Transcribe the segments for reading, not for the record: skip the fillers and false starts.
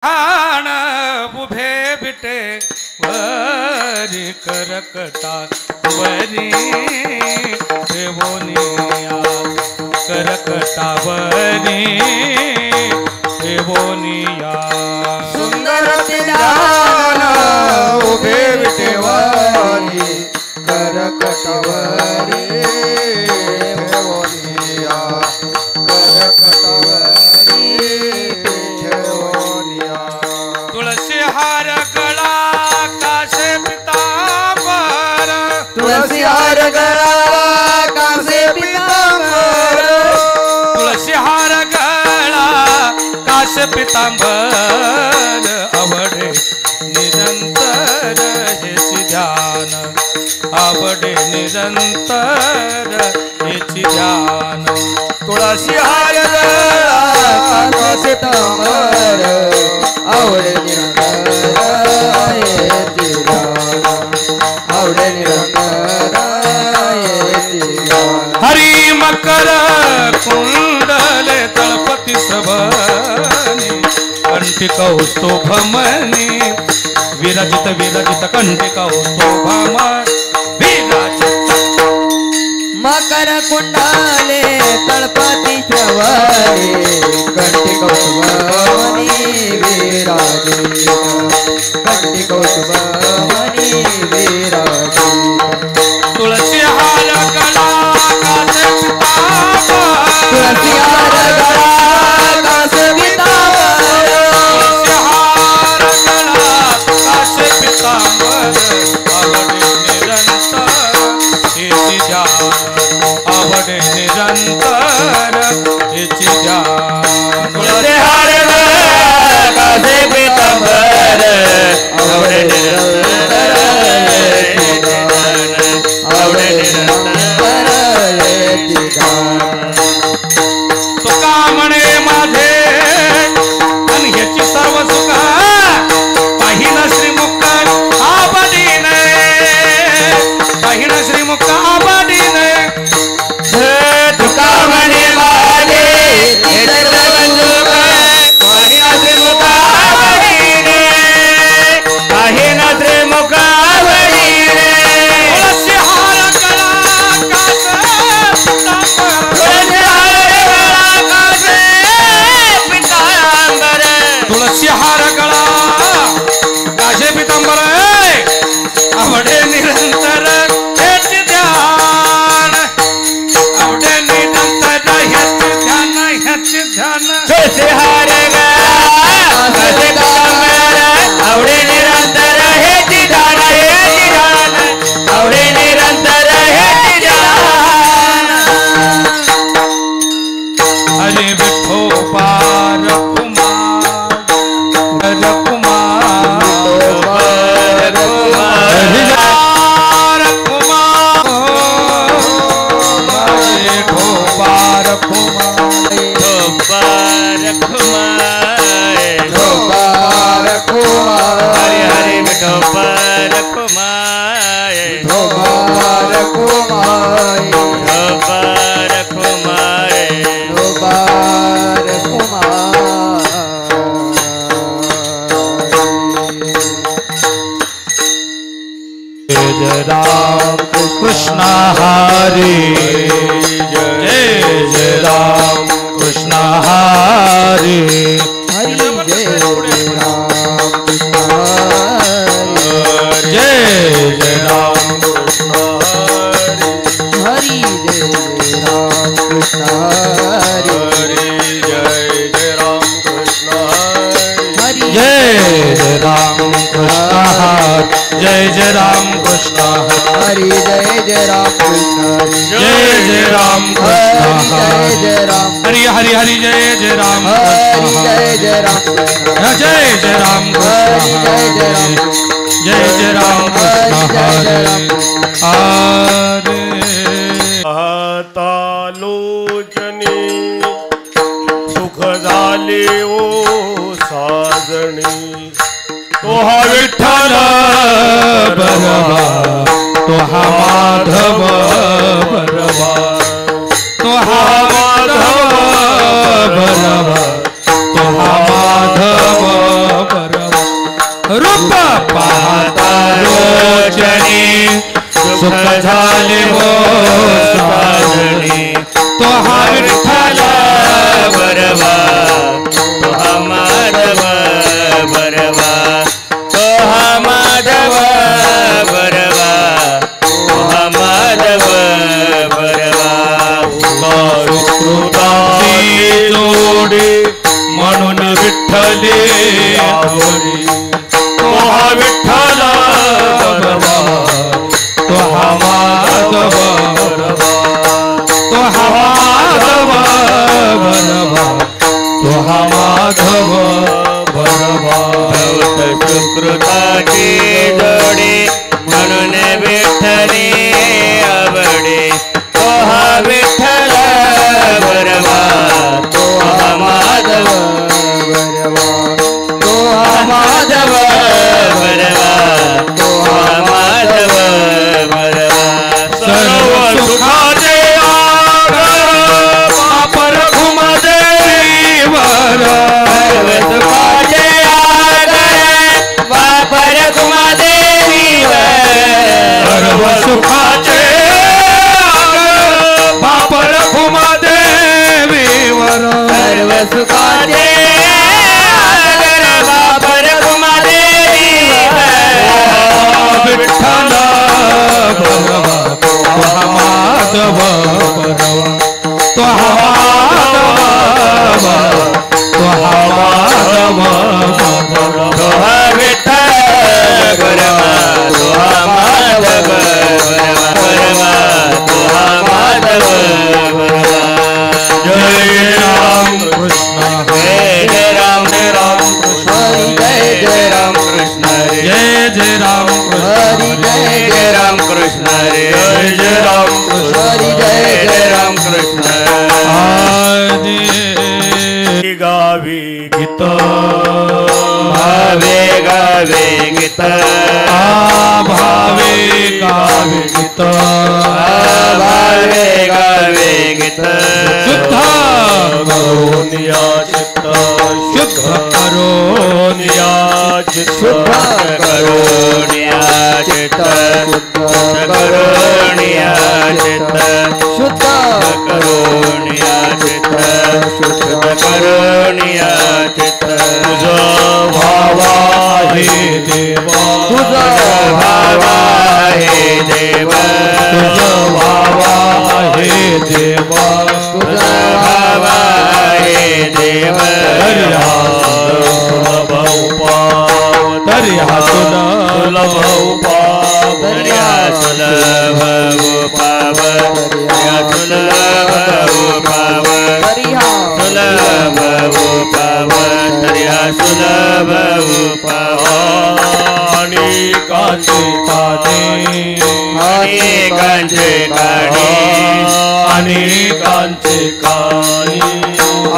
हाण उभे बिटे वरी करकटा वरी देवोनिया करकटा वरी देवोनिया सुंदर ध्यान उभे बिटे वरी करकटा वरी देवोनिया करकटा वरी तुलसी हार गळा काशे पितांबर तुलसी हार गळा कासे पितांबर तुलसी हार गळा काशे पितांबर आवडे निरंतर हेची ध्यान आवडे निरंतर हेची ध्यान तुळसी हार गळा कासे पितांबर आवडे निरंतर येती ध्यान आवडे निरंतर येती ध्यान हरी मकर कुंडले तळपती सभनी कंठी कौस्तुभमणी विरजित विरजित कंठी कौस्तुभमणी विरजित मकर कुंडले तळपती श्रवणी कंठी कौस्तुभमणी विराजित कंठी कौस्तुभमणी विराजित तुळसी हार गळा कासे पितांबर तुळसी हार गळा कासे पितांबर तुळसी हार गळा कासे पितांबर आवडे निरंतर हेची ध्यान आवडे निरंतर हेची ध्यान तुळसी हार गळा कासे पितांबर आवडे निरंतर येती ध्यान आवडे निरंतर येती ध्यान तुका म्हणे माझे आणि ह्याची सर्व सुख पाहिलं श्रीमुख आबदीने पाहिलं श्रीमुख आबदीने तुका म्हणे माझे हे सर्व सुख पाहिना श्रीमुख आवडीने पाहिना श्रीमुख आवडीने तुळसी हार गळा कासे पितांबर तुळसी हार गळा काशे पितांबर आवडे निरंतर हेची ध्यान आवडे निरंतर ह्याची ध्यान ह्याची ध्यान तुळसी हार गळा कासे पितांबर आवडे निरंतर हेची ध्यान आवडे निरंतर हेची ध्यान हरे विठोबार कुमार कुमार हरिदार कुमार विठोबार कुमार धोबार कुमार हरे हरे विठोबार कुमार धोबार कुमार धोबार कुमार धोबार कुमार जय राम कृष्ण हरे जय जय राम कृष्ण हरे हरि जय राम कृष्ण हरि जय जय राम कृष्ण हरि जय राम कृष्ण हरि हरि जय जय राम कृष्ण हरे जय जय राम कृष्ण हरे हरि जय जय राम कृष्ण हरि जय जय राम कृष्ण हरि जय जय राम हरि हरि हरि जय जय राम हरि कृष्ण जय जय राम कृष्ण जय जय राम हरि कृष्ण जय जय राम जय जय राम कृष्ण हरे हातालोचनी सुख झाले ओ साजणी तो हा विठ्ठल बरवा तो हा माधव बरवा तो हा माधव बरवा तो हा माधव दे आवडी तो हा विठ्ठल बरवा तो हा माधव बरवा तो हा माधव बरवा तो हा माधव बरवा सुकृताची जोडी म्हणून विठ्ठली आवडे तो हा विठ्ठल बरवा तो हा माधव बरवा तो हा माधव बरवा तो हा माधव बरवा सर्व सुखाचे पापर घुमदे वर सर्व सुखाचे वापर कुमादेवीवर सर्व सुखाचे पापर घुमदेवीवर सर्व सुखाचे वापर कुमादेवीवर विठ्ठल बरवा तो हा माधव बरवा तो हा माधव तो हा माधव तो हा विठ्ठल बरवा तो हा माधव बरवा तो हा माधव बरवा जय राम कृष्ण जय राम कृष्ण जय राम कृष्ण हरे जय राम कृष्ण हरि जय राम कृष्ण हरे जय राम कृष्ण हरि जय राम कृष्ण आदि गावी गीत भावे गावे गीत भावे गावे गीत भावे गावे गीत शुद्ध करोनिया चित्त शुद्ध करोनिया शुद्ध करोनिया चित्त करोनिया चित्त शुद्ध करोनिया चित्त शुद्ध करोनिया चित्त तुझ भावा हे देवा तुझ भावा हे देव तुझ भावा हे देवा तुझ भावा हे देव दर्या सुलभ दर्या सुलभ पाव दर्या सुलभ पाव हरिहा सुलभ पाव दर्या सुलभ पाव अनेकांचे काने अनेकांचे काढे अनेकांचे कानी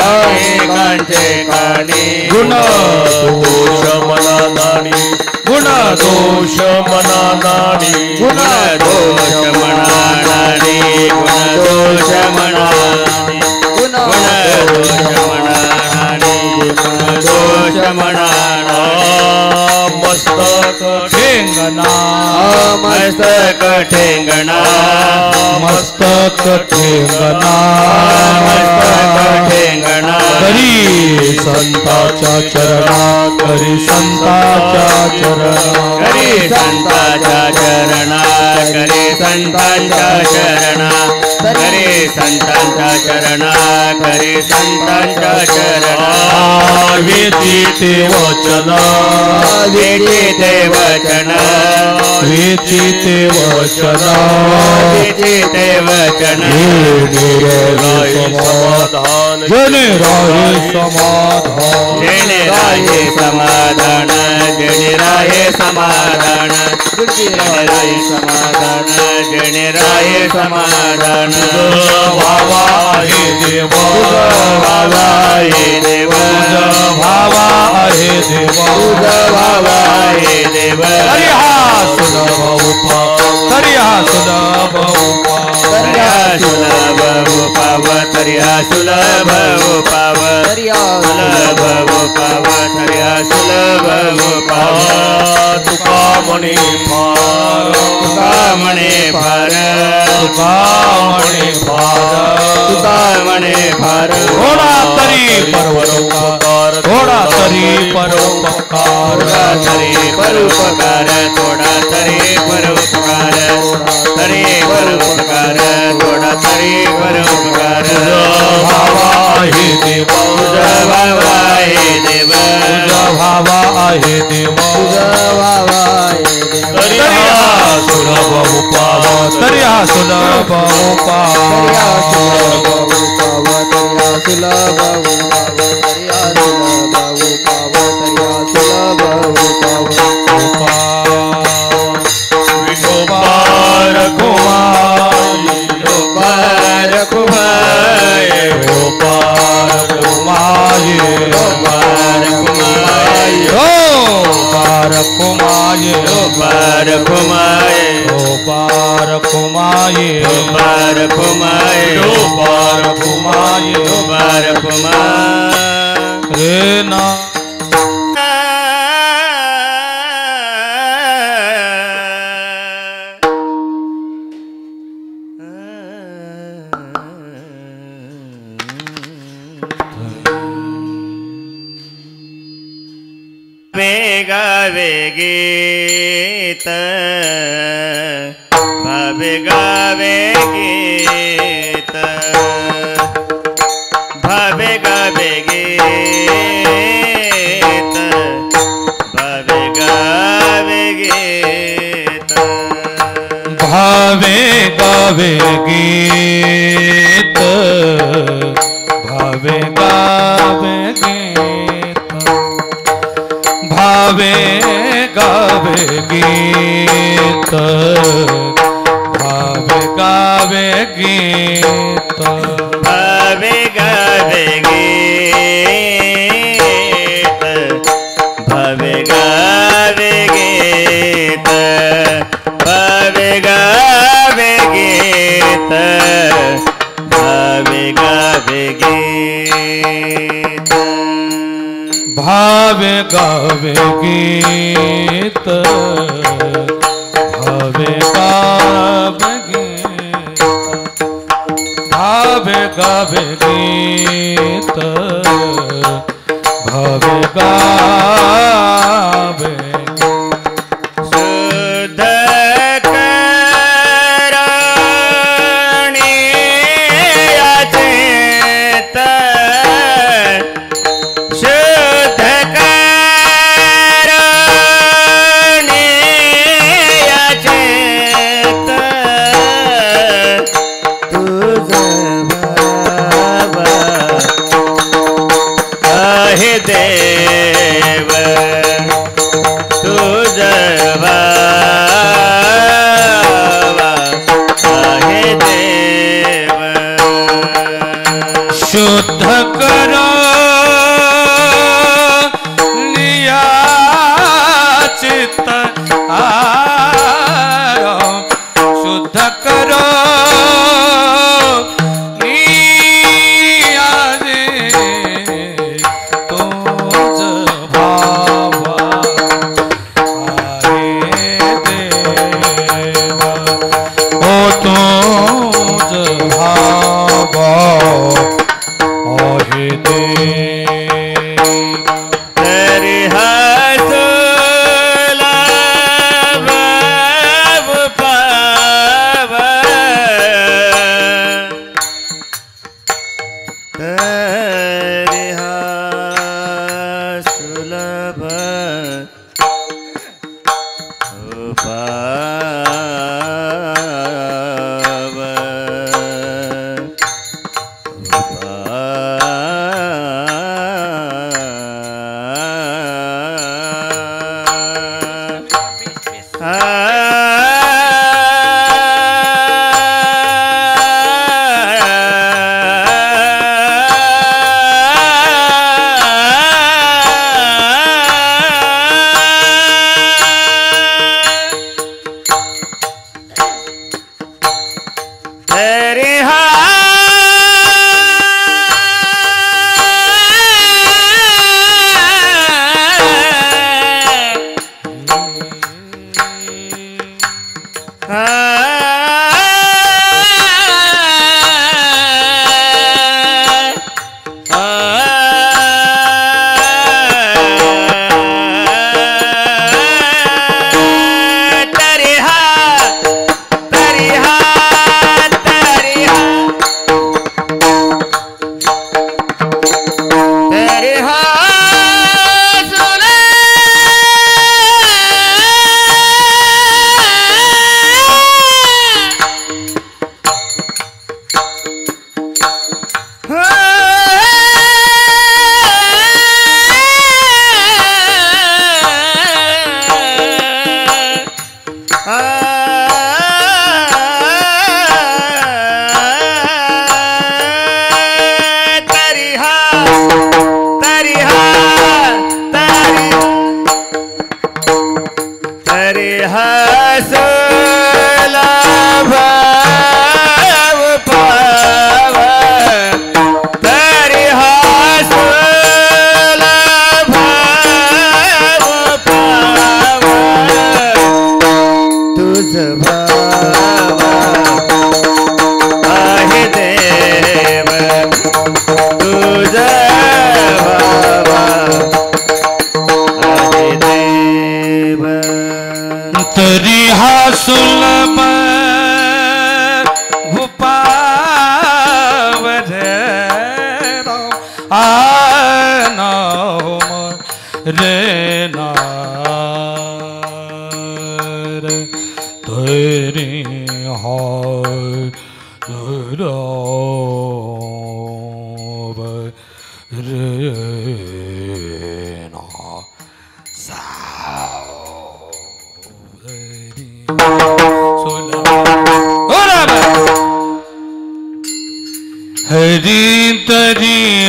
अनेकांचे काढे गुण दोष मना नाणी गुण दोष मना नाणी गुण दोष मनाने गुण दोष मनाने गुण गुण दोष मनाने गुण दोष मनाने मस्तक ठेंगणा मस्तक ठेंगणा मस्तक ठेंगणा मस्तक ठेंगणा करी संताच्या चरणात करी संताच्या चरणात करे संतांच्या चरणा करे संतांच्या चरणा करे संतांच्या चरणा करे संतांच्या चरणा वेची ते वचन वेची ते वचन वेची ते वचन वेची ते वचन समाधान जने राहे समाधान जने राहे समाधान जने राहे समाधान जने राहे समाधान जने राहे समाधान भावा आहे देव भावा हे देव भावा आहे देव भावा हे देव तरी हा सुलभ उपा तरी हा सुलभ उपा तर्या सुलभ पाव तर्या सुलभ पाव सुलभ पाव तर्या सुलभ पाव तुका म्हणे फार तुका म्हणे फार तुका म्हणे फार तुका म्हणे फार थोडा तरी परोपकार थोडा तरी परोपकार थोडा तरी परोपकार थोडा तरी परोपकार तरी परोपकार थोडा तरी परोपकार भावा हे देव भावा हे देव सुलभ दरिया सुलभ उपाव दरिया सुलभ उपाव दरिया सुलभ उपाव दरिया सुलभ उपाव गोपाल कुमारी गोपाल कुमारी गोपाल कुमारी गोपाल कुमारी गोपाल कुमारी गोपाल कुमारी गोपाल कुमारी गोपाल कुमारी गोपाल कुमारी गोपाल कुमारी रे ना गावे गीत भावे गावे गीत भावे गावे गीत भावे गावे गीत भावे गावे गीत भावे गावे गीत भावे गावे गीत भावे गावे गीत भावे गावे गीत भावे गावे गीत भावे गावे गीत भावे गावे गीत भावे गावे गीत भावे गावे गीत भावे गावे गीत भावे गावे शुद्ध करणी अचेत शुद्ध करणी अचेत तुझ बाबा आहे देव तुझ बाबा आहे देव शुद्ध करो लिया चित्त आरो शुद्ध करो लिया रे तुझ भावा आहे देव ओ तुझ भावा आहे देव तरी हसला बाब पाव तरी हसुलभ नाम रे नार तेरी हाय रे ना हरि तरी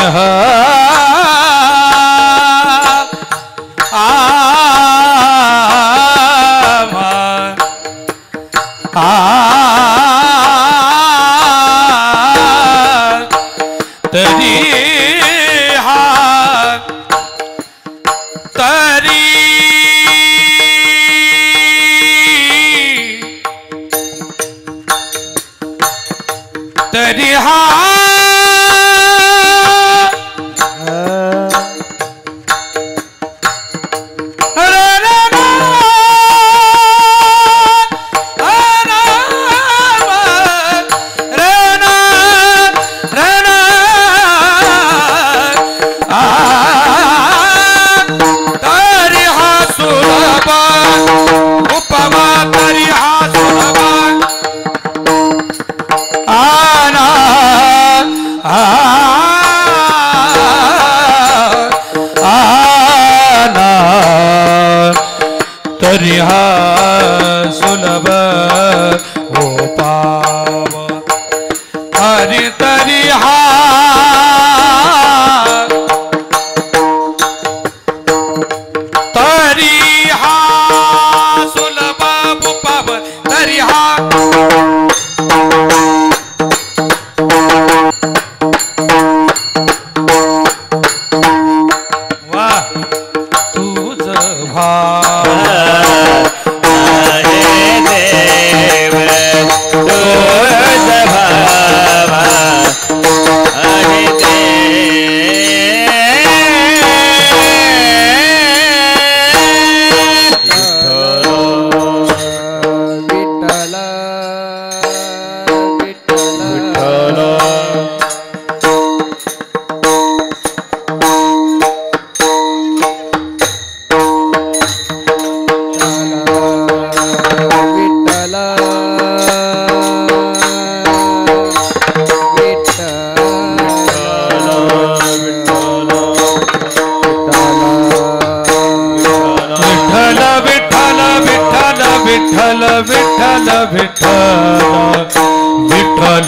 तरी तरी तरिहा सुलभ हो पाव हरि तरिहा तरिहा सुलभ हो पाव तरिहा वाह तुझ भाव विठ्ठल विठ्ठल विठ्ठल विठ्ठल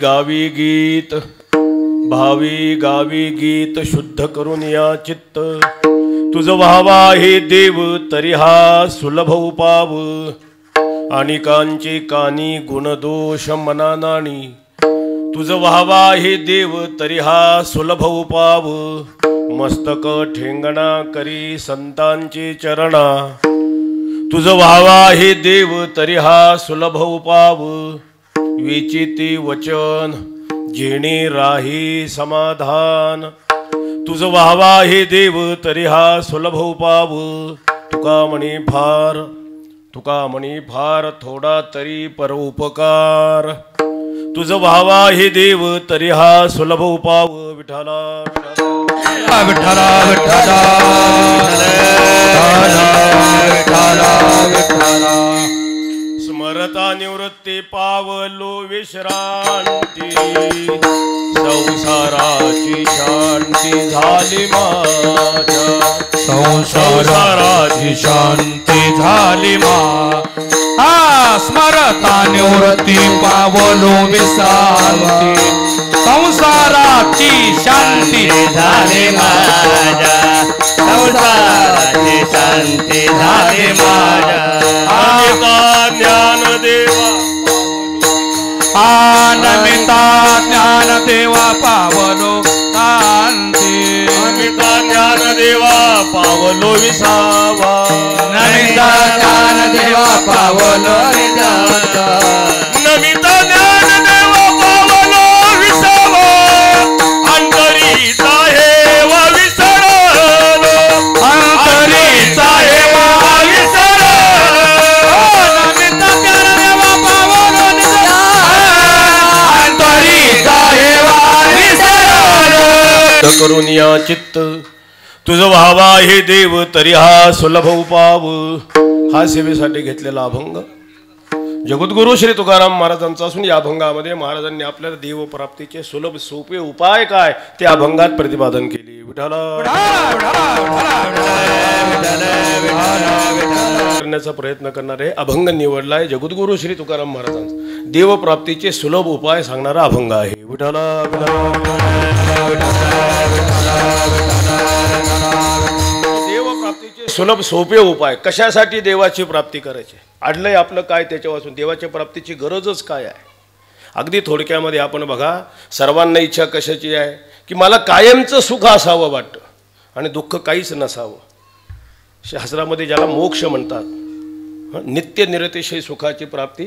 गावी गीत भावी गावी गीत शुद्ध करून या चित्त तुझ व्हावा हे देव तरी हा सुलभ उपाव अनिकांचे कानी गुणदोष मना नाणी तुझ व्हावा हे देव तरी हा सुलभ उपाव मस्तक ठेंगणा करी संतांचे चरणा तुझ व्हावा हे देव तरी हा सुलभ उपाव विचिती वचन जेणे राही समाधान तुझ व्हावा हे देव तरी हा सुलभ उपाव तुका म्हणे फार तुका म्हणी फार थोडा तरी परोपकार, तुझं व्हावा हे देव तरी हा सुलभ उपाव. विठाला विठ्ठला विठ्ठला विठ्ठला स्मरता निवृत्ती पावलो विश्रांती, संसाराची शांती झाली माझ्या, संसाराची शांती झाली हा स्मरता निवृत्ती पावलो विश्रांती, संसाराची शांती झाली माझ्या, संसाराची शांती झाली माझ्या. अमिता ज्ञान देवा नमिता ज्ञान देवा पावलो शांती, अमिता ज्ञान देवा पावलो विसावा, नमिता ज्ञान देवा पावलो विसावा. नमिता ज्ञान देवा पावलो विसावा, अंतरीचा हेवा विसरलो, अंतरीचा हेवा विसरलो, नमिता ज्ञान देवा पावलो अंतरीचा हेवा विसरलो. करून या चित्त तुझं व्हावा हे देव तरी हा सुलभ उपाव. हा सेवेसाठी घेतलेला अभंग जगद्गुरु श्री तुकाराम महाराजांचा असून या अभंगामध्ये महाराजांनी आपल्याला देवप्राप्तीचे सुलभ सोपे उपाय काय ते अभंगात प्रतिपादन केले. विठाला करण्याचा प्रयत्न करणारे अभंग निवडलाय जगद्गुरु श्री तुकाराम महाराजांचा देवप्राप्तीचे सुलभ उपाय सांगणारा अभंग आहे. विठाला देवप्राप्तीचे सुलभ सोपे उपाय कशासाठी देवाची प्राप्ती करायची, अडलंय आपलं काय त्याच्यापासून, देवाच्या प्राप्तीची गरजच काय आहे. अगदी थोडक्यामध्ये आपण बघा, सर्वांना इच्छा कशाची आहे की मला कायमचं सुख असावं वाटतं आणि दुःख काहीच नसावं. शास्त्रामध्ये ज्याला मोक्ष म्हणतात, नित्य निरतिशय सुखाची प्राप्ती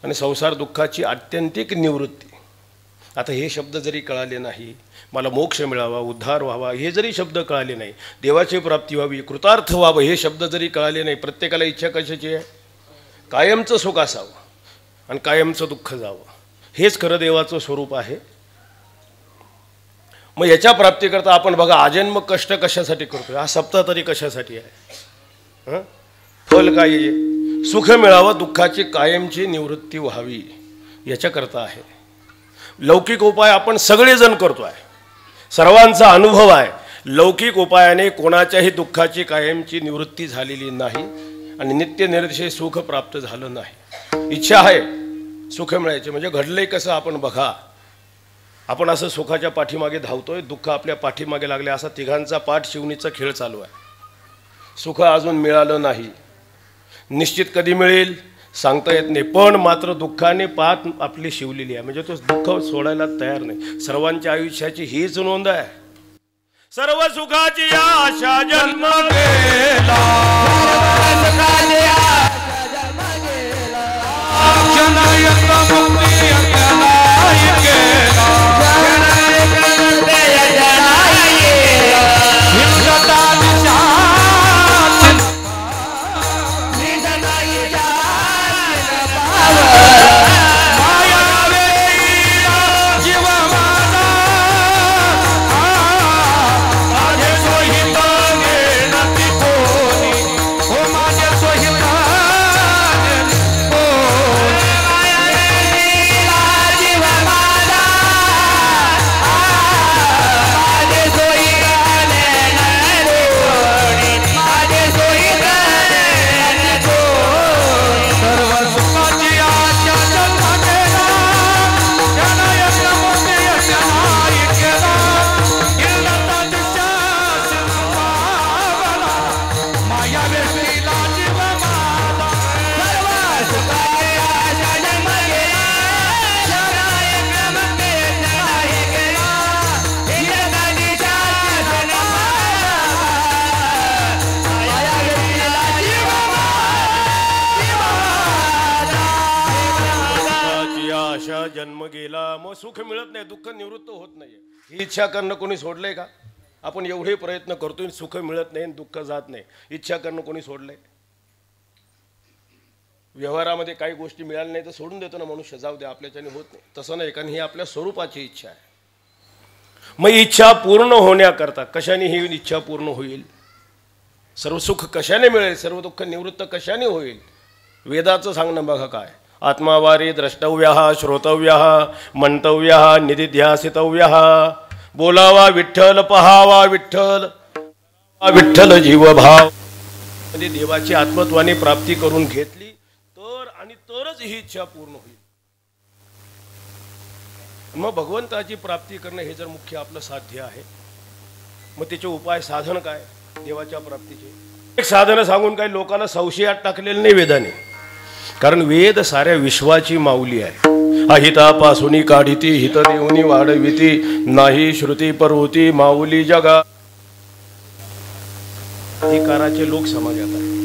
आणि संसार दुःखाची आत्यंतिक निवृत्ती. आता हे शब्द जरी कळाले नाही, मला मोक्ष मिळावा, उद्धार व्हावा हे जरी शब्द कळाले नाही, देवाची प्राप्ती व्हावी, कृतार्थ व्हावं हे शब्द जरी कळाले नाही, प्रत्येकाला इच्छा कशाची आहे, कायमचं सुख असावं आणि कायमचं दुःख जावं. हेच खरं देवाचं स्वरूप आहे. मग याच्या प्राप्तीकरता आपण बघा आजन्म कष्ट कशासाठी करतोय, हा सप्ताह तरी कशासाठी आहे, फल काय आहे, सुख मिळावं, दुःखाची कायमची निवृत्ती व्हावी याच्याकरता आहे. लौकिक उपाय आपण सगळेजण करतोय, सर्वांचा अनुभव आहे. लौकिक उपायाने कोणाच्याही दुःखाची कायमची निवृत्ती झालेली नाही आणि नित्य निरतिशय सुख प्राप्त झालं नाही. इच्छा आहे सुख मिळायचे, म्हणजे घडलंय कसं आपण बघा, आपण असं सुखाच्या पाठीमागे धावतोय, दुःख आपल्या पाठीमागे लागले, असा तिघांचा पाठ शिवणीचा खेळ चालू आहे. सुख अजून मिळालं नाही, निश्चित कधी मिळेल सांगता येत नाही, पण मात्र दुःखाने पाठ आपली शिवलेली आहे, म्हणजे तो दुःख सोडायला तयार नाही. सर्वांच्या आयुष्याची हीच नोंद आहे. सर्व सुखाची आशा जन्म गेला, जन्म गेला, मग सुख मिळत नाही, दुःख निवृत्त होत नाही. ही इच्छा करणं कोणी सोडलंय का? आपण एवढे प्रयत्न करतोय, सुख मिळत नाही, दुःख जात नाही, इच्छा करणं कोणी सोडलंय? व्यवहारामध्ये काही गोष्टी मिळाल्या नाही तर सोडून देतो ना मनुष्य, जाऊ दे आपल्याच्याने होत नाही, तसं नाही, कारण ही आपल्या स्वरूपाची इच्छा आहे. मग इच्छा पूर्ण होण्याकरता कशाने ही इच्छा पूर्ण होईल? सर्व सुख कशाने मिळेल? सर्व दुःख निवृत्त कशाने होईल? वेदाचं सांगणं बघा काय. आत्मावारी द्रष्टव्य श्रोतव्य मंतव्य निधिध्यासितव्य. बोलावा विठ्ठल, पहावा विठ्ठल, विठ्ठल जीवभाव. मध्ये देवाची आत्मत्वाने प्राप्ती करून घेतली तर आणि तरच ही इच्छा पूर्ण होईल. मग भगवंताची प्राप्ती करणं हे जर मुख्य आपलं साध्य आहे, मग त्याचे उपाय साधन काय देवाच्या प्राप्तीचे? एक साधन सांगून काही लोकांना संशयात टाकलेलं नाही वेदाने, कारण वेद साऱ्या विश्वाची माऊली आहे. अहितापासून काढिती हित देऊनी वाढविती, नाही श्रुती परवती माऊली जगा. अधिकाराचे लोक समाजात आहे,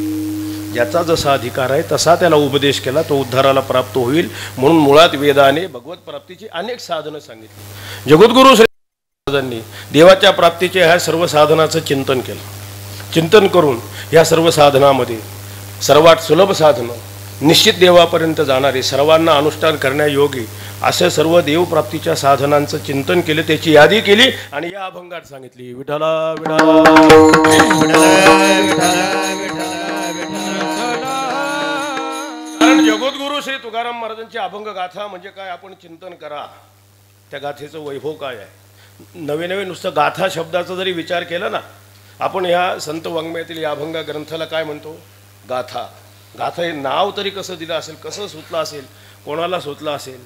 ज्याचा जसा अधिकार आहे तसा त्याला उपदेश केला तो उद्धाराला प्राप्त होईल. म्हणून मुळात वेदाने भगवत प्राप्तीची अनेक साधनं सांगितली. जगद्गुरु श्री महाराजांनी देवाच्या प्राप्तीचे ह्या सर्व साधनाचं चिंतन केलं. चिंतन करून ह्या सर्व साधनामध्ये सर्वात सुलभ साधनं, निश्चित देवापर्यंत जाणारे, सर्वांना अनुष्ठान करण्यायोगी असे सर्व देवप्राप्तीच्या साधनांचं चिंतन केलं, त्याची यादी केली आणि या अभंगात सांगितली. विठ्ठला विठ्ठला कारण जगद्गुरु श्री तुकाराम महाराजांची अभंग गाथा म्हणजे काय आपण चिंतन करा. त्या गाथेचं वैभव काय आहे. नवे नवे नुसतं गाथा शब्दाचा जरी विचार केला ना आपण, ह्या संत वाङ्मयातील या अभंग ग्रंथाला काय म्हणतो? गाथा. गाथा हे नाव तरी कसं दिलं असेल, कसं सुचलं असेल, कोणाला सुचलं असेल?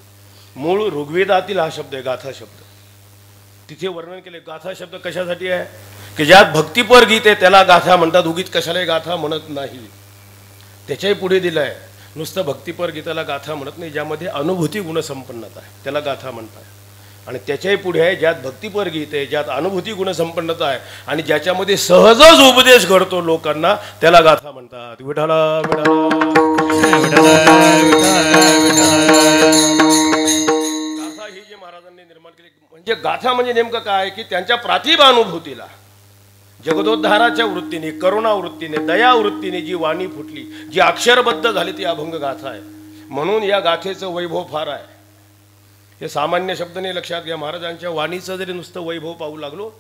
मूळ ऋग्वेदातील हा शब्द आहे गाथा शब्द. तिथे वर्णन केले. गाथा शब्द कशासाठी आहे? की ज्यात भक्तिपर गीत आहे त्याला गाथा म्हणतात, उगीच कशालाही गाथा म्हणत नाही. त्याच्याही पुढे दिलं आहे, नुसतं भक्तिपर गीताला गाथा म्हणत नाही, ज्यामध्ये अनुभूती गुणसंपन्नता आहे त्याला गाथा म्हणतात. आणि त्याच्याही पुढे आहे, ज्यात भक्तिपर गीत आहे, ज्यात अनुभूती गुणसंपन्नता आहे आणि ज्याच्यामध्ये सहजच उपदेश घडतो लोकांना, त्याला गाथा म्हणतात. विठ्ठला गाथा ही जी महाराजांनी निर्माण केली, म्हणजे गाथा म्हणजे नेमकं काय की त्यांच्या प्रातिभानुभूतीला जगदोद्धाराच्या वृत्तीने, करुणा वृत्तीने, दया वृत्तीने जी वाणी फुटली, जी अक्षरबद्ध झाली ती अभंग गाथा आहे. म्हणून या गाथेचं वैभव फार आहे. हे सामान्य शब्द नाही लक्षात घ्या. महाराजांच्या वाणीचं जरी नुसतं वैभव पाहू लागलो,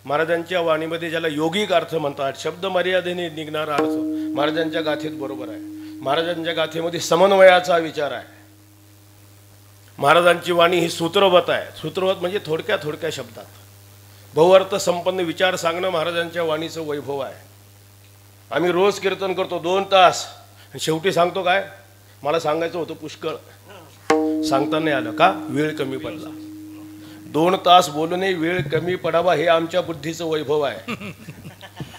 महाराजांच्या वाणीमध्ये ज्याला योगिक अर्थ म्हणतात, शब्द मर्यादेने निघणारा अर्थ महाराजांच्या गाथेत बरोबर आहे. महाराजांच्या गाथेमध्ये समन्वयाचा विचार आहे. महाराजांची वाणी ही सूत्रवत आहे. सूत्रवत म्हणजे थोडक्या थोडक्या शब्दात बहुअर्थ संपन्न विचार सांगणं महाराजांच्या वाणीचं वैभव आहे. आम्ही रोज कीर्तन करतो 2 तास, शेवटी सांगतो काय? मला सांगायचं होतं पुष्कळ, सांगता नाही आलं का? वेळ कमी पडला. 2 तास बोलूनही वेळ कमी पडावा हे आमच्या बुद्धीचं वैभव आहे.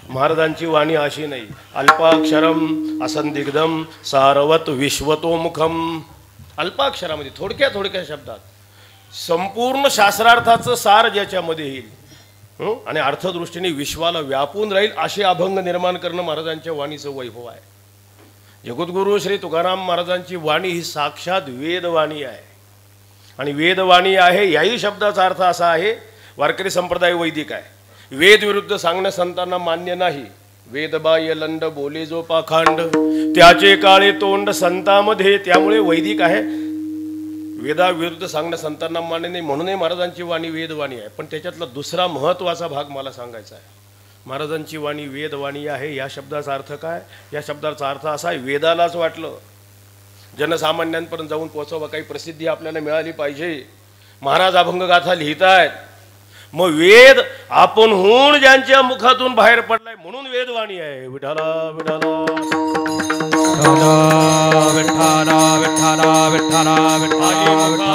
महाराजांची वाणी अशी नाही. अल्पाक्षरम असंदिग्धम सारवत विश्वतोमुखम. अल्पाक्षरामध्ये थोडक्या थोडक्या शब्दात संपूर्ण शास्त्रार्थाचं सार ज्याच्यामध्ये येईल आणि अर्थदृष्टीने विश्वाला व्यापून राहील असे अभंग निर्माण करणं महाराजांच्या वाणीचं वैभव आहे. जगद्गुरु श्री तुकाराम महाराजांची वाणी ही साक्षात वेदवाणी आहे. आणि वेदवाणी आहे याही शब्दाचा अर्थ असा आहे, वारकरी संप्रदाय वैदिक आहे. वेद विरुद्ध सांगणं संतांना मान्य नाही. वेदबाह्य लंड बोले जो पाखांड, त्याचे काळे तोंड संतांमध्ये. त्यामुळे वैदिक आहे. वेदा विरुद्ध सांगणं संतांना मान्य नाही, म्हणूनही महाराजांची वाणी वेदवाणी आहे. पण त्याच्यातला दुसरा महत्त्वाचा भाग मला सांगायचा आहे. महाराजांची वाणी वेदवाणी आहे या शब्दाचा अर्थ काय? या शब्दाचा अर्थ असा आहे, वेदालाच वाटलं जनसामान्यांपर्यंत जाऊन पोहोचावं, काही प्रसिद्धी आपल्याला मिळाली पाहिजे. महाराज अभंगगाथा लिहितायत, मग वेद आपण होऊन ज्यांच्या मुखातून बाहेर पडलाय म्हणून वेदवाणी आहे. विठ्ठला विठ्ठला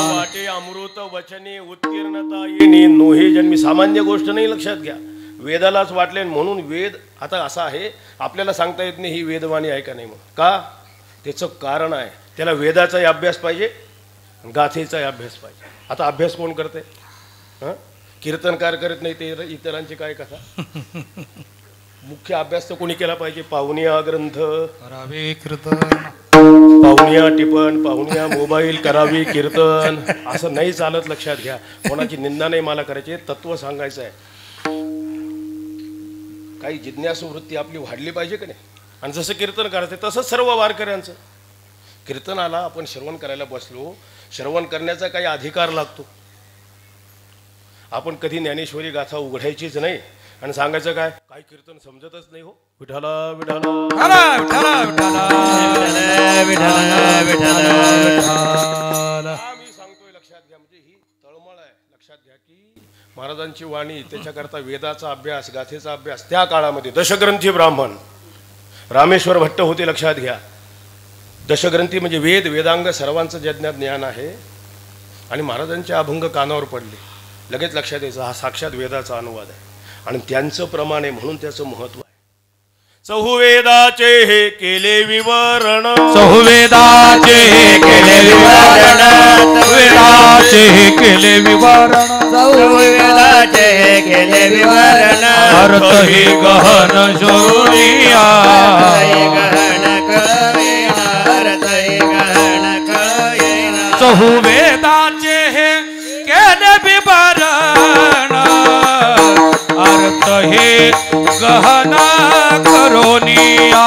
वाटे अमृत वचने उत्तीर्णता येणे नोहे जन्मी. सामान्य गोष्ट नाही, लक्षात घ्या. वेदालाच वाटले म्हणून वेद. आता असं आहे, आपल्याला सांगता येत नाही ही वेदवाणी आहे का नाही. मग का? त्याचं कारण आहे, त्याला वेदाचाही अभ्यास पाहिजे, गाथेचाही अभ्यास पाहिजे. आता अभ्यास कोण करते? हां, कीर्तनकार करत नाही, ते इतरांची काय कथा. मुख्य अभ्यास तर कोणी केला पाहिजे? पाहुण्या ग्रंथ करावे कीर्तन, पाहुण्या टिपण, पाहुण्या मोबाईल करावी कीर्तन. असं नाही चालत, लक्षात घ्या. कोणाची निंदा नाही मला करायची, तत्व सांगायचं आहे. काही जिज्ञासू वृत्ती आपली वाढली पाहिजे का नाही. आणि जसं कीर्तन करायचं तसंच सर्व वारकऱ्यांचं कीर्तनाला आपण श्रवण करायला बसलो, श्रवण करण्याचा काही अधिकार लागतो. आपण कधी ज्ञानेश्वरी गाथा उघडायचीच नाही आणि सांगायचं काय काही कीर्तन समजतच नाही हो. विठाला विठाला मी सांगतोय लक्षात घ्या. म्हणजे ही तळमळ आहे. लक्षात घ्या की महाराजांची वाणी त्याच्याकरता वेदाचा अभ्यास, गाथेचा अभ्यास. त्या काळामध्ये दशग्रंथी ब्राह्मण रामेश्वर भट्ट होते. लक्षात घ्या. दशग्रंथी म्हणजे वेद वेदांग सर्वांचं ज्ञान आहे. आणि महाराजांचे अभंग कानावर पडले, लगेच लक्षात यायचं हा साक्षात वेदाचा अनुवाद आहे आणि त्यांचं प्रमाण आहे म्हणून त्याचं महत्व आहे. चहुवेदाचे हे केले विवरण, चहुवेदाचे हे केले विवरण, वेदाचे हे केले विवरण, वेदाचे केले विवरण, अर्थ हे गहन जोनिया, गहन कळविना, अर्थ हे गहन कळविना. चहुवेदाचे हे केले विवरण, अर्थ हे गहन करोनिया,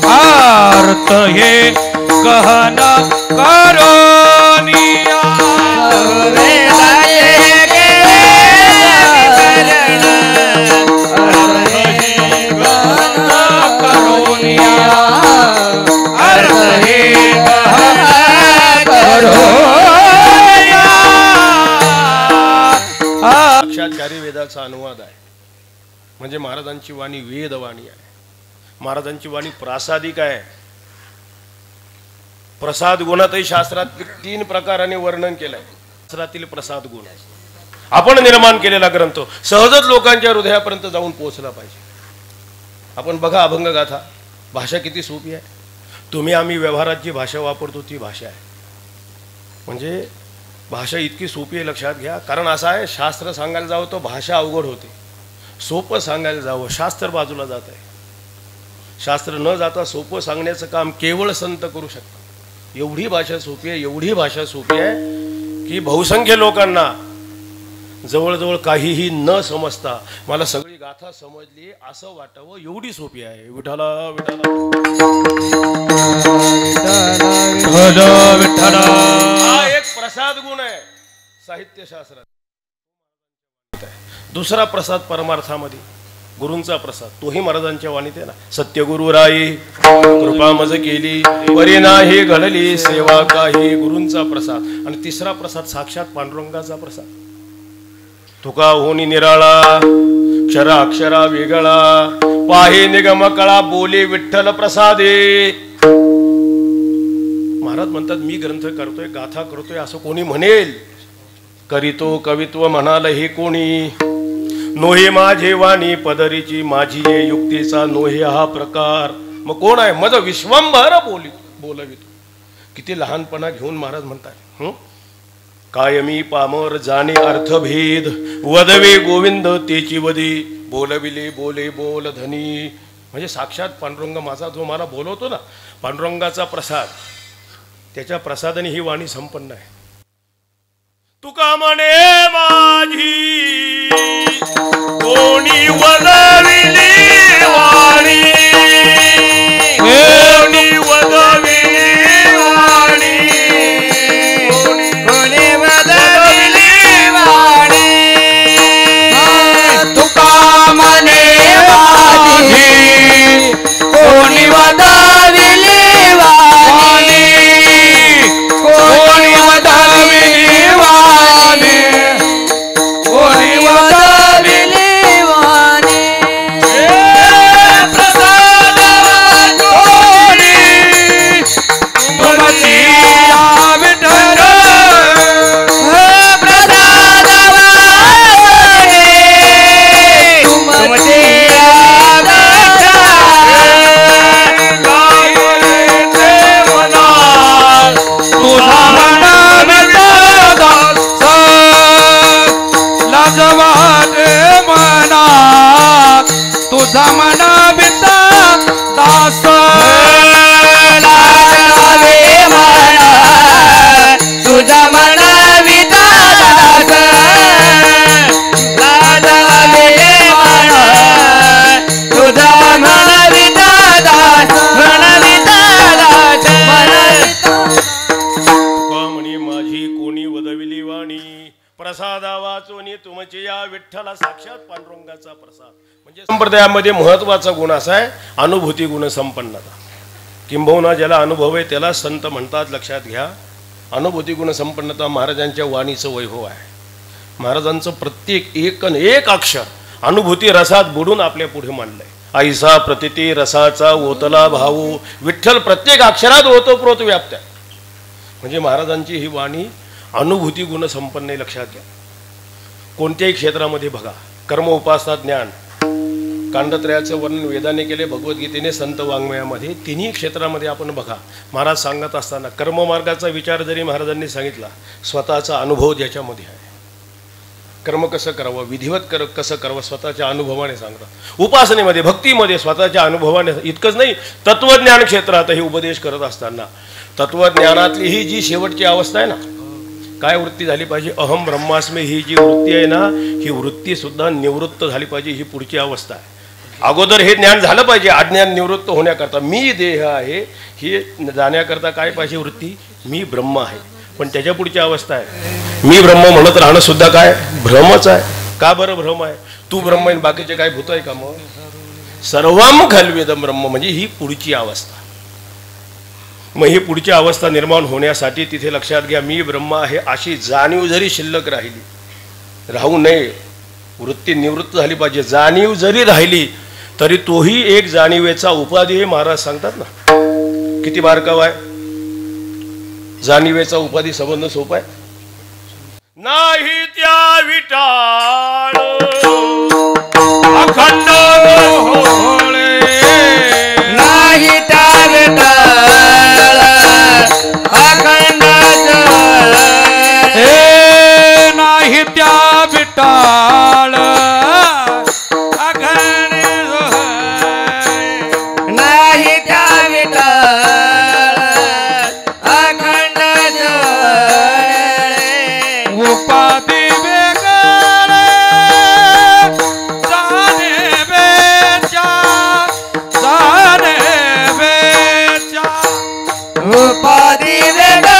अर्थ हे गहन करोनिया. वेदाचे केले विवरण, अर्थ हे गहन करोनिया, अर्थ हे गहन करोनिया. साक्षात्कारी वेदाचा अनुवाद आहे. म्हणजे महाराजांची वाणी वेदवाणी आहे. महाराजांची वाणी प्रासादिक आहे. प्रसाद गुणातही शास्त्रात 3 प्रकाराने वर्णन केलंय. शास्त्रातील प्रसाद गुण आपण निर्माण केलेला ग्रंथ सहजच लोकांच्या हृदयापर्यंत जाऊन पोहोचला पाहिजे. आपण बघा अभंगगाथा, भाषा किती सोपी आहे. तुम्ही आम्ही व्यवहारात जी भाषा वापरतो ती भाषा आहे. म्हणजे भाषा इतकी सोपी आहे. लक्षात घ्या. कारण असं आहे, शास्त्र सांगायला जावं तो भाषा अवघड होते. सोपं सांगायला जावं शास्त्र बाजूला जात आहे. शास्त्र न जाता सोपं सांगण्याचं काम केवळ संत करू शकतात. एवढी भाषा सोपी आहे, एवढी भाषा सोपी आहे की बहुसंख्य लोकांना जवळजवळ काहीही न समजता मला सगळी गाथा समजली असं वाटावं एवढी सोपी आहे. विठाला विठाला हा एक प्रसाद गुण आहे साहित्यशास्त्रात. दुसरा प्रसाद परमार्थामध्ये गुरूंचा प्रसाद, तोही महाराजांच्या वाणीत आहे ना. सत्यगुरु राई कृपा मज केली, परी नाही घडली सेवा काही, गुरूंचा प्रसाद. आणि तिसरा प्रसाद साक्षात पांडुरंगाचा प्रसाद. तुका होनी निराळा, क्षरा अक्षरा वेगळा, पाहे निगम कळा, बोले विठ्ठल प्रसादे. महाराज म्हणतात मी ग्रंथ करतोय, गाथा करतोय असं कोणी म्हणेल, करीतो कवित्व म्हणाल हे कोणी. नोहे माझे वाणी पदरीची, माझी ये युक्तीचा नोहे हा प्रकार. मग कोण आहे मज विश्वंभर बोलवितो. किती लहानपणा घेऊन महाराज म्हणतात कायमी पामर जाणे अर्थभेद, वदवे गोविंद तेची वदी, बोलविले बोले बोल धनी. म्हणजे साक्षात पांडुरंग माझा जो मला बोलवतो ना, पांडुरंगाचा प्रसाद, त्याच्या प्रसादाने ही वाणी संपन्न आहे. तुका म्हणे माझी कोणी वदविली वाणी, कोणी वदविली वाणी, कोणी वदविली वाणी. तुका म्हणे माझी कोणी वदविली वाणी, कोणी वदविली वाणी, कोणी वदविली वाणी. तुमचे या विठ्ठला साक्षात पांडुरंगाचा प्रसाद. म्हणजे संप्रदायामध्ये महत्वाचा गुण असा आहे अनुभूती गुण संपन्नता. किंबहुना ज्याला अनुभव आहे त्याला संत म्हणतात. लक्षात घ्या, अनुभूती गुण संपन्नता महाराजांच्या वाणीचं वैभव आहे. महाराजांचं प्रत्येक एक अक्षर अनुभूती रसात बुडून आपल्या पुढे मांडलंय. ऐसा प्रतिती रसाचा ओतला भाऊ विठ्ठल प्रत्येक अक्षरात ओतप्रोत व्याप्त आहे. म्हणजे महाराजांची ही वाणी अनुभूती गुण संपन्न आहे. लक्षात घ्या, कोणत्याही क्षेत्रामध्ये बघा, कर्म उपासना ज्ञान कांडत्रयाचं वर्णन वेदाने केले, भगवद्गीतेने संत वाङ्मयामध्ये तिन्ही क्षेत्रामध्ये आपण बघा. महाराज सांगत असताना कर्ममार्गाचा विचार जरी महाराजांनी सांगितला, स्वतःचा अनुभव ज्याच्यामध्ये आहे. कर्म कसं करावं, विधिवत कसं करावं स्वतःच्या अनुभवाने सांगतात. उपासनेमध्ये भक्तीमध्ये स्वतःच्या अनुभवाने. इतकंच नाही, तत्वज्ञान क्षेत्रातही उपदेश करत असताना तत्वज्ञानातली ही जी शेवटची अवस्था आहे ना, काय वृत्ती झाली पाहिजे, अहम ब्रह्मास्मी ही जी वृत्ती आहे ना, ही वृत्ती सुद्धा निवृत्त झाली पाहिजे. ही पुढची अवस्था आहे. अगोदर हे ज्ञान झालं पाहिजे. अज्ञान निवृत्त होण्याकरता मी देह आहे हे जाण्याकरता काय पाहिजे वृत्ती, मी ब्रह्म आहे. पण त्याच्या पुढची अवस्था आहे मी ब्रह्म म्हणत राहणं सुद्धा काय भ्रमच आहे. का बरं भ्रम आहे, तू ब्रह्म आहे बाकीचे काय भूत आहे का. मग सर्वम खल्वेदम ब्रह्म म्हणजे ही पुढची अवस्था. मग ही पुढची अवस्था निर्माण होण्यासाठी तिथे लक्षात घ्या, मी ब्रह्म आहे अशी जाणीव जरी शिल्लक राहू नये, वृत्ती निवृत्त झाली पाहिजे. जाणीव जरी राहिली तरी तोही एक जाणीवेचा उपाधी हे महाराज सांगतात ना. किती बारकाव आहे. जाणीवेचा उपाधी संबंध सोपा आहे. नाही त्या विटाळ अखंड होळे, नाही त्या विटाळ अखंड हे नाही त्या विटाळ अखंड नाही त्या विटाळ अखंड उपाधी वेगळे जाणे वेचा उपाधी वेगळे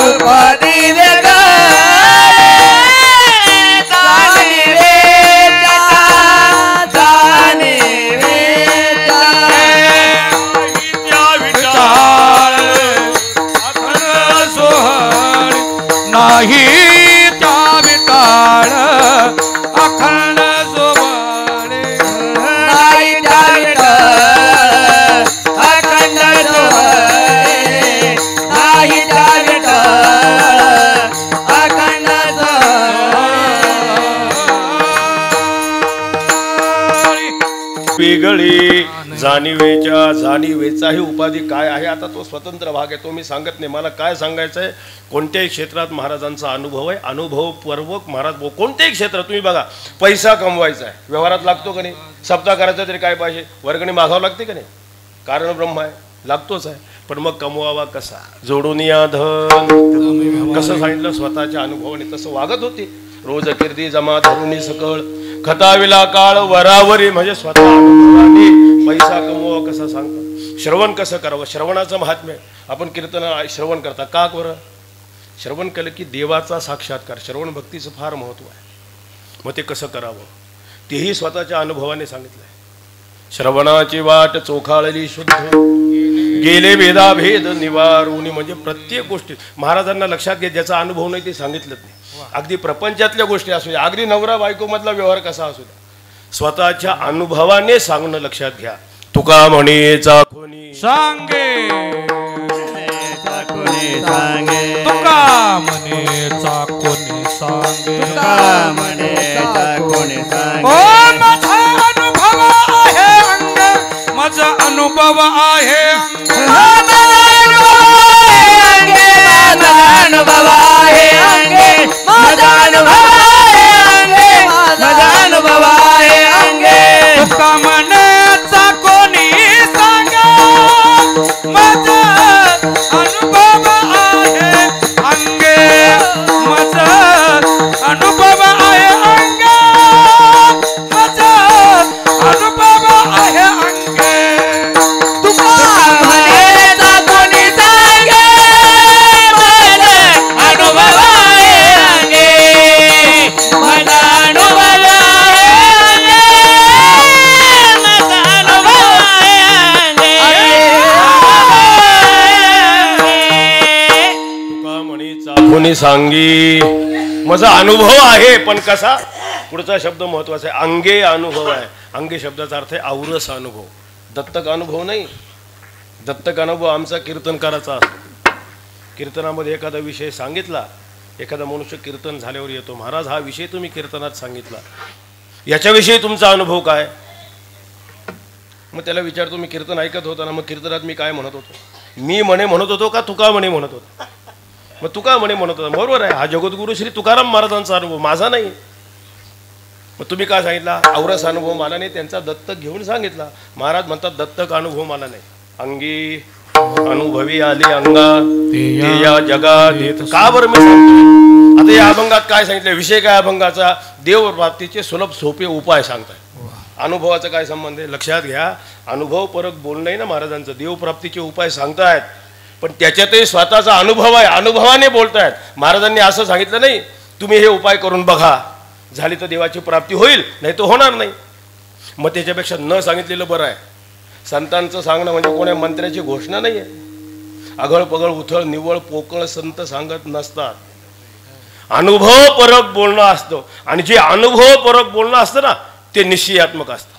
उपाधी वेगळे नाही त्या विटाळ अखंड सोबळे, नाही त्या विटाळ अखंड सोबळे, नाही त्या विटाळ अखंड वेगळी जाणीवेचा ही उपाधी काय आहे. आता तो स्वतंत्र भाग आहे, तो मी सांगत नाही. मला काय सांगायचं आहे, कोणत्याही क्षेत्रात महाराजांचा अनुभव आहे. अनुभवपूर्वक महाराज कोणत्याही क्षेत्रात तुम्ही बघा, पैसा कमवायचा आहे, व्यवहारात लागतो का नाही. सप्ताह करायचा तरी काय पाहिजे, वर्गणी मागावं लागते का नाही. कारण ब्रह्म आहे, लागतोच आहे. पण मग कमवावा कसा, जोडून या धन. कसं सांगितलं, स्वतःच्या अनुभवाने तसं वागत होते. रोज कीर्ती जमा धरुणी सकळ खताविला काळ वरावरी. म्हणजे स्वतः अनुभवाने पैसा कमवावा कसा सांगतात. श्रवण कसं करावं, श्रवणाचं महात्म्य. आपण कीर्तन श्रवण करता का बरं, श्रवण केलं की देवाचा साक्षात्कार. श्रवण भक्तीचं फार महत्त्व आहे. मग ते कसं करावं तेही स्वतःच्या अनुभवाने सांगितलंय. श्रवणाची वाट चोखाळली शुद्ध गेले वेदाभेद निवारुनी. म्हणजे प्रत्येक गोष्टी महाराजांना लक्षात घ्या, ज्याचा अनुभव नाही ते सांगितलंच नाही. अगदी प्रपंचातल्या गोष्टी असू द्या, अगदी नवरा बायको मधला व्यवहार कसा असू द्या, स्वतःच्या अनुभवाने सांगणं लक्षात घ्या. तुका म्हणे चाखोनी सांगे सांगे तुका म्हणे चाकोनी सांगे, तुका म्हणे कोणी सांगे. ओ माझा अनुभव आहे अंग, माझा अनुभव आहे अंग, अनुभव आहे अंगे, माझा अनुभव आहे अंगे, माझा अनुभव आहे अंगे. तुका म्हणे चाकोनी सांगे, माझा अनुभव आहे आहे अंगे तुका म्हणे कोणी सांगे मला अनुभव आहे अंगे मला अनुभव आहे अंगे माझा अनुभव आहे अंगे तुका म्हणे चाखोनी सांगी माझा अनुभव आहे. पण कसा? पुढचा शब्द महत्वाचा आहे. अंगे अनुभव आहे. अंगे शब्दाचा अर्थ आहे औरस अनुभव, दत्तक अनुभव नाही. दत्तक अनुभव आमचा कीर्तनकाराचा असतो. कीर्तनामध्ये एखादा विषय सांगितला, एखादा मनुष्य कीर्तन झाल्यावर येतो, महाराज हा विषय तुम्ही कीर्तनात सांगितला, याच्याविषयी तुमचा अनुभव काय? मग त्याला विचारतो, मी कीर्तन ऐकत होता ना, मग कीर्तनात मी काय म्हणत होतो? मी म्हणे म्हणत होतो का तुका म्हणे म्हणत होतो? मग तुका म्हणे म्हणत होता. बरोबर आहे, हा जगद्गुरु श्री तुकाराम महाराजांचा अनुभव, माझा नाही. मग तुम्ही काय सांगितला? औरस अनुभव मला नाही, त्यांचा दत्तक घेऊन सांगितला. महाराज म्हणतात दत्तक अनुभव मला नाही. अंगी अनुभवी आली अंगा ते या जगात येत. का बरं मी सांगतो? आता या अभंगात काय सांगितलं? विषय काय अभंगाचा? देव प्राप्तीचे सुलभ सोपे उपाय सांगताय. अनुभवाचा काय संबंध आहे? लक्षात घ्या, अनुभव परत बोलणं नाही ना महाराजांचं. देवप्राप्तीचे उपाय सांगतायत, पण त्याच्यातही स्वतःचा अनुभव आहे, अनुभवाने बोलतायत. महाराजांनी असं सांगितलं नाही तुम्ही हे उपाय करून बघा, झाली तर देवाची प्राप्ती होईल, नाही तर होणार नाही. मग त्याच्यापेक्षा न सांगितलेलं बरं आहे. संतांचं सांगणं म्हणजे कोण्या मंत्र्याची घोषणा नाही आहे. आगळ पगळ उथळ निव्वळ पोकळ संत सांगत नसतात. अनुभव परक बोलणं असतं, आणि जे अनुभव परक बोलणं असतं ना ते निश्चयात्मक असतं.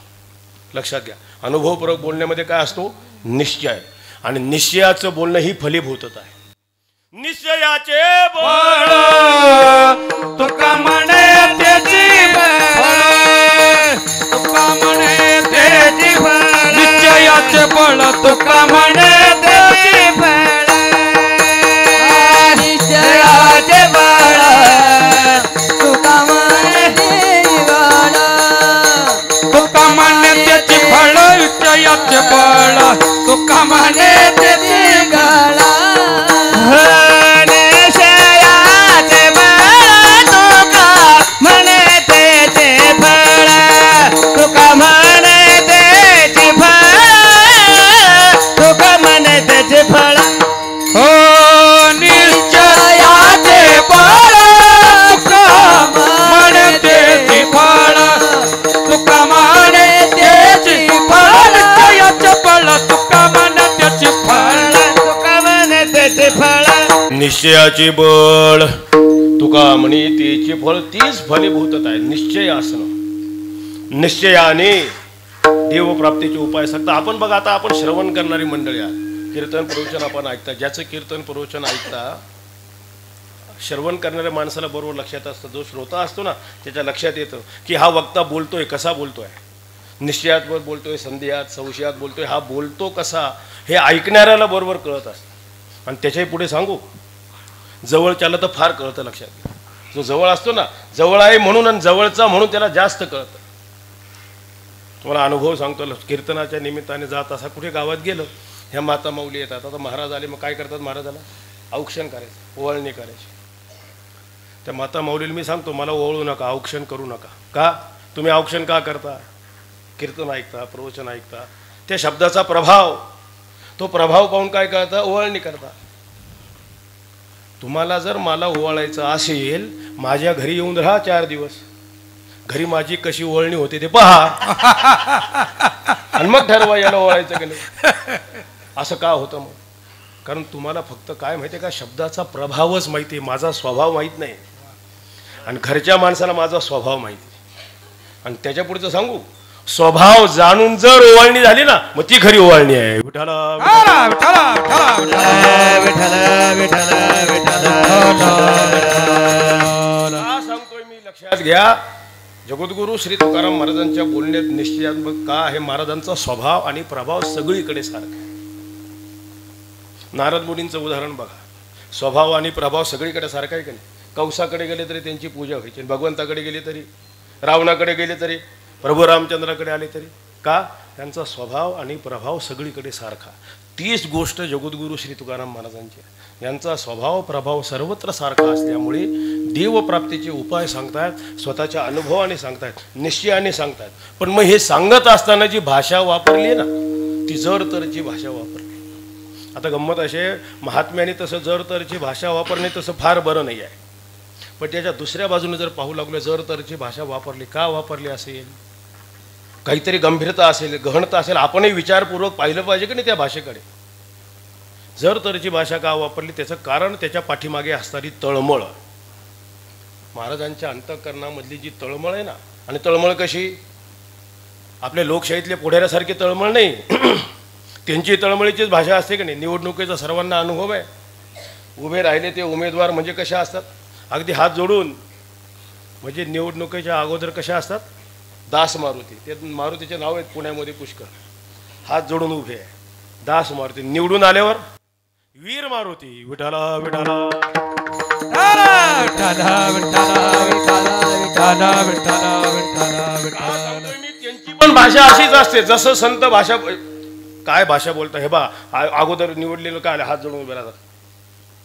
लक्षात घ्या, अनुभव परक बोलण्यामध्ये काय असतो? निश्चय. आणि निश्चयाचं बोलणं ही फलीभूतता आहे. निश्चयाचे बळ तुका म्हणे त्याची बळ तुका म्हणे त्याची बळ निश्चयाचे बळ तुका म्हणे त्याची बळ निश्चयाचे बळ तुका म्हणे बळ तुका म्हणे त्याची फळ निश्चयाचे बळ तुका म्हणे त्याची गळ निश्चयाचे बळ तुका म्हणे त्याचे फळ तुका म्हणे त्याची फळ तुका म्हणे त्याचे फळ हो निश्चयाचे बळ तुका म्हणे त्याची फळ तुका म्हणे त्याची फळ निश्चयाचे बळ तुका म्हणे त्याची फळ तुका म्हणे त्याचे फळ निश्चयाचे बळ तुका म्हणे त्याचे फळ. तीच फलीभूतता आहे निश्चय असणं. निश्चयाने देवप्राप्तीचे उपाय सांगता. आपण बघा, आता आपण श्रवण करणारी मंडळी आहात, कीर्तन प्रवचन आपण ऐकता. ज्याचं कीर्तन प्रवचन ऐकता, श्रवण करणाऱ्या माणसाला बरोबर लक्षात असतं. जो श्रोता असतो ना त्याच्या लक्षात येतं की हा वक्ता बोलतोय कसा बोलतोय, निश्चयात बोलतोय, संदेहात संशयात बोलतोय, हा बोलतो कसा हे ऐकणाऱ्याला बरोबर कळत असतं. आणि त्याच्याही पुढे सांगू, जवळच्याला तर फार कळतं. लक्षात घ्या, जो जवळ असतो ना, जवळ आहे म्हणून आणि जवळचा म्हणून त्याला जास्त कळतं. तुम्हाला अनुभव सांगतो. कीर्तनाच्या निमित्ताने जात असा कुठे गावात गेलं, ह्या माता माऊली येतात. आता महाराज आले, मग काय करतात? महाराजाला औक्षण करायचं, ओवाळणी करायची. त्या माता माऊलीला मी सांगतो, मला ओवाळू नका, औक्षण करू नका. का? तुम्ही औक्षण का करता? कीर्तन ऐकता, प्रवचन ऐकता, त्या शब्दाचा प्रभाव, तो प्रभाव पाहून काय करता? ओवाळणी करता. तुम्हाला जर मला ओवाळायचं असेल, माझ्या घरी येऊन राहा 4 दिवस. घरी माझी कशी ओवाळणी होते ते पहा, आणि मग ठरवा याला ओवाळायचं की नाही. असं का होतं मग? कारण तुम्हाला फक्त काय माहिती आहे का? शब्दाचा प्रभावच माहिती आहे, माझा स्वभाव माहीत नाही. आणि घरच्या माणसाला माझा स्वभाव माहिती आहे. आणि त्याच्या पुढचं सांगू, स्वभाव जाणून जर ओवाळणी झाली ना, मग ती खरी ओवाळणी आहे. विठाला सांगतोय मी, लक्षात घ्या. जगद्गुरु श्री तुकाराम महाराजांच्या बोलण्यात निश्चयात्मक का आहे? महाराजांचा स्वभाव आणि प्रभाव सगळीकडे सारखा आहे. नारद मुनींचं उदाहरण बघा, स्वभाव आणि प्रभाव सगळीकडे सारखा आहे का नाही? कंसाकडे गेले तरी त्यांची पूजा व्हायची, भगवंताकडे गेले तरी, रावणाकडे गेले तरी, प्रभू रामचंद्राकडे आले तरी. का? त्यांचा स्वभाव आणि प्रभाव सगळीकडे सारखा. तीच गोष्ट जगद्गुरु श्री तुकाराम महाराजांची. यांचा स्वभाव प्रभाव सर्वत्र सारखा असल्यामुळे देवप्राप्तीचे उपाय सांगतायत, स्वतःच्या अनुभवाने सांगतायत, निश्चयाने सांगतायत. पण मग हे सांगत असताना जी भाषा वापरली ना, ती जर तरची भाषा वापरली. आता गंमत असे, महात्म्याने तसं जर तरची भाषा वापरणे तसं फार बरं नाही आहे. पण त्याच्या दुसऱ्या बाजूने जर पाहू लागलो, जर तरची भाषा वापरली, का वापरली असेल? काहीतरी गंभीरता असेल, गहनता असेल. आपणही विचारपूर्वक पाहिलं पाहिजे की नाही त्या भाषेकडे. जर तरची भाषा का वापरली, त्याचं कारण त्याच्या पाठीमागे असणारी तळमळ. महाराजांच्या अंतःकरणामधली जी तळमळ आहे ना, आणि तळमळ कशी, आपल्या लोकशाहीतल्या पुढाऱ्यासारखी तळमळ नाही. त्यांची तळमळीचीच भाषा असते की नाही. निवडणुकीचा सर्वांना अनुभव आहे. उभे राहिले ते उमेदवार म्हणजे कशा असतात, अगदी हात जोडून, म्हणजे निवडणुकीच्या अगोदर कशा असतात, दास मारुती. ते मारुतीचे नाव आहेत पुण्यामध्ये पुष्कळ. हात जोडून उभे आहे, दास मारुती. निवडून आल्यावर वीर मारुती, विठाला विठाला. त्यांची पण भाषा अशीच असते. जसं संत भाषा, काय भाषा बोलता, हे बा अगोदर निवडलेलं काय आले, हात जोडून उभे राहतात,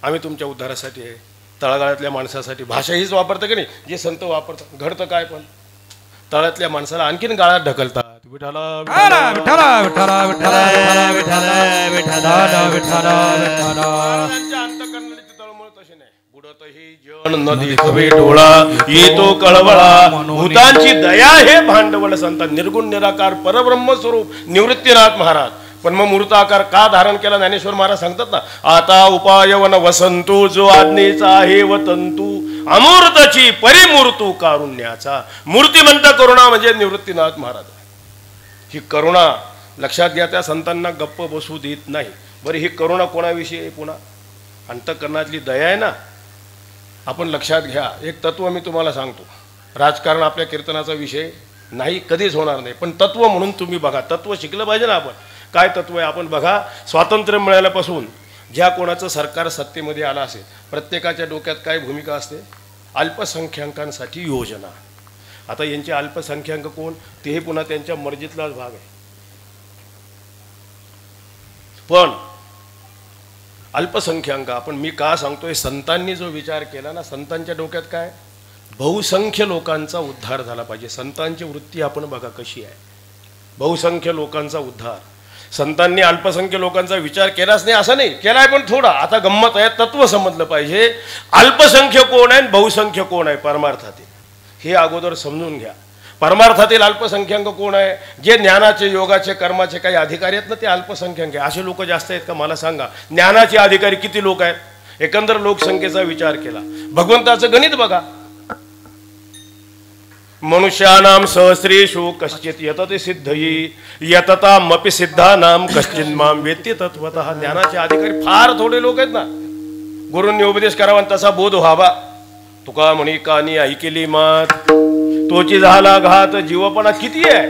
आम्ही तुमच्या उद्धारासाठी आहे, तळागाळातल्या माणसासाठी. भाषा हीच वापरतं की नाही जे संत वापरतात. घडतं काय, पण तळातल्या माणसाला आणखीन गाळात ढकलतात. विठाला तळमळ तशी नाही. बुडत ही जन नदी कवी डोळा, येतो कळवळा, भूतांची दया हे भांडवल संत. निर्गुण निराकार परब्रह्म स्वरूप निवृत्तीनाथ महाराज. पण मग मूर्ताकार का धारण केला, ज्ञानेश्वर महाराज सांगतात ना, आता उपायवन वसंतू, जो आज्ञेचा आहे वतंतू, अमूर्तची परिमूर्तू कारुण्याचा. मूर्तिमंत करुणा म्हणजे निवृत्तीनाथ महाराज. ही करुणा लक्षात घ्या, त्या संतांना गप्प बसू देत नाही. बरं, ही करुणा कोणाविषयी आहे? पुन्हा अंतःकरणातली दया आहे ना. आपण लक्षात घ्या, एक तत्व मी तुम्हाला सांगतो. राजकारण आपल्या कीर्तनाचा विषय नाही, कधीच होणार नाही. पण तत्व म्हणून तुम्ही बघा, तत्व शिकलं पाहिजे ना आपण. काय तत्व आहे आपण बघा. स्वातंत्र्य मिळाल्यापासून ज्या कोणाचं सरकार सत्तेमध्ये आलं असेल, प्रत्येकाच्या डोक्यात काय भूमिका असते? अल्पसंख्याकांसाठी योजना. आता यांचे अल्पसंख्याक कोण, तेही पुन्हा त्यांच्या मर्जीतलाच भाग आहे. पण अल्पसंख्याक आपण, मी का सांगतोय, संतांनी जो विचार केला ना, संतांच्या डोक्यात काय, बहुसंख्य लोकांचा उद्धार झाला पाहिजे. संतांची वृत्ती आपण बघा कशी आहे, बहुसंख्य लोकांचा उद्धार. संतांनी अल्पसंख्य लोकांचा विचार केलाच नाही असं नाही, केलाय पण थोडा. आता गंमत आहे, तत्व समजलं पाहिजे. अल्पसंख्य कोण आहे, बहुसंख्य कोण आहे परमार्थातील, हे अगोदर समजून घ्या. परमार्थातील अल्पसंख्याक कोण आहे? जे ज्ञानाचे, योगाचे, कर्माचे काही अधिकारी आहेत ना, ते अल्पसंख्याक आहे. असे लोक जास्त आहेत का मला सांगा. ज्ञानाचे अधिकारी किती लोक आहेत? एकंदर लोकसंख्येचा विचार केला, भगवंताचं गणित बघा. मनुष्यानाम सहस्रेषु कश्चित यतते सिद्धयी यततामपि सिद्धानाम कश्चिन माम वेत्ति तत्वतः. ज्ञानाचे अधिकारी फार थोडे लोक आहेत ना. गुरूंनी उपदेश करावा तसा बोध व्हावा. तुका म्हणी कानी ऐकेली मात, तोची झाला घात, जीवपणा किती आहे.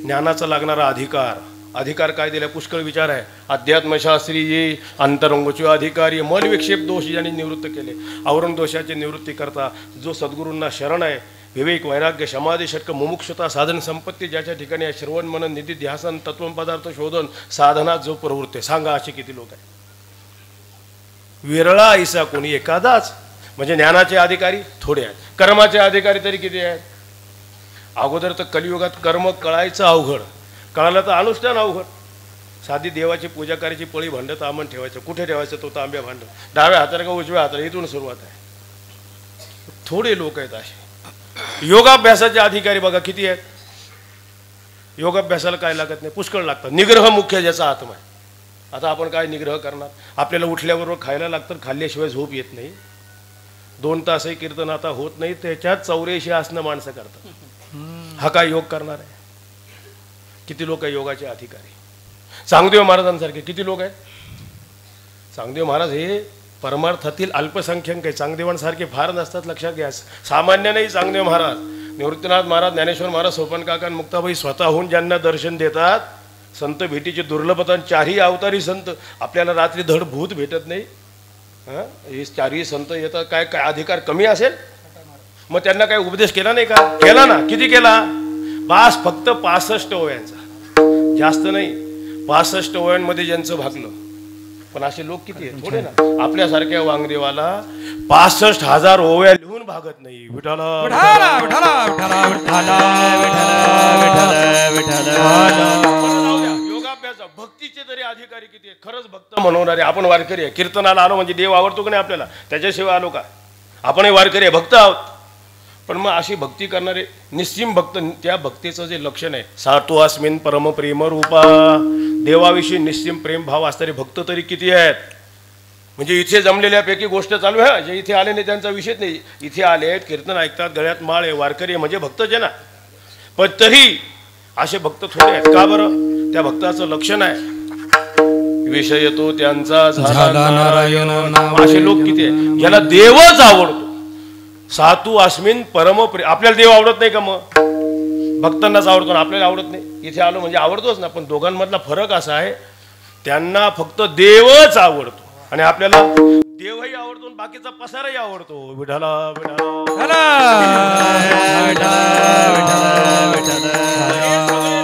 ज्ञानाचा लागणारा अधिकार, अधिकार काय दिला? पुष्कळ विचार आहे. अध्यात्मशास्त्री ये अंतरंगोचे अधिकारी, मन विक्षेप दोष ज्यांनी निवृत्त केले, आवरण दोषाची निवृत्ती करता जो सद्गुरूंना शरण आहे, विवेक, वैराग्य, समाधी, षटक, मुमुक्षता, साधन संपत्ती ज्याच्या ठिकाणी आहे, श्रवण, मनन, निधी, ध्यासन, तत्वपदार्थ शोधन, साधना जो प्रवृत्ती. सांगा असे किती लोक आहेत? विरळा ऐसा कोणी एखादाच. म्हणजे ज्ञानाचे अधिकारी थोडे आहेत, कर्माचे अधिकारी तरी किती आहेत? अगोदर तर कलियुगात कर्म कळायचं अवघड, कळालं तर अनुष्ठान अवघड. साधी देवाची पूजा करायची, पळी भांड तांबण ठेवायचं. कुठे ठेवायचं? तो तांब्या भांड डाव्या हाताला का उजव्या हाताला, इथून सुरुवात आहे. थोडे लोक आहेत असे. योगाभ्यासाचे अधिकारी बघा किती आहेत. योगाभ्यासाला काय लागत नाही, पुष्कळ लागतात. निग्रह मुख्य ज्याचा आत्मा आहे. आता आपण काय निग्रह करणार? आपल्याला उठल्याबरोबर खायला लागतं, खाल्ल्याशिवाय झोप येत नाही. 2 तासही कीर्तन आता होत नाही, त्याच्यात 84 आसनं माणसं करतात. हा काय योग करणार आहे? किती लोक आहे योगाचे अधिकारी? चांगदेव महाराजांसारखे किती लोक आहेत? चांगदेव महाराज हे परमार्थातील अल्पसंख्याक आहे. चांगदेवांसारखे फार नसतात, लक्षात घ्या. सामान्य नाही चांगदेव महाराज. निवृत्तीनाथ महाराज, ज्ञानेश्वर महाराज, सोपन काका, मुक्ताबाई स्वतःहून ज्यांना दर्शन देतात. संत भेटीचे दुर्लभता. 4ही अवतारी संत. आपल्याला रात्री धड भूत भेटत नाही. हे 4ही संत येतात. काय काय अधिकार कमी असेल? मग त्यांना काय उपदेश केला नाही का? केला ना. किती केला? बास फक्त 65 वयांचा, जास्त नाही. 65 वयांमध्ये ज्यांचं भागलं पण असे लोक किती आहेत? थोडे ना. आपल्यासारख्या वांगदेवाला 65,000 ओव्या लिहून भागत नाही. विठाला विठाला विठाला विठाला विठाला योगाभ्यास भक्तीचे तरी अधिकारी किती आहेत? खरंच भक्त म्हणवणारे आपण वारकरी आहे. कीर्तनाला आलो म्हणजे देव आवडतो की नाही आपल्याला? त्याच्याशिवाय आलो का? आपणही वारकरी आहे, भक्त आहोत. पण मग अशी भक्ती करणारे निस्सीम भक्त, त्या भक्तीचं जे लक्षण आहे सातू अस्मिन परम प्रेम रूपा, देवाविषयी निस्सीम प्रेम भाव असणारे भक्त तरी किती आहेत? म्हणजे इथे जमलेल्यापैकी गोष्ट चालू आहे. जे इथे आले नाही त्यांचा विषयच नाही. इथे आले आहेत, कीर्तन ऐकतात, गळ्यात माळ आहे, वारकरी आहे म्हणजे भक्तच आहे ना. पण तरी असे भक्त थोडे आहेत. का बरं? त्या भक्ताचं लक्षण आहे विषय तो त्यांचा झाला नारायण नाम. असे लोक किती आहेत ज्याला देवच आवडतो. सातू अस्मिन परम प्रेम. आपल्याला देव आवडत नाही का? मग भक्तांनाच आवडतो ना, आपल्याला आवडत नाही. इथे आलो म्हणजे आवडतोच ना. पण दोघांमधला फरक असा आहे, त्यांना फक्त देवच आवडतो आणि आपल्याला देवही आवडतो आणि बाकीचा पसारही आवडतो. विठाला विठाला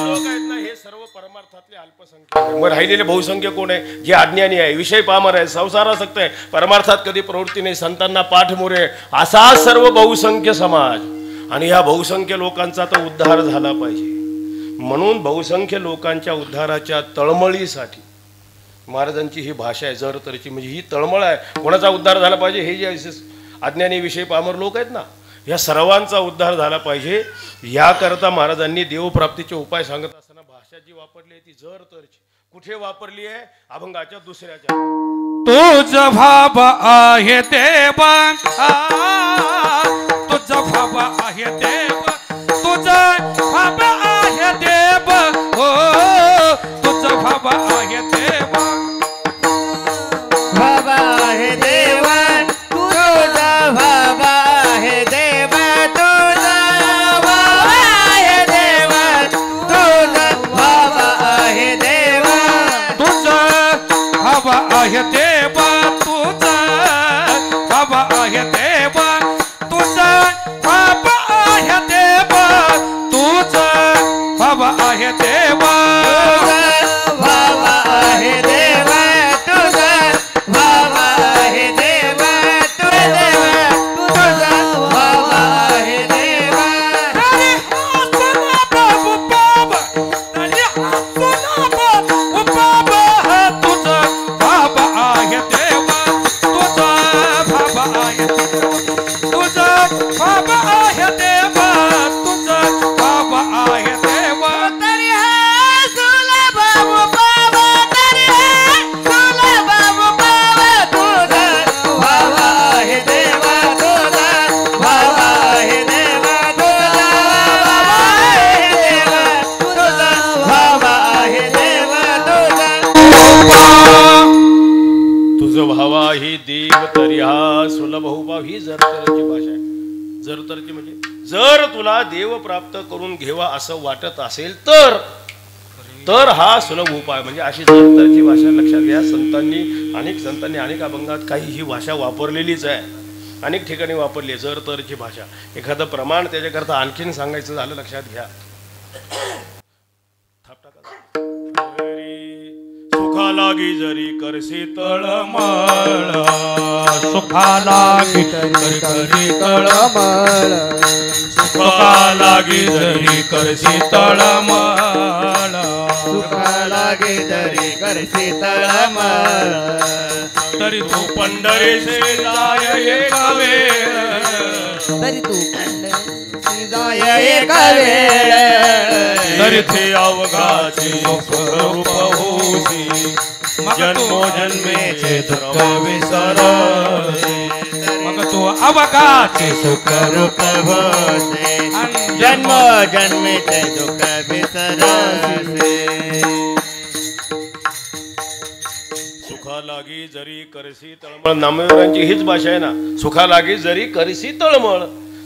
लोक आहेत ना, हे सर्व परमार्थातले अल्पसंख्याक. मग राहिलेले बहुसंख्य कोण आहे? जे अज्ञानी आहे, विषय पामर आहे, संसारासक्त आहे, परमार्थात कधी प्रवृत्ती नाही, संतांना पाठमोरे, असा सर्व बहुसंख्य समाज. आणि या बहुसंख्य लोकांचा तर उद्धार झाला पाहिजे. म्हणून बहुसंख्य लोकांच्या उद्धाराच्या तळमळीसाठी महाराजांची ही भाषा आहे जरतरची. म्हणजे ही तळमळ आहे, कोणाचा उद्धार झाला पाहिजे? हे जे अज्ञानी विषय पामर लोक आहेत ना, या सर्वांचा उद्धार झाला पाहिजे. याकरता महाराजांनी देवप्राप्तीचे उपाय सांगत असताना भाषा जी वापरली आहे ती जरतरची. कुठे वापरली आहे? अभंगाच्या दुसऱ्याच्या. तुझ भाव आहे देवा, तुझ भाव आहे देव, तुझ भाव आहे देव, हो तुझ भाव आहे देवा. बाबा हे देवा तुझा बाबा हे देवा, तुझा बाबा हे देवा, तुझा बाबा हे देवा, तुझ भाव आहे देवा, तुझ भाव आहे देवा, तुझ भाव आहे देवा, तुझ भाव आहे देवा. बाबा हे देवा, तुझा बाबा हे देवा, तुझा बाबा हे देवा. तरी हसना बाबू बाबा, तरी हसना बाबू बाबा, तुझ भाव आहे देवा, तुझ भाव आहे देवा, तुझ भाव आहे देवा, तुझ भाव आहे देवा. तरी हसना बाबू बाबा, तरी हसना बाबू बाबा, तुझा बाबा हे देवा, तुझा बाबा हे देवा, तुझा बाबा हे देवा, तुझा बाबा हे देवा, तुझ भावा ही देव तरी हा सुलभ भाव. ही जरतरची भाषा आहे. जरतरची म्हणजे जर तुला देव प्राप्त करून घेवा असं वाटत असेल तर हा सुलभ उपाय. म्हणजे अशी जरतरची भाषा लक्षात घ्या. अनेक संतांनी अनेक अभंगात काही ही भाषा वापरलेलीच आहे, अनेक ठिकाणी वापरली आहे जरतरची भाषा. एखादं प्रमाण त्याच्याकरता आणखीन सांगायचं झालं लक्षात घ्या. थाप टाका. सुखा लागी जरी करसी तळमळ, सुखा लागी जरी करसी तळमळ, सुखा लागी जरी करसी तळमळ, सुखा लागे जरी करसी तळमळ, तरी तू पंढरीचे जाय एक वेळ, तरी तू पंढरीची जाय एक वेळ, तरी ते अवघाची स्वरूप होसी, जन्मोजन्मेचे दुःख विसरते, मग तू अवघाचे सुख रूप होते, जन्म जन्मेचे दुःख विसरते. सुखा लागी जरी करसी तळमळ. नामदेवांची हीच भाषा आहे ना. सुखा लागी जरी करसी तळमळ.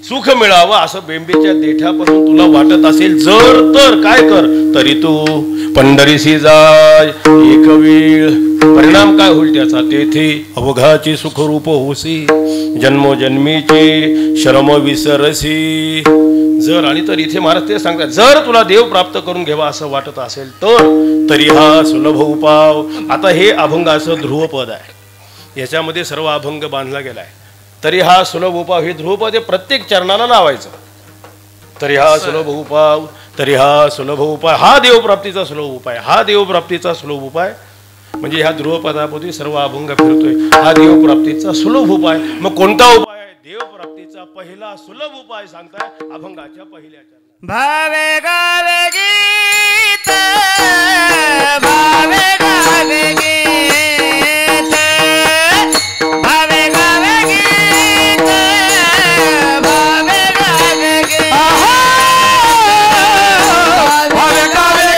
सुख मिळावं असं बेंबीच्या देठापासून तुला वाटत असेल जर तर काय कर तरी तू पंढरीसी जाय एक वेळ. परिणाम काय होईल त्याचा तेथे अवघाची सुखरूप होसी जन्मोजन्मीचे श्रम विसरसी. जर आणि तर इथे महाराज ते सांगतात जर तुला देव प्राप्त करून घ्यावा असं वाटत असेल तर तरी हा सुलभ उपाव. आता हे अभंगाचं ध्रुवपद आहे, याच्यामध्ये सर्व अभंग बांधला गेलाय. तरी हा सुलभ उपाव हे ध्रुवपद हे प्रत्येक चरणाला लावायचं. तरी हा सुलभ उपाव, तरी हा सुलभ उपाय, हा देवप्राप्तीचा सुलभ उपाय, हा देवप्राप्तीचा सुलभ उपाय. म्हणजे ह्या ध्रुवपदापोटी सर्व अभंग फिरतोय हा देवप्राप्तीचा सुलभ उपाय. मग कोणता उपाय? देवप्राप्तीचा पहिला सुलभ उपाय सांगताय अभंगाच्या पहिल्या चरणात. भावे गावे गीत भावे गावे गीत भावे गावे गीत भावे गावे गीत भावे गावे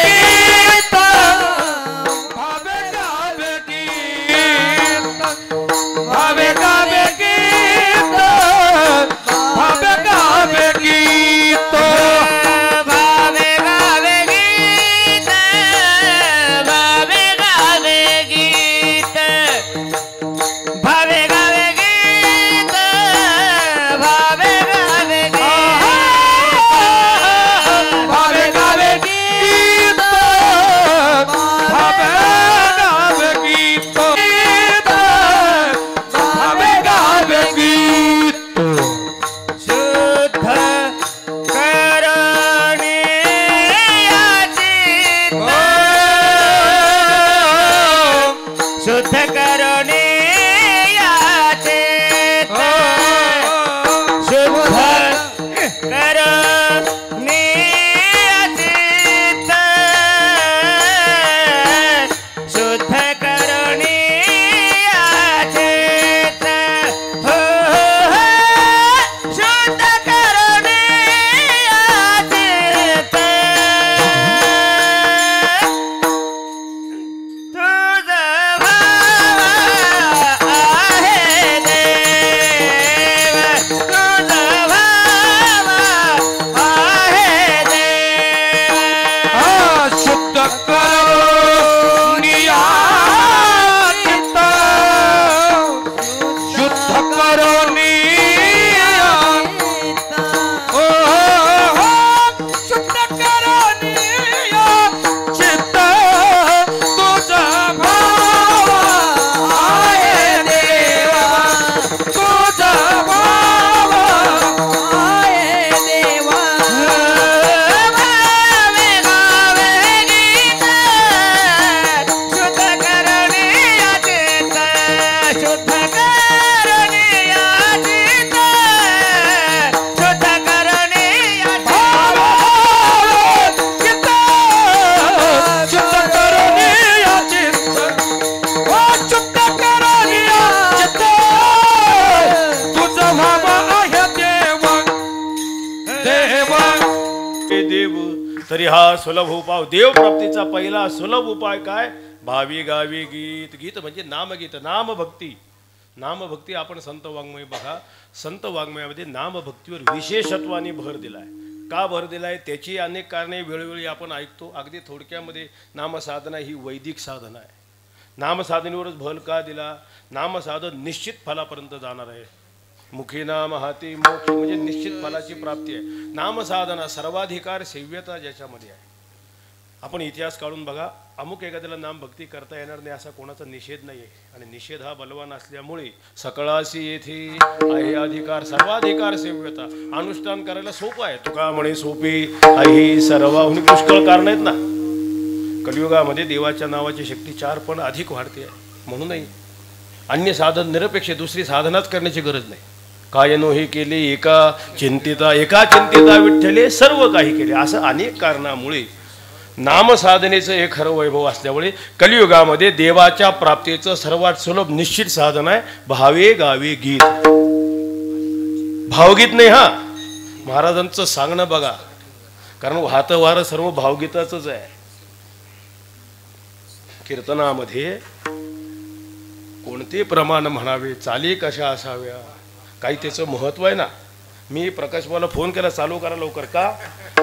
गीत भावे गावे गीत भावे गावे गीत भावे गावे गीत भावे गावे गीत भावे गावे गीत भावे गावे गीत भावे गावे गीत भावे गावे गीत भावे गावे गीत भावे गावे गीत शुद्ध करणे याची शुद्ध करणे याचे शुद्ध करणे याचे शुद्ध करणे याचे हो शुद्ध करणे याचे तुझ भाव आहे देव तुझ भाव आहे देव शुद्ध करून याचित शुद्ध करून ओ शुद्ध करून याचित तुझा भाव आहे देवा तुझा भाव आहे देवा. भावे गावे गीत शुद्ध करणे याचित शुद्ध करणे याचित शुद्ध करणे याचित शुद्ध करून याचित ओ शुद्ध करून याचित तुझा भाव आहे देवा देवा. हे देव तरी हा सुलभ उपाय. देवप्राप्तीचा पहिला सुलभ उपाय काय? भावी गावी गीत. गीत म्हणजे नामगीत, नामभक्ती. नामभक्ती आपण संत वाङ्मय बघा, संत वाङ्मयामध्ये नामभक्तीवर विशेषत्वाने भर दिलाय. का भर दिलाय? त्याची अनेक कारणे वेळोवेळी आपण ऐकतो. अगदी थोडक्यामध्ये नामसाधना ही वैदिक साधना आहे. नामसाधनेवरच भर का दिला? नामसाधन निश्चित फलापर्यंत जाणार आहे. मुखी नाम हाती मोक्ष म्हणजे निश्चित फलाची प्राप्ती आहे. नामसाधना सर्वाधिकार सेव्यता ज्याच्यामध्ये आहे. आपण इतिहास काढून बघा, अमुक एखाद्याला नाम भक्ती करता येणार नाही असा कोणाचा निषेध नाही आहे. आणि निषेध हा बलवान असल्यामुळे सकळासी येथे आहे अधिकार सर्वाधिकार सेव्यता. अनुष्ठान करायला सोपं आहे. तुका म्हणे सोपी आहे सर्वाहुनी पुष्कळ कारण आहेत ना. कलियुगामध्ये देवाच्या नावाची शक्ती 4 पण अधिक वाढते आहे. म्हणूनही अन्य साधन निरपेक्ष दुसरी साधनाच करण्याची गरज नाही. कायनो हे केले एका चिंतिता विठ्ठले सर्व काही केले. असं अनेक कारणामुळे नामसाधनेचं हे खरं वैभव असल्यामुळे कलियुगामध्ये देवाच्या प्राप्तीचं सर्वात सुलभ निश्चित साधन आहे भावे गावे गीत. भावगीत नाही हा, महाराजांचं सांगणं बघा, कारण वाहतं वारं सर्व भावगीताचंच आहे. कीर्तनामध्ये कोणते प्रमाण म्हणावे, चाली कशा असाव्या, काही त्याचं महत्व आहे ना. मी प्रकाशबाला फोन केला चालू करा लवकर का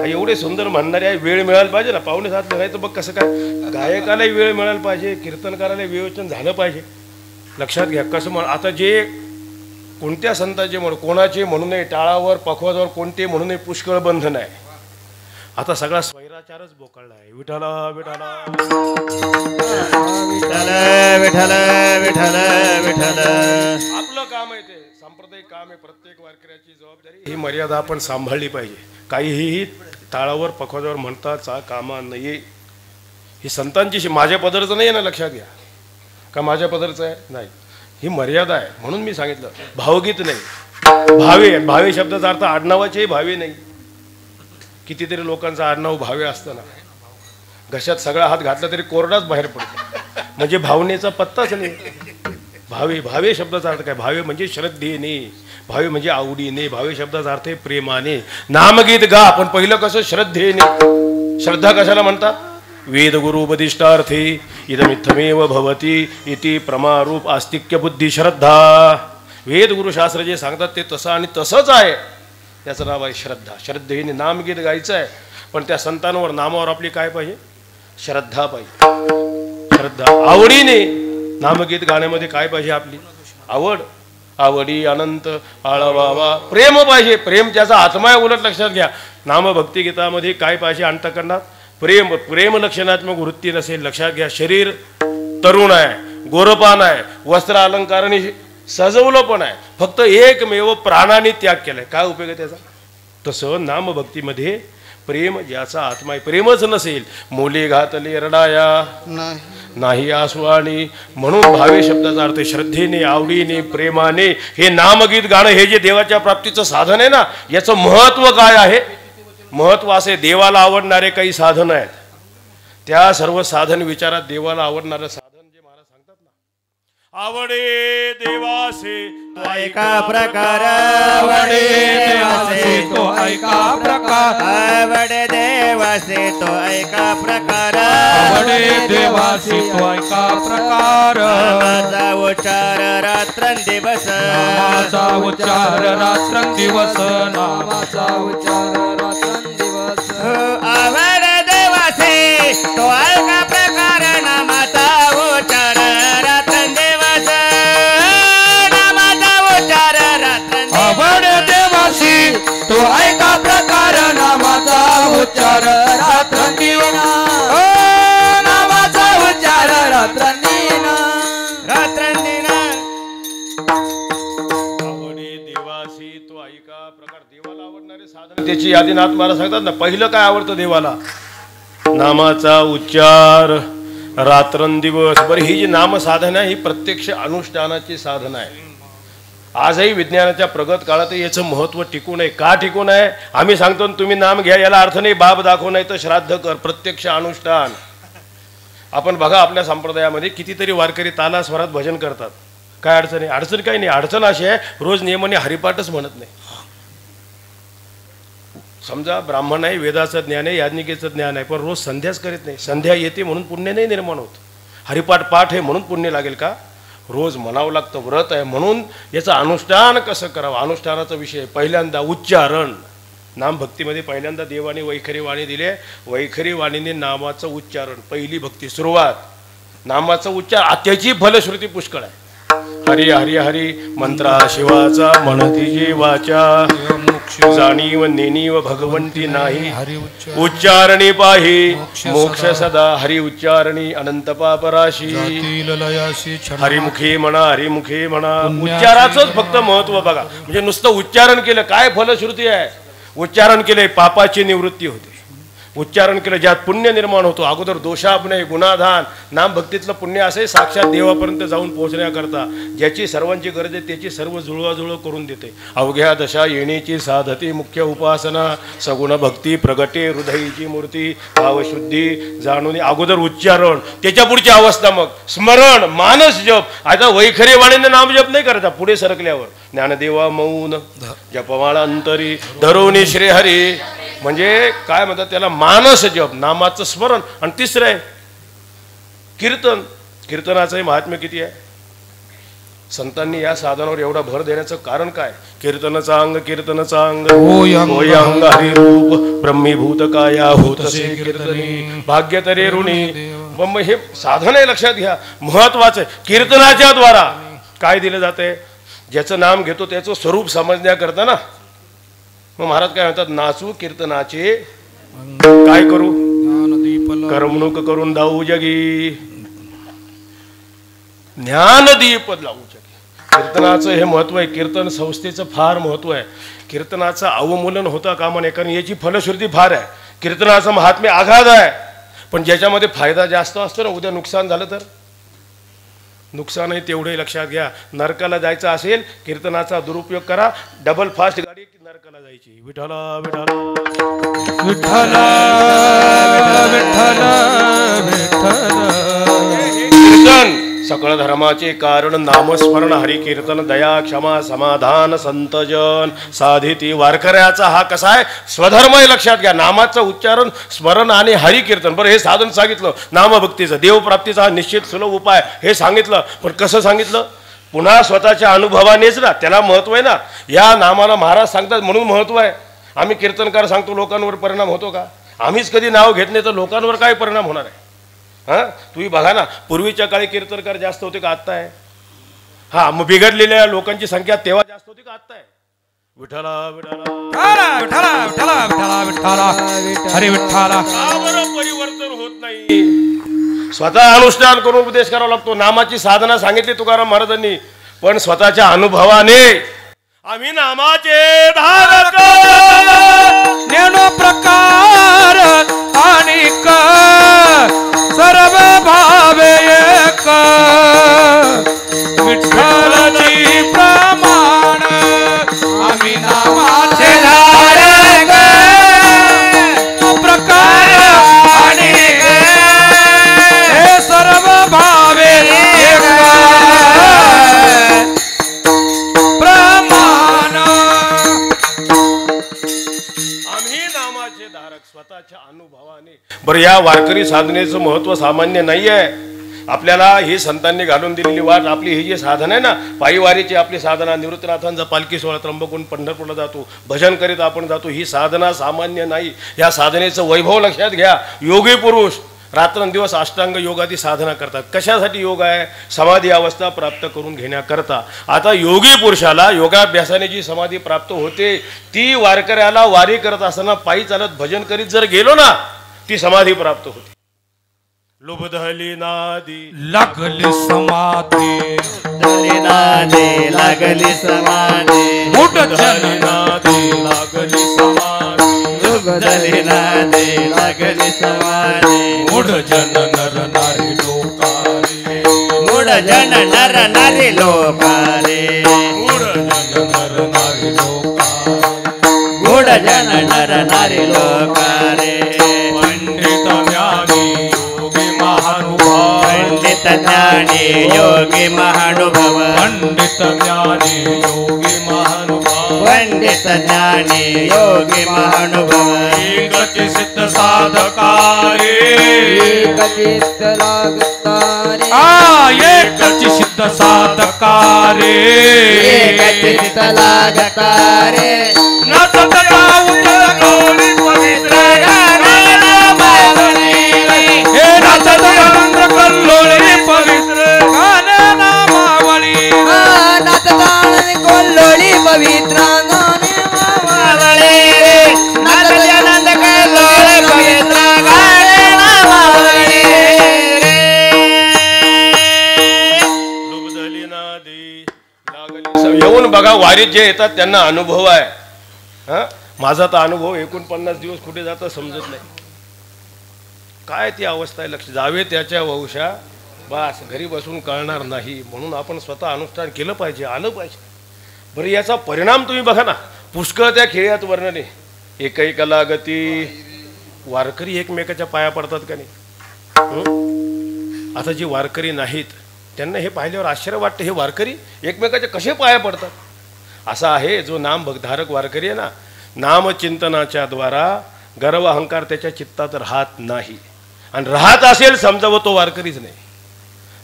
एवढे सुंदर म्हणणारे आहे वेळ मिळायला पाहिजे ना 5:45 नाही तर बघ कसं काय गायकालाही वेळ मिळायला पाहिजे कीर्तनकाराला विवेचन झालं पाहिजे लक्षात घ्या कसं म्हण आता जे कोणत्या संतांचे म्हणून कोणाचे म्हणू नये टाळावर पखवाजावर कोणते म्हणू नये पुष्कळ बंधन आहे आता सगळा स्वैराचारच बोकळला आहे विठाला विठाला विठ्ठल विठ्ठल विठ्ठल आपलं काम आहे ते सांप्रदायिक काम आहे प्रत्येक वारकऱ्याची जबाबदारी ही मर्यादा आपण सांभाळली पाहिजे काहीही टाळावर पखवाजावर म्हणता कामा नाही ही संतांची माझ्या पदरचं नाही आहे ना लक्षात घ्या का माझ्या पदरचं आहे नाही ही मर्यादा आहे म्हणून मी सांगितलं भावगीत नाही भावे भावे शब्दाचा अर्थ आडनावाचेही भावे नाही कितीतरी लोकांचा आडनाव भावे असताना घशात सगळा हात घातला तरी कोरडाच बाहेर पडतो म्हणजे भावनेचा पत्ताच नाही भावे भावे शब्दाचा अर्थ काय भावे म्हणजे श्रद्धेने भावे म्हणजे आवडीने भावे शब्दाचा अर्थ आहे प्रेमाने नामगीत गा पण पहिलं कसं श्रद्धेने श्रद्धा कशाला म्हणतात वेद गुरु उपदिष्टार्थे इदमित्थमेव भवती इति प्रमारूप आस्तिक्य बुद्धी श्रद्धा वेद गुरु शास्त्र जे सांगतात ते तसं आणि तसंच आहे त्याचं नाव आहे श्रद्धा श्रद्धेने नामगीत गायचं आहे पण त्या संतांवर नामावर आपली काय पाहिजे श्रद्धा पाहिजे श्रद्धा आवडीने नामगीत गाण्यामध्ये काय पाहिजे आपली आवड आवडी अनंत आळवावा प्रेम पाहिजे प्रेम त्याचा आत्मा आहे उलट लक्षात घ्या नामभक्ती गीतामध्ये काय पाहिजे अंतःकरणात प्रेम प्रेम लक्षणात्मक वृत्ती नसेल लक्षात घ्या शरीर तरुण आहे गोरपान आहे वस्त्र अलंकाराने सजवलं पण आहे फक्त एकमेव प्राणाने त्याग केलाय काय उपयोग आहे त्याचा तसं नामभक्तीमध्ये प्रेम ज्याचा आत्मा आहे प्रेमच नसेल मोले घातले रडाया नाही आसवाणी म्हणून भावे शब्दाचा अर्थ श्रद्धेने आवडीने प्रेमाने हे नामगीत गाणं हे जे देवाच्या प्राप्तीचं साधन आहे ना याचं महत्व काय आहे महत्व असे देवाला आवडणारे काही साधन आहेत त्या सर्व साधन विचारात देवाला आवडणारं साधन जे महाराज सांगतात ना आवडे देवासे तो ऐका प्रकार आवडे देवासे तो ऐका प्रकार आवडे देवासे तो ऐका प्रकार आवडे देवासे तो ऐका प्रकार नामाचा उच्चार रात्रंदिवस नामाचा उच्चार रात्रंदिवस नामाचा उच्चार रात्रंदिवस आवडे देवासे तो ऐका प्रकार नामाचा उच्चार रात्रंदिवस नामाचा उच्चार रात्रंदिवस आवडे देवासी तो ऐका प्रकार नामाचा उच्चार रात्रंदिवस नामाचा उच्चार रात्रंदिवस आवडे देवासी तो ऐका प्रकार देवाला आवडणारे साधन त्याची यादी नाथ महाराज सांगतात ना पहिलं काय आवडतं देवाला नामाचा उच्चार रात्रंदिवस बरं ही जी नाम साधन आहे ही प्रत्यक्ष अनुष्ठानाची साधन आहे आजही विज्ञानाच्या प्रगत काळात याचं महत्व टिकून आहे का टिकून आहे आम्ही सांगतो तुम्ही नाम घ्या याला अर्थ नाही बाप दाखव नाही तर श्राद्ध कर प्रत्यक्ष अनुष्ठान आपण बघा आपल्या संप्रदायामध्ये कितीतरी वारकरी ताला स्वरात भजन करतात काय अडचण आहे अडचण काही नाही अडचण अशी आहे रोज नियमाने हरिपाठच म्हणत नाही समजा ब्राह्मण आहे वेदाचं ज्ञान आहे याज्ञिकेचं ज्ञान आहे पण रोज संध्याच करीत नाही संध्या येते म्हणून पुण्य नाही निर्माण होत हरिपाठ पाठ आहे म्हणून पुण्य लागेल का रोज म्हणावं लागतं व्रत आहे म्हणून याचं अनुष्ठान कसं करावं अनुष्ठानाचा विषय पहिल्यांदा उच्चारण नामभक्तीमध्ये पहिल्यांदा देवाने वैखरी वाणी दिले वैखरी वाणीने नामाचं उच्चारण पहिली भक्ती सुरुवात नामाचं उच्चार त्याची फलश्रुती पुष्कळ आहे हरी हरी हरी मंत्रा शिवाचा म्हणती जी वाचा जाणीव नेनीव भगवंती नाही उच्चारणी पाही मोक्ष सदा हरी उच्चारणी अनंत पापराशी हरिमुखे म्हणा उच्चाराचंच फक्त महत्व बघा म्हणजे नुसतं उच्चारण केलं काय फलश्रुती आहे उच्चारण केले पापाची निवृत्ती होते उच्चारण केलं ज्यात पुण्य निर्माण होतो अगोदर दोषापनय गुणाधान नाम भक्तीतलं पुण्य असे साक्षात देवापर्यंत जाऊन पोहोचण्याकरता ज्याची सर्वांची गरज आहे त्याची सर्व जुळवाजुळव करून देते अवघ्या दशा येण्याची साधती मुख्य उपासना सगुण भक्ती प्रगटे हृदयीची मूर्ती भावशुद्धी जाणून अगोदर उच्चारण त्याच्या पुढची अवस्था मग स्मरण मानस जप आता वैखरी वाणीने नाम जप नाही करायचा पुढे सरकल्यावर ज्ञानदेवा मौन जपमाळा अंतरी धरोनी श्रीहरी म्हणजे काय म्हणतात त्याला मानस जप नामाचं स्मरण आणि तिसरं आहे कीर्तन कीर्तनाचंही महात्म्य किती आहे संतांनी या साधनावर एवढा भर देण्याचं कारण काय? कीर्तनाचा अंग कीर्तनाचा अंग होय अंग हरिरूप ब्रह्मीभूत काया होतसे कीर्तनी भाग्य तरे ऋणी ब्रह्म. हे साधन आहे, लक्षात घ्या, महत्वाचं आहे. कीर्तनाच्या द्वारा काय दिलं जाते? ज्याचं नाम घेतो त्याचं स्वरूप समजण्याकरता ना. मग महाराज काय म्हणतात? नाचू कीर्तनाचे काय करू? करमणूक करून दाऊ जगी ज्ञानदीप लावू जगी. कीर्तनाचं हे महत्व आहे. कीर्तन संस्थेचं फार महत्व आहे. कीर्तनाचं अवमूलन होता कामा नये, कारण याची फलश्रुती फार आहे. कीर्तनाचं महात्म्य आघात आहे, पण ज्याच्यामध्ये फायदा जास्त असतो ना, उद्या नुकसान झालं तर नुकसानही तेवढे लक्षात घ्या. नरकाला जायचं असेल कीर्तनाचा दुरुपयोग करा, डबल फास्ट गाडी नरकाला जायची. विठाला विठाला विठ्ठला विठ्ठला विठ्ठला. कीर्तन सकळ धर्माचे कारण नामस्मरण हरी कीर्तन दया क्षमा समाधान संतजन साधिती. वारकऱ्याचा हा कसा आहे? स्वधर्म आहे, लक्षात घ्या. नामाचं उच्चारण स्मरण आणि हरी कीर्तन. बरं, हे साधन सांगितलं नामभक्तीचं, देवप्राप्तीचा हा निश्चित सुलभ उपाय हे सांगितलं. पण कसं सांगितलं? पुन्हा स्वतःच्या अनुभवानेच ना. त्याला महत्व आहे ना. या नामाला महाराज सांगतात म्हणून महत्व आहे. आम्ही कीर्तनकार सांगतो, लोकांवर परिणाम होतो का? आम्हीच कधी नाव घेत नाही तर लोकांवर काय परिणाम होणार आहे? हां, तुम्ही बघा ना, पूर्वीच्या काळी कीर्तनकार जास्त होते का आत्ता आहे? हा, मग बिघडलेल्या लोकांची संख्या तेव्हा जास्त होती का आत्ता आहे? विठाला विठाला विठ्ठला विठ्ठला विठ्ठला विठ्ठला हरी विठ्ठला. का बरं परिवर्तन होत नाही? स्वतः अनुष्ठान करून उपदेश करावा लागतो. नामाची साधना सांगितली तुकाराम महाराजांनी, पण स्वतःच्या अनुभवाने आम्ही नामाचे धारक ज्ञानो प्रकार अनेक सर्व भावे एक विठ्ठलाची प्रमाण आम्ही नामाचे धारक प्रकार अनेक हे सर्व भावे एक प्रमाण. आम्ही नामाचे धारक स्वतःच्या अनुभवाने. बरं, या वारकरी साधनेचं महत्व सामान्य नाही आहे. आपल्याला ही संतांनी घालून दिलेली वाट, आपली ही जी साधन आहे ना, पायीवारीची आपली साधना, निवृत्तीनाथांचा पालखी सोहळा, त्र्यंबकून पंढरपूरला जातो, भजन करीत आपण जातो, ही साधना सामान्य नाही. या साधनेचं वैभव लक्षात घ्या. योगी पुरुष रात्रंदिवस अष्टांग योगादी साधना करतात. कशासाठी योग आहे? समाधी अवस्था प्राप्त करून घेण्याकरता. आता योगी पुरुषाला योगाभ्यासाने जी समाधी प्राप्त होते, ती वारकऱ्याला वारी करत असताना पायी चालत भजन करीत जर गेलो ना, ती समाधी प्राप्त होते. लुबधली नादी लागली समाधी नादे लागली समाधी मोठ जन नादी लागली समाधी लागली नादे लागली समाधी. मूढ जन नर नारी लोकारे मूढ जन नर नारी लोकारे मूढ जन नर नारी लोकारे मूढ जन नर नारी लोकारे. पंडित ज्ञानी योगी महानुभाव पंडित ज्ञानी योगी महानुभव पंडित ज्ञानी योगी महानुभाव पंडित ज्ञानी योगी महानुभव. गती सिद्ध साधकारे एकचित्त लागतारे एकची सिद्ध साधकारे एकचित्त लागतारे नचत गाऊन गौरी पवित्र गाना मावळी. हे नचत गाऊन कल्लोळी पवित्र गाना मावळी. नाचतान कोल्लोळी पवित्र मावळे नादयानंद कल्लोळ पवित्र गाना मावळे. लुबधली नादी लागली. येऊन बघा, वारीत जे येतात त्यांना अनुभव आहे. हा, माझा तर अनुभव 49 दिवस कुठे जातं समजत नाही. काय ती अवस्था आहे, लक्ष जावे त्याच्या वंशा बस घरी बसून कळणार नाही. म्हणून आपण स्वतः अनुष्ठान केलं पाहिजे, आलं पाहिजे. बरं, याचा परिणाम तुम्ही बघा ना, पुष्कळ त्या खेळात वर्णने. एकैकाला गती, वारकरी एकमेकाच्या पाया पडतात का नाही? आता जी वारकरी नाहीत त्यांना हे पाहिल्यावर आश्चर्य वाटतं, हे वारकरी एकमेकाच्या कसे पाया पडतात. असा आहे जो नाम धारक वारकरी आहे ना, नामचिंतनाच्या द्वारा गर्व अहंकार त्याच्या चित्तात राहत नाही. आणि राहत असेल समजावं तो वारकरीच नाही.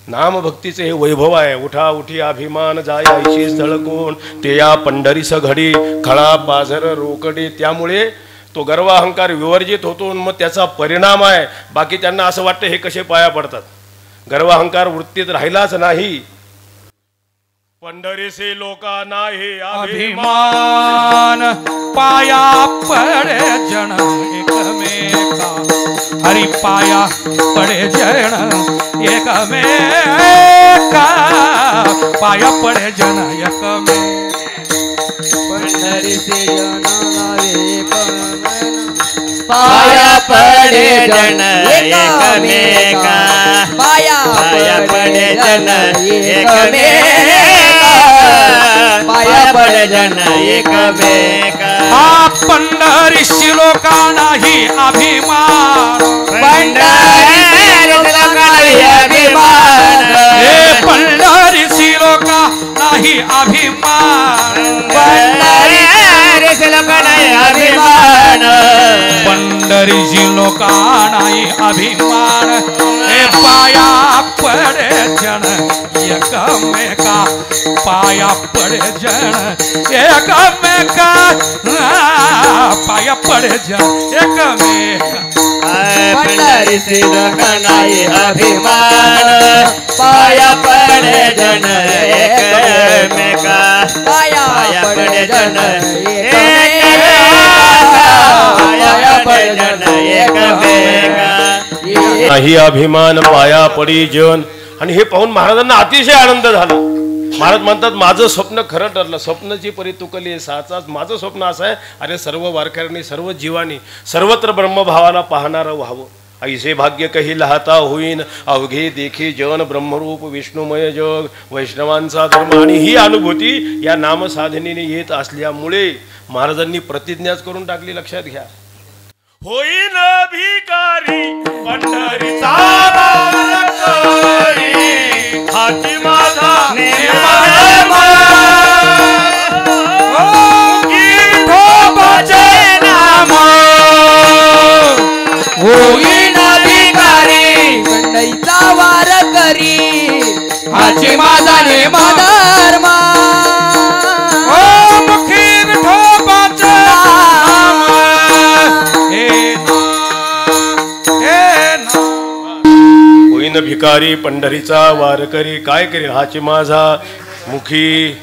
नामभक्तीचे हे वैभव आहे. उठा उठी अभिमान जाय ऐशी झळकून ते या पंढरीस घडी खळा पाझर रोकडी. त्यामुळे तो गर्व अहंकार विवर्जित होतो. मग त्याचा परिणाम आहे. बाकी त्यांना असं वाटतं हे कसे पाया पडतात. गर्व अहंकार वृत्तीत राहिलाच नाही. पंढरीसे लोका नाही अभिमान पाया पडे जन एकमेका. हरी पाया पडे जन एकमेका. पाया पडे जन एकमेका. पंढरीचे जन गावे पाया पडे जन एकमेका. पाया पडे जन एकमेका. पाया पडे जन एकमेका. हा पंढरीशी लोका नाही अभिमान. पंढरी लोकांना अभिमान. हे पंढरीशी लोका नाही अभिमान. पंढरी लोकांना अभिमान. पंढरीची लोका नाही अभिमान. हे पाया पडे जन एकमेका. पाया पडे जन एकमेका. पाया पडे जन एकमेका. पंढरीचे लोकांना अभिमान. पाया पडे जन एकमेका. पाया पडे जन नाही अभिमान पाया पडी जन. आणि हे पाहून महाराजांना अतिशय आनंद झाला. महाराज म्हणतात माझं स्वप्न खरं ठरलं. स्वप्नाची परी तुकली साचाच. माझं स्वप्न असं आहे अरे सर्व वारकऱ्यांनी सर्व जीवानी सर्वत्र ब्रह्मभावाला पाहणारं व्हावं. ऐसे भाग्य कही लहाता होईन अवघे देखी जन ब्रह्मरूप विष्णुमय जग वैष्णवांचा धर्म. आणि ही अनुभूती या नामसाधनेने येत असल्यामुळे महाराजांनी प्रतिज्ञाच करून टाकली. लक्षात घ्या. होईन भिकारी पंढरीचा वारकरी. हाती माझा होईन भिकारी पंढरीचा वार करी. हाची माझा नेम धर्म ओ मुखी विठोबाचे नाम. हे नाम होईन भिकारी पंढरीचा वारकरी. काय करीन हाची माझा मुखी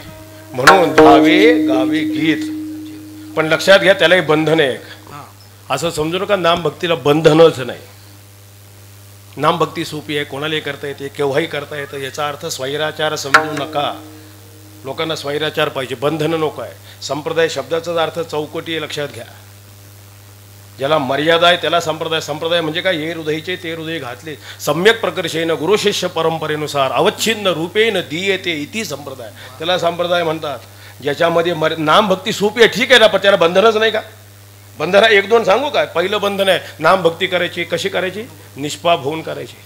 म्हणून धावे गावे गीत. पण लक्षात घ्या त्यालाही बंधन आहे. असं समजू नका नाम भक्तीला बंधनच नाही. नाम भक्ती सोपी आहे. कोणालाही करता येते केव्हाही करता येतं. याचा अर्थ स्वैराचार समजू नका. लोकांना स्वैराचार पाहिजे बंधन नको आहे. संप्रदाय शब्दाचाच अर्थ चौकटी आहे. लक्षात घ्या. ज्याला मर्यादा आहे त्याला संप्रदाय. संप्रदाय म्हणजे काय हे हृदयचे ते हृदय घातले सम्यक प्रकर्षेन गुरु शिष्य परंपरेनुसार अवच्छिन्न रूपेन दीयते इति संप्रदाय. त्याला संप्रदाय म्हणतात. ज्याच्यामध्ये नाम भक्ती सोपी आहे ठीक आहे ना. पण त्याला बंधनच नाही का. बंधन एक दोन सांगू काय. पहिलं बंधन आहे नाम भक्ती करायची. कशी करायची. निष्पाप होऊन करायची.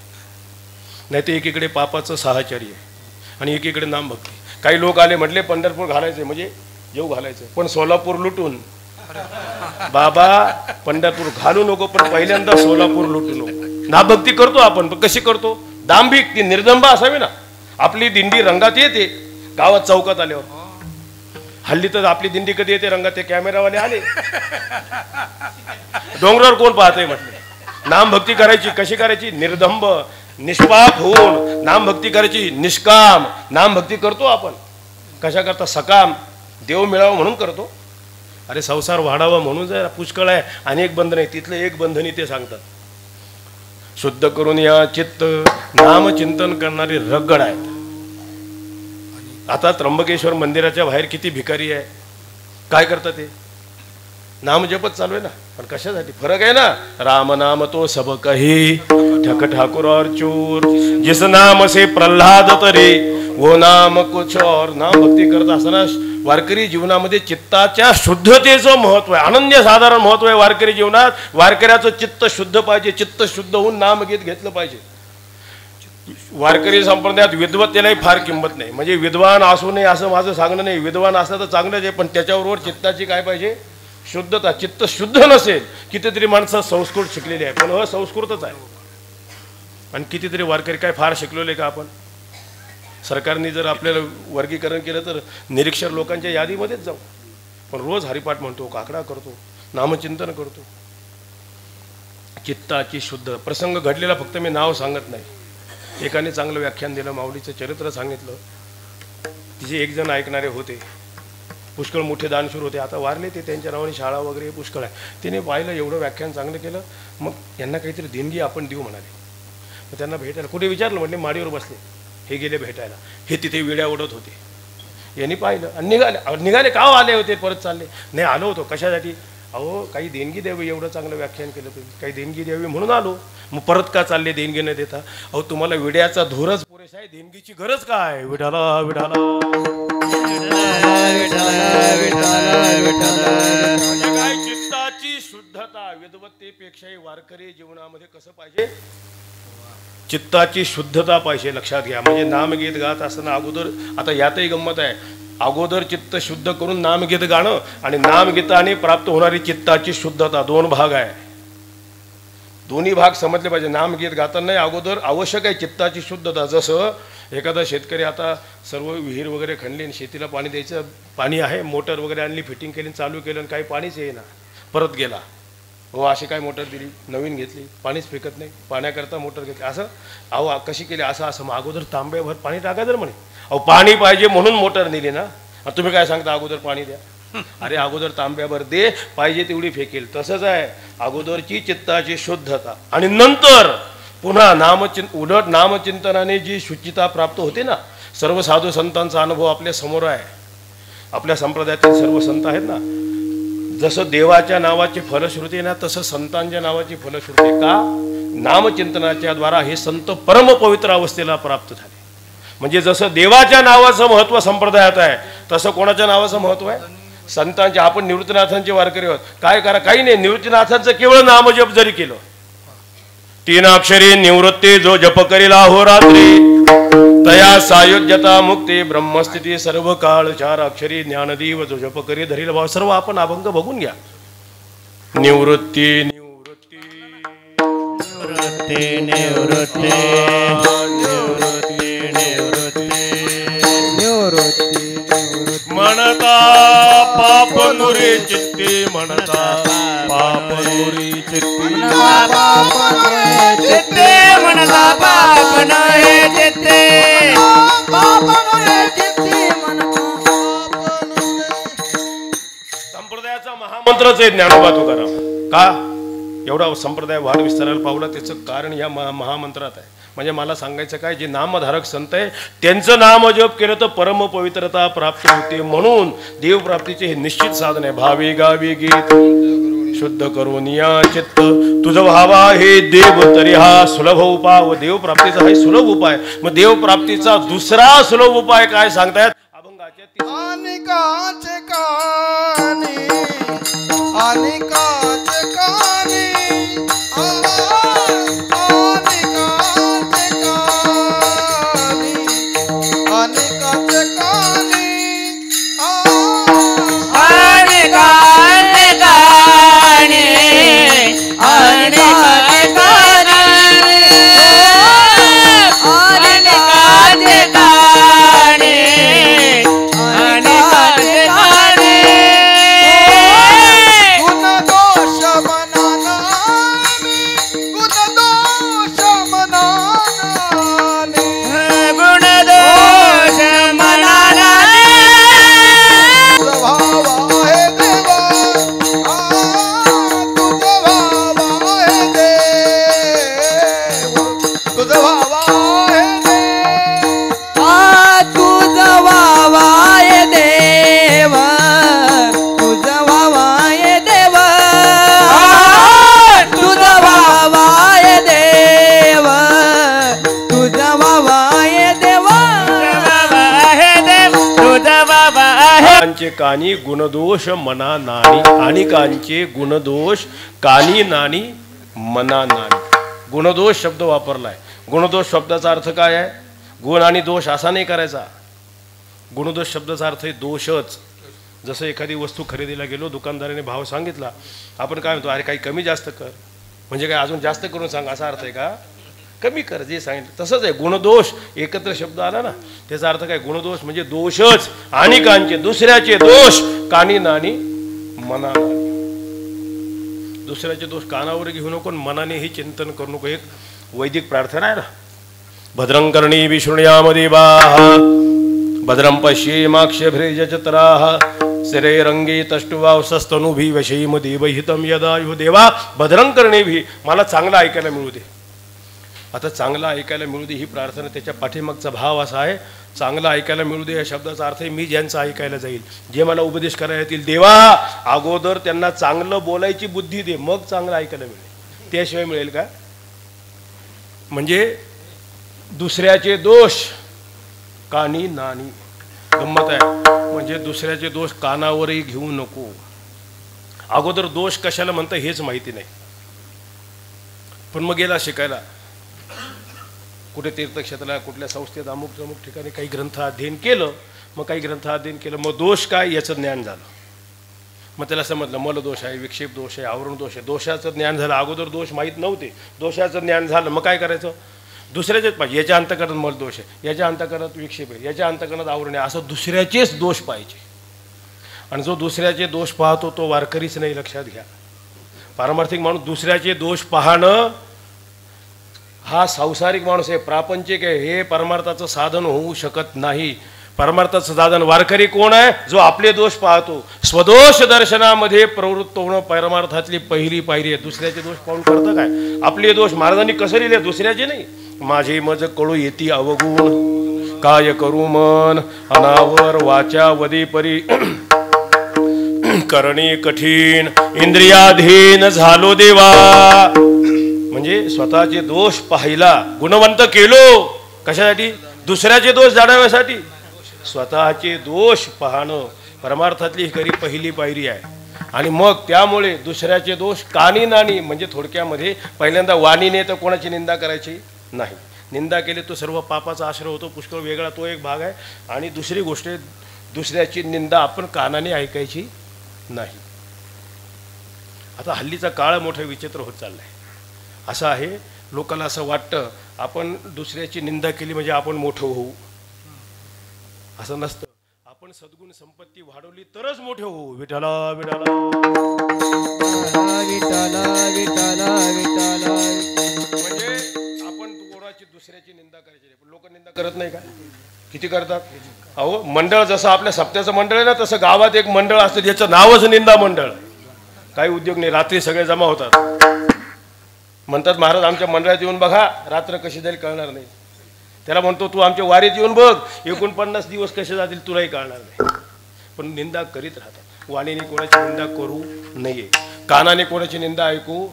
नाही तर एकीकडे पापाचं साहचर्य आणि एकीकडे नाम भक्ती. काही लोक आले म्हटले पंढरपूर घालायचे म्हणजे जेव घालायचं पण सोलापूर लुटून. बाबा पंढरपूर घालू नको पण पहिल्यांदा सोलापूर लुटू नको. नाम भक्ती करतो आपण पण कशी करतो. दांभिक ती निर्दंबा असावी ना. आपली दिंडी रंगात येते गावात चौकात आल्यावर. हल्ली तर आपली दिंडी कधी येते रंगात. ते कॅमेरावाले आले डोंगरावर कोण पाहतंय म्हटलं. नाम भक्ती करायची कशी करायची. निर्दंब निष्पाप होऊन नाम भक्ती करायची. निष्काम नाम भक्ती करतो आपण. कशा करता. सकाम देव मिळावं म्हणून करतो. अरे संसार वाढावा म्हणून जर पुष्कळ आहे. अनेक बंधन आहे. तिथलं एक बंधनी ते सांगतात. शुद्ध करून या चित्त नामचिंतन करणारे रगड आहेत. आता त्र्यंबकेश्वर मंदिराच्या बाहेर किती भिकारी आहे. काय करतात ते. नाम जपत चालू आहे ना. पण कशासाठी. फरक आहे ना. राम नाम तो सब कही ठक ठाकुर और चोर. जिस नाम से प्रल्हाद तरे वो नाम कुछ और. नाम भक्ती करत असताना वारकरी जीवनामध्ये चित्ताच्या शुद्धतेचं महत्व आहे. अनन्य साधारण महत्व आहे वारकरी जीवनात. वारकऱ्याचं चित्त शुद्ध पाहिजे. चित्त शुद्ध होऊन नामगीत घेतलं पाहिजे. वारकरी संप्रदायात विद्वत्तेलाही फार किंमत नाही. म्हणजे विद्वान असू नये असं माझं सांगणं नाही. विद्वान असलं तर चांगलंच आहे पण त्याच्याबरोबर चित्ताची काय पाहिजे. शुद्धता. चित्त शुद्ध नसेल. कितीतरी माणसं संस्कृत शिकलेली आहे पण असंस्कृतच आहे. आणि कितीतरी वारकरी काय फार शिकलेले का आपण. सरकारने जर आपल्याला वर्गीकरण केलं तर निरीक्षर लोकांच्या यादीमध्येच जाऊ. पण रोज हरिपाठ म्हणतो, काकडा करतो, नामचिंतन करतो. चित्ताची शुद्ध प्रसंग घडलेला फक्त मी नाव सांगत नाही. एकाने चांगलं व्याख्यान दिलं, माऊलीचं चरित्र सांगितलं. तिचे एक जण ऐकणारे होते, पुष्कळ मोठे दानशूर होते, आता वारले ते, त्यांच्या नावाने शाळा वगैरे पुष्कळ आहे. तिने पाहिलं एवढं व्याख्यान चांगलं केलं, मग यांना काहीतरी देणगी आपण देऊ म्हणाले. मग त्यांना भेटायला कुठे विचारलं, म्हटले माडीवर बसले, हे गेले भेटायला. हे तिथे विड्या ओढत होते. यांनी पाहिलं आणि निघाले का आले होते, परत चालले. नाही आलो होतो कशासाठी, अहो काही देणगी द्यावी, एवढं चांगलं व्याख्यान केलं तुम्ही, काही देणगी द्यावी म्हणून आलो. मग परत का चालले देणगी न देता. अहो तुम्हाला विड्याचा धूरच पुरेसा आहे, देणगीची गरज काय. विठाला विठाला काय चित्ताची शुद्धता. विद्वत्तेपेक्षाही वारकरी जीवनामध्ये कसं पाहिजे, चित्ताची शुद्धता पाहिजे. लक्षात घ्या. म्हणजे नामगीत गात असताना अगोदर, आता यातही गंमत आहे, अगोदर चित्त शुद्ध करून नामगीत गाणं आणि नामगीताने प्राप्त होणारी चित्ताची शुद्धता, दोन भाग आहे. दोन्ही भाग समजले पाहिजे. नामगीत गाताना अगोदर आवश्यक आहे चित्ताची शुद्धता. जसं एखादा शेतकरी आता सर्व विहीर वगैरे खणली आणि शेतीला पाणी द्यायचं, पाणी आहे, मोटर वगैरे आणली, फिटिंग केली, चालू केलं आणि काही पाणीच येईना, परत गेला. हो अशी काय मोटर दिली, नवीन घेतली, पाणीच फेकत नाही, पाण्याकरता मोटर घेतली, असं अहो कशी केली, असं मग अगोदर तांब्याभर पाणी टाका जर म्हणे. अहो पाणी पाहिजे म्हणून मोटर नेली ना, तुम्ही काय सांगता अगोदर पाणी द्या. अरे अगोदर तांब्याभर दे, पाहिजे तेवढी फेकेल. तसंच आहे, अगोदरची चित्ताची शुद्धता आणि नंतर पुन्हा उलट नामचिंतनाने जी शुचिता प्राप्त होते ना. सर्व साधू संतांचा अनुभव आपल्या समोर आहे. आपल्या संप्रदायातील सर्व संत आहेत ना, जसं देवाच्या नावाची फलश्रुती ना, तसं संतांच्या नावाची फलश्रुती. का, नामचिंतनाच्या द्वारा हे संत परमपवित्र अवस्थेला प्राप्त झाले. म्हणजे जसं देवाच्या नावाचं महत्त्व संप्रदायात आहे, तसं कोणाच्या नावाचं महत्त्व आहे, संतांच्या. आपण निवृत्तीनाथांचे वारकरी आहोत, काय करा, काही नाही, निवृत्तीनाथांचं केवळ नामजप जरी केलं, 3 अक्षरी निवृत्ती जो जप करील अहोरात्री, तया सायुज्यता मुक्ती ब्रह्मस्थिती सर्व काळ, 4 अक्षरी ज्ञानदीव जो जप करी धरील भाव. सर्व आपण अभंग बघून घ्या. निवृत्ती निवृत्ती निवृत्ती निवृत्ती म्हणता पाप नुरी चित्ती, म्हणता पाप नुरी चित्ती, चित्ते म्हणता पाप नये चित्ते. संप्रदायाचा महामंत्रच आहे ज्ञानोबा तुकाराम. का एवढा संप्रदाय वाढ विस्ताराला पावला, त्याचं कारण या महामंत्रात आहे. म्हणजे मला सांगायचं काय, जे नामधारक संत आहे त्यांचं नाम जप केलं तर परमपवित्रता प्राप्त होते. म्हणून देवप्राप्तीचे हे निश्चित साधन आहे. भावी गावी गीत शुद्ध करून या चित्त तुझं व्हावा हे देव, तरी हा सुलभ उपाय. व देवप्राप्तीचा हा सुलभ उपाय. मग देवप्राप्तीचा दुसरा सुलभ उपाय काय सांगतायत अभंगाच्या अनेकाचे कानी, अनेकाचे कानी, कानी गुणदोष मना नानी, अनेकांचे गुणदोष कानी नानी मना नानी. गुणदोष शब्द वापरलाय. गुणदोष शब्दाचा अर्थ काय आहे, गुण आणि दोष असा नाही करायचा. गुणदोष शब्दाचा अर्थ आहे दोषच. जसं एखादी वस्तू खरेदीला गेलो, दुकानदाराने भाव सांगितला, आपण काय म्हणतो, अरे काही कमी जास्त कर, म्हणजे काय अजून जास्त करून सांग, असा अर्थ आहे का. कमी कर, जे सांगितलं तसंच आहे. गुणदोष एकत्र शब्द आला ना, त्याचा अर्थ काय? गुणदोष म्हणजे दोषच, अनेकांचे, दुसऱ्याचे दोष कानी नानी मना नानी. दुसऱ्याचे दोष कानावर घेऊ नको, मनानेही चिंतन करू नको. एक वैदिक प्रार्थना आहे ना, भद्रं कर्णी विष्णुयाम देवाः भद्रं पश्येमाक्षभिर्यजत्राः स्थिरैरङ्गे तष्टुवावसस्तनूभिः वशेम देवहितं यदायुः. देवा भद्रं कर्णेभिः, मला चांगलं ऐकायला मिळू दे. आता चांगलं ऐकायला मिळू दे ही प्रार्थना, त्याच्या पाठीमागचा भाव असा आहे, चांगलं ऐकायला मिळू दे या शब्दाचा अर्थ आहे मी ज्यांचं ऐकायला जाईल, जे मला उपदेश करायला येतील, देवा अगोदर त्यांना चांगलं बोलायची बुद्धी दे, मग चांगलं ऐकायला मिळेल. त्याशिवाय मिळेल का? म्हणजे दुसऱ्याचे दोष कानी नानी. गंमत आहे, म्हणजे दुसऱ्याचे दोष कानावरही घेऊ नको. अगोदर दोष कशाला म्हणतं हेच माहिती नाही, पण मग गेला शिकायला कुठे तीर्थक्षेत्राला, कुठल्या संस्थेत, अमुक अमुक ठिकाणी काही ग्रंथ अध्ययन केलं. मग काही ग्रंथ अध्ययन केलं, मग दोष काय याचं ज्ञान झालं. मग त्याला समजलं मल दोष आहे, विक्षेप दोष आहे, आवरण दोष आहे. दोषाचं ज्ञान झालं, अगोदर दोष माहीत नव्हते, दोषाचं ज्ञान झालं. मग काय करायचं? दुसऱ्याचेच पाहिजे, याच्या अंतकरणात मल दोष आहे, याच्या अंतकरणात विक्षेप आहे, याच्या अंतकरणात आवरण आहे, असं दुसऱ्याचेच दोष पाहिजे. आणि जो दुसऱ्याचे दोष पाहतो तो वारकरीच नाही, लक्षात घ्या. पारमार्थिक माणूस दुसऱ्याचे दोष पाहणं हा सांसारिक माणूस आहे, प्रापंचिक आहे. हे परमार्थाचं साधन होऊ शकत नाही. परमार्थाचं साधन वारकरी कोण आहे? जो आपले दोष पाहतो. स्वदोष दर्शनामध्ये प्रवृत्त होणं परमार्थातली पहिली पायरी आहे. दुसऱ्याचे दोष पाहून करतं काय? आपले दोष महाराजांनी कसं लिहिले? दुसऱ्याचे नाही. माझे मज कळू येती अवगुण, काय करू मन अनावर, वाचा वदी परी करणे कठीण, इंद्रियाधीन झालो देवा. म्हणजे स्वतःचे दोष पाहिला, गुणवंत केलो. कशासाठी? दुसऱ्याचे दोष जाणण्यासाठी. स्वतःचे दोष पाहणं परमार्थातली खरी पहिली पायरी आहे. आणि मग त्यामुळे दुसऱ्याचे दोष कानी नानी, म्हणजे थोडक्यामध्ये पहिल्यांदा वाणीने तर कोणाची निंदा करायची नाही. निंदा केली तो सर्व पापाचा आश्रय होतो, पुष्कळ वेगळा तो एक भाग आहे. आणि दुसरी गोष्ट, दुसऱ्याची निंदा आपण कानाने ऐकायची नाही. आता हल्लीचा काळ मोठा विचित्र होत चाललाय. असं आहे, लोकांना असं वाटतं आपण दुसऱ्याची निंदा केली म्हणजे आपण मोठं होऊ. असं नसतं. आपण सद्गुण संपत्ती वाढवली तरच मोठे होऊ. विठ्ठला विठ्ठला विठ्ठला विठ्ठला विठ्ठला. म्हणजे आपण कोणाची दुसऱ्याची निंदा करायची नाही. पण लोक निंदा करत नाही का? किती करतात? अहो, मंडळ जसं आपल्या सप्त्याचं मंडळ आहे ना, तसं गावात एक मंडळ असतं ज्याचं नावच निंदा मंडळ. काही उद्योग नाही, रात्री सगळे जमा होतात, म्हणतात महाराज आमच्या मंडळात येऊन बघा, रात्र कशी जाईल कळणार नाही. त्याला म्हणतो तू आमच्या वारीत येऊन बघ, 49 दिवस कसे जातील तुलाही कळणार नाही. पण निंदा करीत राहतात. वाणीने कोणाची निंदा करू नये, कानाने कोणाची निंदा ऐकू.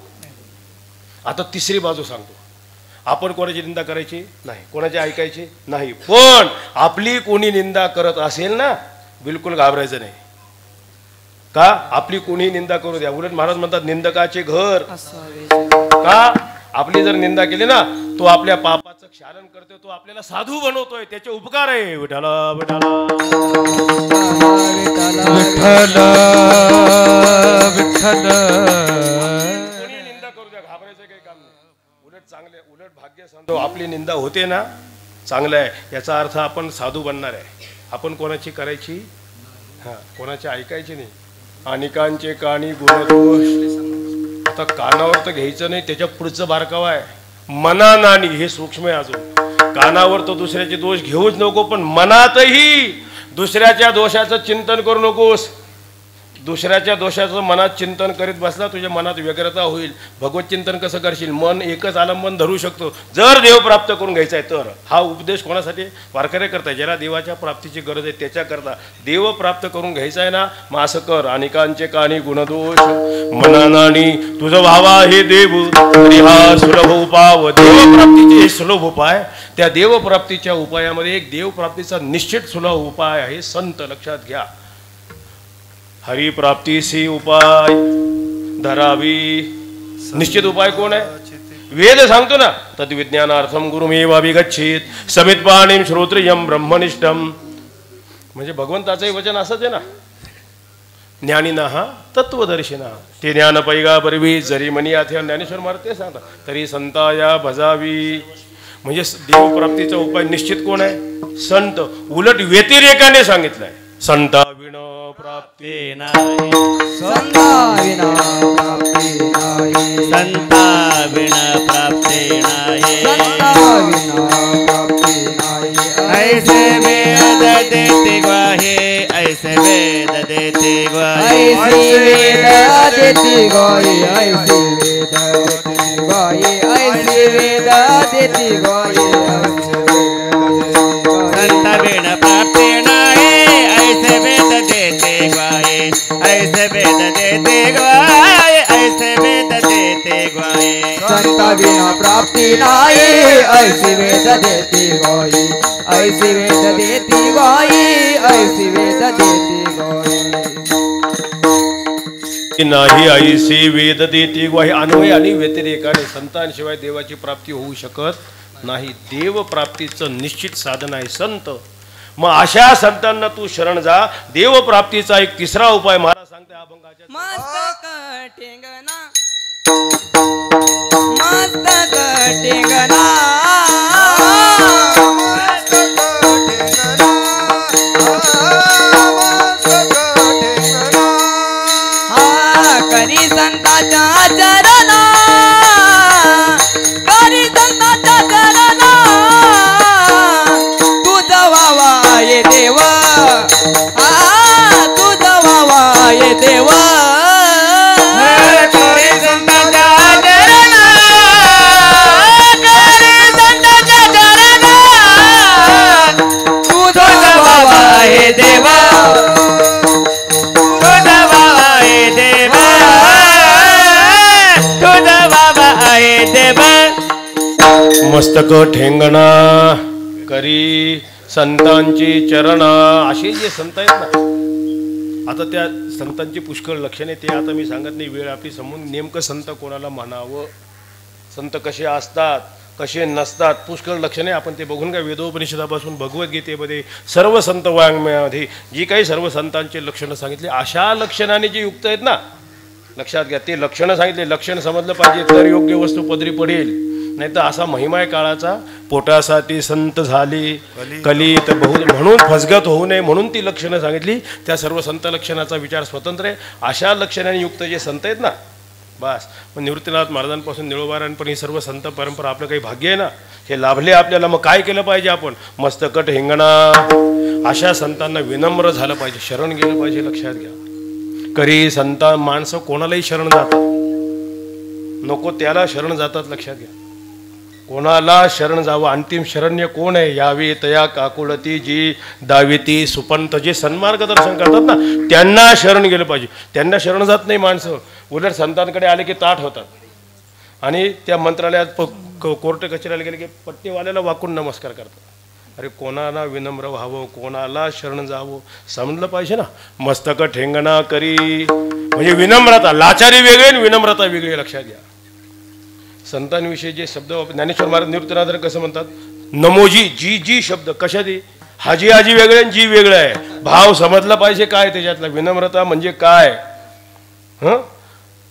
आता तिसरी बाजू सांगतो, आपण कोणाची निंदा करायची नाही, कोणाची ऐकायची नाही. पण आपली कोणी निंदा करत असेल ना, बिलकुल घाबरायचं नाही. का? आपली कोणी निंदा करू द्या. उलट महाराज म्हणतात निंदकाचे घर. का? आपली जर निंदा केली ना, तो आपल्या पापाचं क्षालन करतोय, तो आपल्याला साधू बनवतोय, त्याचे उपकार आहे. विठ्ठला विठ्ठला विठ्ठल. कोणी निंदा करू द्या, घाबरायचं काही काम नाही. उलट चांगले, उलट भाग्य सांगतो आपली निंदा होते ना, चांगलं आहे. याचा अर्थ आपण साधू बनणार आहे. आपण कोणाची करायची? हा, कोणाची ऐकायची नाही. अनेकांचे कानी गुणदोष. आता कानावर तर घ्यायचं नाही, त्याच्या पुढचं बारकावा आहे मना नानी. हे सूक्ष्म आहे. अजून कानावर तर दुसऱ्याचे दोष घेऊच नको, पण मनातही दुसऱ्याच्या दोषाचं चिंतन करू नकोस. दुसऱ्याच्या दोषाचं मनात चिंतन करीत बसला, तुझ्या मनात व्यग्रता होईल. भगवत चिंतन कसं करशील? मन एकच आलंबन धरू शकतो जर देव प्राप्त करून घ्यायचा आहे तर. हा उपदेश कोणासाठी? वारकरी करता, ज्याला देवाच्या प्राप्तीची गरज आहे त्याच्याकरता. देव प्राप्त करून घ्यायचा आहे ना, मग असं कर. अनेकांचे कानी गुणदोष मनानानी, तुझं व्हावा हे देव तरी हा सुलभ उपाय. देवप्राप्तीचे हे सुलभ उपाय. त्या देवप्राप्तीच्या उपायामध्ये एक देवप्राप्तीचा निश्चित सुलभ उपाय आहे. संत लक्षात घ्या. हरिप्राप्तीसी उपाय धरावी. निश्चित उपाय कोण आहे? वेद सांगतो ना, तद्विज्ञानार्थम गुरुमेवाभिगच्छेत ज्ञानीना हा तत्वदर्शिना ते ज्ञान पैगा बरवी जरी मनी आथे ज्ञानेश्वर महाराज ते सांगतात तरी संताया भजावी. म्हणजे देवप्राप्तीचा उपाय निश्चित कोण आहे? संत. उलट व्यतिरेकाने सांगितलंय संता विण प्राप्ती नाही संता विना प्राप्ती नाही. संता विण प्राप्ती नाही. संता विना प्राप्ती नाही. ऐसे वेद देते ग्वाहे ऐसे वेद देते ग्वाहे ऐसी वेद देती गोई ऐसी वेद देती गोई ऐसी वेद देती गोई संत बिन प्राप्ती नाही ऐसे वेद देते ग्वाहे ऐसे वेद देते ग्वाहे ऐसे वेद देते ग्वाहे. संता विना प्राप्ती नाही ऐसी वेद देती गोई ऐसी वेद देती गोई ऐसी वेद देती गोई. नाही ऐसी वेद देती ग्वाही. अन्वय आणि व्यतिरेकाने संतांशिवाय देवाची प्राप्ती होऊ शकत नाही. देव प्राप्तीचं निश्चित साधन आहे संत. मग अशा संतांना तू शरण जा. देव प्राप्तीचा एक तिसरा उपाय महाराज सांगते अभंगाच्या मस्तक टेंगना मस्तक टेंगना करी संताच्या चरणा करी संताच्या चरणा तुझा वावा ये देव तुझा वावा ये देव. मस्तक ठेंगणा करी संतांची चरणा. असे जे संत आहेत ना, आता त्या संतांची पुष्कळ लक्षणे ते आता मी सांगत नाही, वेळ आपली समजून नेमकं संत कोणाला म्हणावं, संत कसे असतात कसे नसतात, पुष्कळ लक्षणे आपण ते बघून काय वेदोपनिषदापासून भगवद्गीतेमध्ये सर्व संत वाङ्मयामध्ये जी काही सर्व संतांचे लक्षणं सांगितले अशा लक्षणाने जे युक्त आहेत ना, लक्षात घ्या. ते लक्षणं सांगितले, लक्षण समजलं पाहिजे तर योग्य वस्तू पदरी पडेल. नाही तर असा महिमाय काळाचा पोटासाठी संत झाली कली तर बहु म्हणून फसगत होऊ नये म्हणून ती लक्षणं सांगितली. त्या सर्व संत लक्षणाचा विचार स्वतंत्र आहे. अशा लक्षणाने युक्त जे संत आहेत ना, बस मग निवृत्तीनाथ महाराजांपासून निळोबारांपर्यंत ही सर्व संत परंपरा आपलं काही भाग्य आहे ना, हे लाभले आपल्याला. मग काय केलं पाहिजे आपण? मस्तकट हिंगणा. अशा संतांना विनम्र झालं पाहिजे, शरण गेलं पाहिजे. लक्षात घ्या. करी संता माणसं कोणालाही शरण जातात, नको त्याला शरण जातात. लक्षात घ्या. कोणाला शरण जावं. अंतिम शरण्य कोण आहे? यावी तया काकुळती जी दाविती सुपंत. जे सन्मार्ग दर्शन करतात ना त्यांना शरण गेलं पाहिजे. त्यांना शरण जात नाही माणसं, उलट संतांकडे आले की ताठ होतात आणि त्या मंत्रालयात कोर्ट कचेरीला गेले की पट्टीवाल्याला वाकून नमस्कार करतात. अरे कोणाला विनम्र व्हावं, कोणाला शरण जावं समजलं पाहिजे ना. मस्तक ठेंगणा करी म्हणजे विनम्रता. लाचारी वेगळी आणि विनम्रता वेगळी. लक्षात घ्या. संतांविषयी जे शब्द ज्ञानेश्वर महाराज निवृत्तीनाथ कसं म्हणतात, नमोजी जी जी शब्द कशाची, हाजी आजी वेगळे आणि जी वेगळं आहे. भाव समजला पाहिजे काय त्याच्यातला. विनम्रता म्हणजे काय.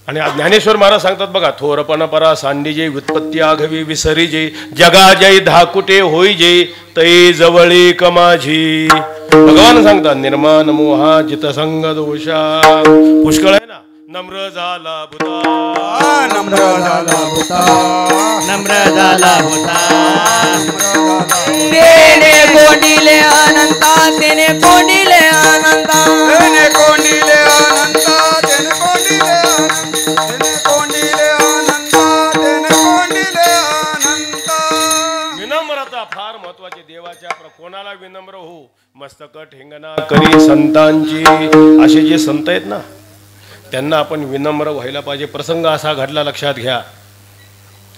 आणि ज्ञानेश्वर महाराज सांगतात बघा, थोरपणा परा सांडी जे व्युत्पत्ती आघवी विसरी जे जगा जय धाकुटे होई जे तै जवळी कमाझी. भगवान सांगतात निर्माण मोहा जितसंग दोषा. पुष्कळ आहे ना. नम्र झाला भूता नम्र झाला भूता नम्र झाला होता. तेने कोंडिले अनंता तेने कोंडिले अनंता तेने कोंडिले अनंता तेने कोंडिले अनंता तेने कोंडिले अनंता तेने कोंडिले अनंता. विनम्रता फार महत्वाची. देवाच्या कोणाला विनम्र हो. मस्तक ठेंगणा करी संतांची. असे जे संत आहेत ना त्यांना आपण विनम्र व्हायला पाहिजे. प्रसंग असा घडला, लक्षात घ्या.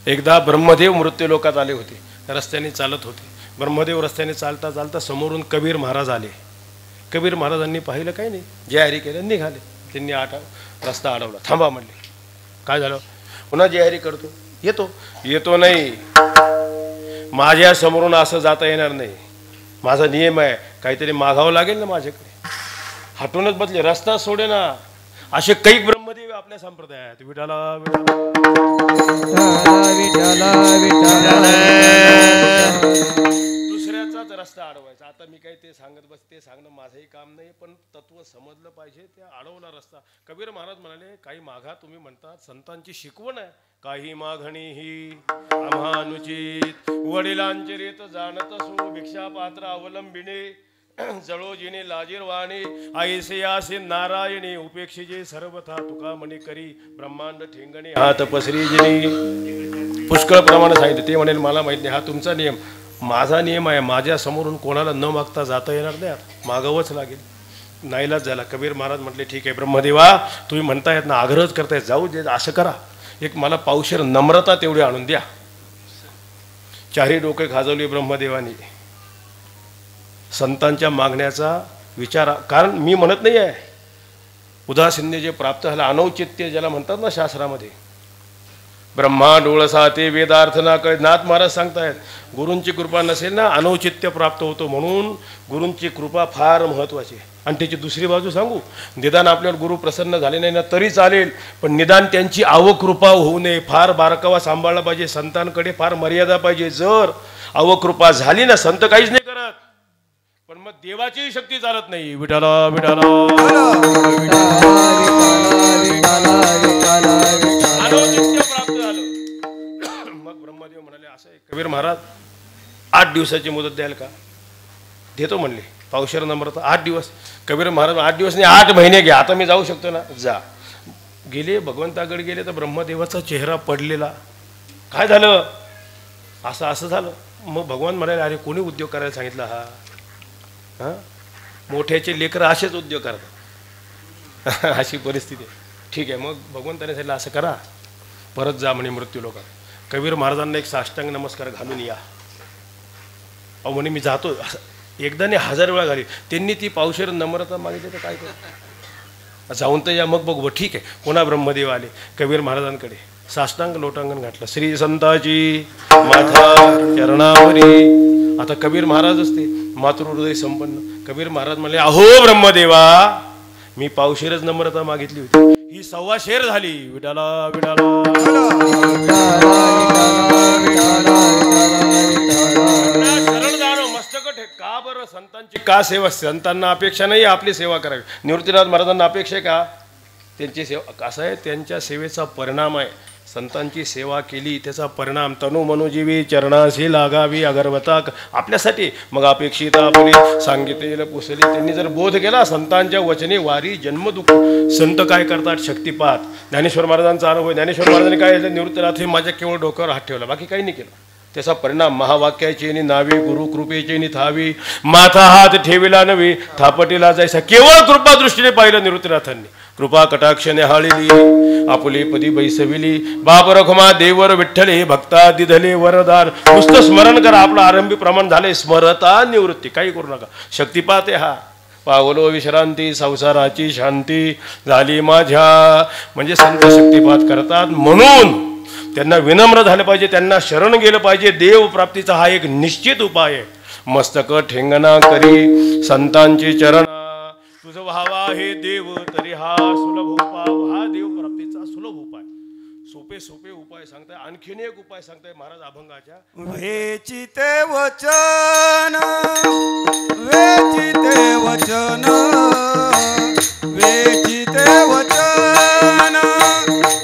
एकदा ब्रह्मदेव मृत्यूलोकात आले होते, रस्त्याने चालत होते. ब्रह्मदेव रस्त्याने चालता चालता समोरून कबीर महाराज आले. कबीर महाराजांनी पाहिलं काही नाही, जय हरी केलं, निघाले. त्यांनी रस्ता अडवला. थांबा म्हणले. काय झालं? पुन्हा जय हरी करतो. येतो येतो नाही, माझ्या समोरून असं जाता येणार नाही. माझा नियम आहे, काहीतरी मागावं लागेल ना माझ्याकडे. हटूनच बसले, रस्ता सोडे ना. असे कैक ब्रह्मदेव आपल्या संप्रदायात. विठाला दुसऱ्याचाच रस्ता अडवायचा. आता मी काही ते सांगत बस, ते सांगणं माझंही काम नाही, पण तत्व समजलं पाहिजे. ते अडवला रस्ता. कबीर महाराज म्हणाले, काही मागा तुम्ही म्हणतात, संतांची शिकवण आहे. काही मागणी ही आम्हा अनुचित, वडिलांचे रीत जाणत असो, भिक्षा पात्र अवलंबिणे, जळोजिने लाजीरवाणे, ऐसे आसे नारायणी, उपेक्षिजे सर्वथा तुका म्हणे करी, ब्रह्मांड ठेंगणे हात पसरीजिने. पुष्कळ प्रमाणे सांगितले. ते म्हणेल मला माहित नाही, हा तुमचा नियम. माझा नियम आहे, माझ्या समोरून कोणाला न मागता जाता येणार नाही, मागावंच लागेल. नाईलाज झाला. कबीर महाराज म्हटले, ठीक आहे ब्रह्मदेवा, तुम्ही म्हणतायत ना, आग्रहच करतायत, जाऊ दे, असं करा, एक मला पावशेर नम्रता तेवढी आणून द्या. चारही डोके खाजवली ब्रह्मदेवानी. संतांच्या मागण्याचा विचार, कारण मी म्हणत नाही आहे, उदासीन्य जे प्राप्त झालं, अनौचित्य ज्याला म्हणतात ना शास्त्रामध्ये, ब्रह्मा डोळसा ते वेदार्थ ना कळ. नाथ महाराज सांगतायत, गुरूंची कृपा नसेल ना, अनौचित्य प्राप्त होतो. म्हणून गुरूंची कृपा फार महत्त्वाची. आणि त्याची दुसरी बाजू सांगू, निदान आपल्यावर गुरु प्रसन्न झाले नाही ना तरी चालेल, पण निदान त्यांची अवकृपा होऊ नये. फार बारकावा सांभाळला पाहिजे. संतांकडे फार मर्यादा पाहिजे. जर अवकृपा झाली ना, संत काहीच नाही करत, पण मग देवाचीही शक्ती चालत नाही. विठाला विठाला अनौचित्य प्राप्त झालं. मग ब्रह्मदेव म्हणाले, असं आहे कबीर महाराज, 8 दिवसाची मुदत द्याल का? देतो म्हणले. पावशेर नम्रता. 8 दिवस. कबीर महाराज 8 दिवस नाही, 8 महिने घ्या. आता मी जाऊ शकतो ना? जा. गेले, भगवंताकडे गेले तर ब्रह्मदेवाचा चेहरा पडलेला. काय झालं? असं झालं. मग भगवान म्हणाले, अरे कोणी उद्योग करायला सांगितला हा? हां, मोठ्याचे लेकरं असेच उद्योग करतात. अशी परिस्थिती आहे. ठीक आहे. मग भगवंताने सांगितलं, असं करा, परत जा म्हणे मृत्यू लोकात. कबीर महाराजांना एक साष्टांग नमस्कार घालून या. अहो म्हणे मी जातो. एकदा नाही 1000 वेळा घाली. त्यांनी ती पावशेर नम्रता मागितली तर काय करू? जाऊन तर या, मग बघू. ठीक आहे. पुन्हा ब्रह्मदेव आले कबीर महाराजांकडे, साष्टांग लोटांगण घातलं. श्री संताची माझा चरणावरी. आता कबीर महाराज असते मातृहृदय संपन्न. कबीर महाराज म्हणले, अहो ब्रह्मदेवा, मी पावशेरच नम्रता मागितली होती, ही 1.25 शेर झाली. विठाला विठाला शरण जाणं मस्तक ठेक. का बरं? संतांची का सेवा? संतांना अपेक्षा नाही आपली सेवा करावी. निवृत्तीनाथ महाराजांना अपेक्षा आहे का त्यांची सेवा? कसं आहे, त्यांच्या सेवेचा परिणाम आहे. संतांची सेवा केली त्याचा परिणाम. तनु मनुजीवी चरणाशी लागावी अगरवता आपल्यासाठी. मग अपेक्षित आपली सांगितलेलं पुसली. त्यांनी जर बोध केला संतांच्या वचने वारी जन्मदुःख. संत काय करतात? शक्तिपात. ज्ञानेश्वर महाराजांचा अनुभव. ज्ञानेश्वर महाराजांनी काय केलं? निवृत्तीनाथ माझ्या केवळ डोक्यावर हात ठेवला, बाकी काही नाही केलं. त्याचा परिणाम महावाक्याची नावी, गुरु कृपेची थावी, माथा हात ठेविला नवी, थापटीला जायचा. केवळ कृपा दृष्टीने पाहिलं निवृत्तीनाथांनी. कृपा कटाक्षने हाळिली, आपुले पदी बैसविली. बाप रखुमा देवर विठ्ठले, भक्ता दिधले वरदान. नुसतं स्मरण करा, आपलं आरंभी प्रमाण झाले. स्मरता निवृत्ती, काही करू नका. शक्तिपात आहे हा. पावलो विश्रांती, संसाराची शांती झाली माझ्या. म्हणजे संत शक्तिपात करतात, म्हणून त्यांना विनम्र झालं पाहिजे, त्यांना शरण गेलं पाहिजे. देव प्राप्तीचा हा एक निश्चित उपाय आहे. मस्तक ठेंगणा करी संतांची चरण, तुझं व्हावा हे देव तरी हा सुलभ उपाय. हा देव प्राप्तीचा सुलभ उपाय. सोपे सोपे उपाय सांगताय. आणखीन एक उपाय सांगताय महाराज अभंगाच्या. वेचिते वचन, वेचिते वचन, वेचिते वचन,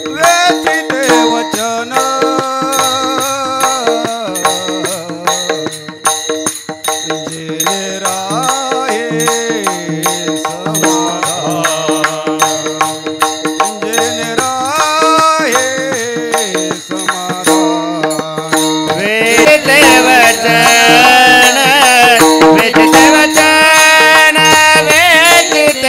वेचिते वचन. वेचिते वचन, वेचिते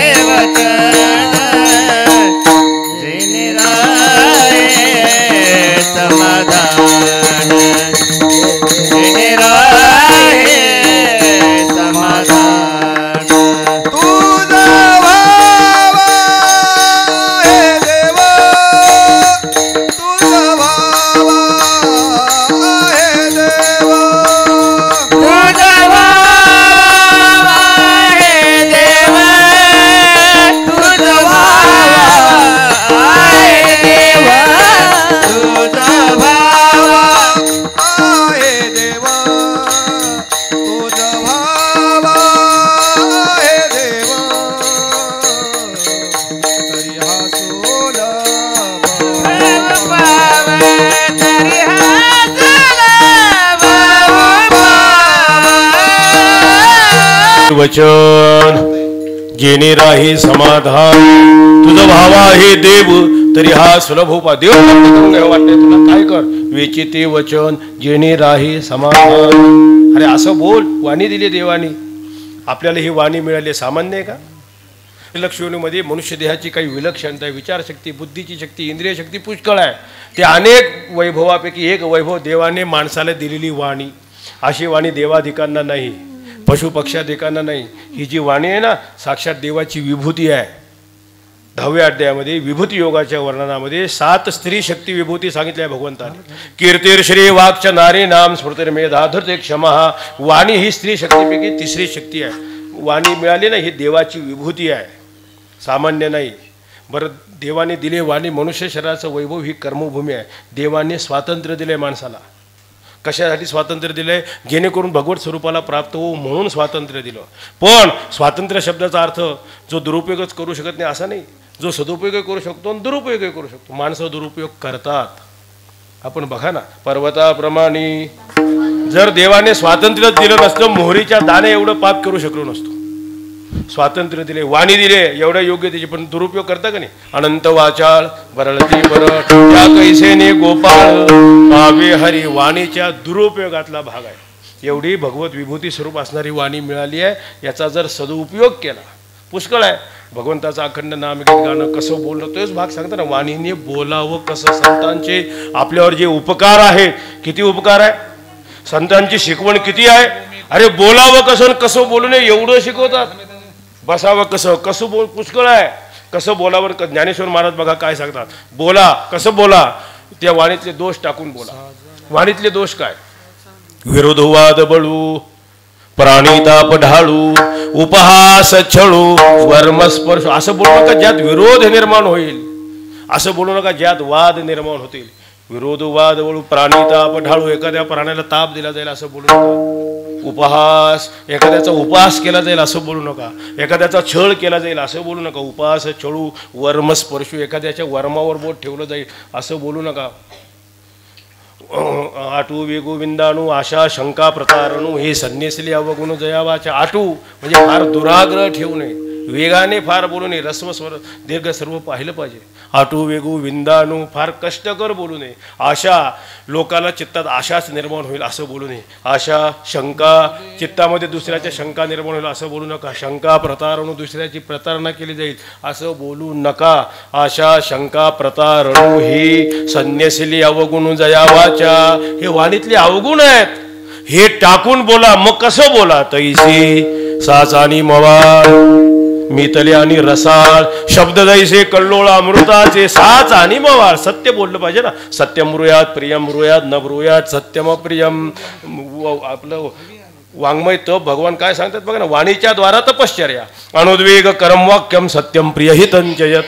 वचन जेणे राही समाधान तुझं भावा हे देव तरी हा सुलभ उपाय देव करून घ्यावं वाटतंय तुला काय कर वेचिते वचन जेणे राही समाधान अरे असं बोल वाणी दिली देवानी आपल्याला ही वाणी मिळाली सामान्य आहे का लक्षणीमध्ये मनुष्य देहाची काही विलक्षणता आहे विचारशक्ती बुद्धीची शक्ती इंद्रिय शक्ती पुष्कळ आहे ते अनेक वैभवापैकी एक वैभव देवाने माणसाला दिलेली वाणी अशी वाणी देवाधिकांना नाही पशुपक्षाधिकांना नाही ही जी वाणी आहे ना साक्षात देवाची विभूती आहे 10व्या अध्यायामध्ये विभूती योगाच्या वर्णनामध्ये 7 स्त्री शक्ती विभूती सांगितल्या भगवंताने कीर्तीर श्री वाक्च नारी नाम स्मृतिर्मेधा धृते क्षमा वाणी ही स्त्री शक्तीपैकी तिसरी शक्ती आहे वाणी मिळाली ना ही देवाची विभूती आहे सामान्य नाही बरं देवाने दिले वाणी मनुष्य शरीराचं वैभव ही कर्मभूमी आहे देवाने स्वातंत्र्य दिले माणसाला कशासाठी स्वातंत्र्य दिलंय जेणेकरून भगवत स्वरूपाला प्राप्त होऊ म्हणून स्वातंत्र्य दिलं पण स्वातंत्र्य शब्दाचा अर्थ जो दुरुपयोगच करू शकत नाही असा नाही जो सदुपयोग करू शकतो आणि दुरुपयोग करू शकतो माणसं दुरुपयोग करतात आपण बघा ना पर्वताप्रमाणे जर देवाने स्वातंत्र्य दिलं नसतं मोहरीच्या दाणे एवढं पाप करू शकलो नसतो स्वातंत्र्य दिले वाणी दिले एवढ्या योग्य त्याची पण दुरुपयोग करता का नाही अनंत वाचाळ बरळती बरळ त्या कैसेने गोपाळ पावे हरी वाणीच्या दुरुपयोगातला भाग आहे एवढी भगवत विभूती स्वरूप असणारी वाणी मिळाली आहे याचा जर सदुपयोग केला पुष्कळ आहे भगवंताचं अखंड नामगीत गाणं कसं बोलणं तोच भाग सांगता ना वाणीने बोलावं कसं संतांचे आपल्यावर जे उपकार आहेत किती उपकार आहे संतांची शिकवण किती आहे अरे बोलावं कसं कसं बोलू नये एवढं शिकवतात बसावं कसं कसं बोल पुष्कळ आहे कसं बोलावर ज्ञानेश्वर महाराज बघा काय सांगतात बोला कसं बोला त्या वाणीतले दोष टाकून बोला वाणीतले दोष काय विरोधवाद बळू प्राणिताप ढाळू उपहास छळू वर्मस्पर्श असं बोलू नका ज्यात विरोध निर्माण होईल असं बोलू नका ज्यात वाद निर्माण होतील विरोधवाद वळू प्राणिताप ढाळू एखाद्या प्राण्याला ताप दिला जाईल असं बोलू नका उपहास एखाद्याचा उपहास केला जाईल असं बोलू नका एखाद्याचा छळ केला जाईल असं बोलू नका उपहास छळू वर्मस्पर्शू एखाद्याच्या वर्मावर बोट ठेवलं जाईल असं बोलू नका आटू वेगू विंदाणू आशा शंका प्रतारणू हे संन्यासली अवगुण जयावाच्या आटू म्हणजे फार दुराग्रह ठेवू नये वेगाने फार बोलू नये रस्व स्वर दीर्घ सर्व पाहिलं पाहिजे आटू वेगू विंदाणू फार कष्टकर बोलू नये आशा लोकाला चित्तात आशाच निर्माण होईल असं बोलू नये आशा शंका चित्तामध्ये दुसऱ्याच्या शंका निर्माण होईल असं बोलू नका शंका प्रतारणू दुसऱ्याची प्रतारणा केली जाईल असं बोलू नका आशा शंका प्रतारणू हे संन्यासिली अवगुण जयावाच्या हे वाणीतले अवगुण आहेत हे टाकून बोला मग कसं बोला तैसे साचानी मवाळ मितले आणि रसाळ शब्द जैसे कल्लोळ अमृताचे साच आणि मवाळ सत्य बोललं पाहिजे ना सत्यम ब्रूयात प्रियम ब्रूयात न ब्रूयात सत्यम प्रियम आपलं वाङ्मय तप भगवान काय सांगतात बघा ना वाणीच्या द्वारा तपश्चर्या अनुद्वेग करम वाक्यम सत्यम प्रियहितंचयत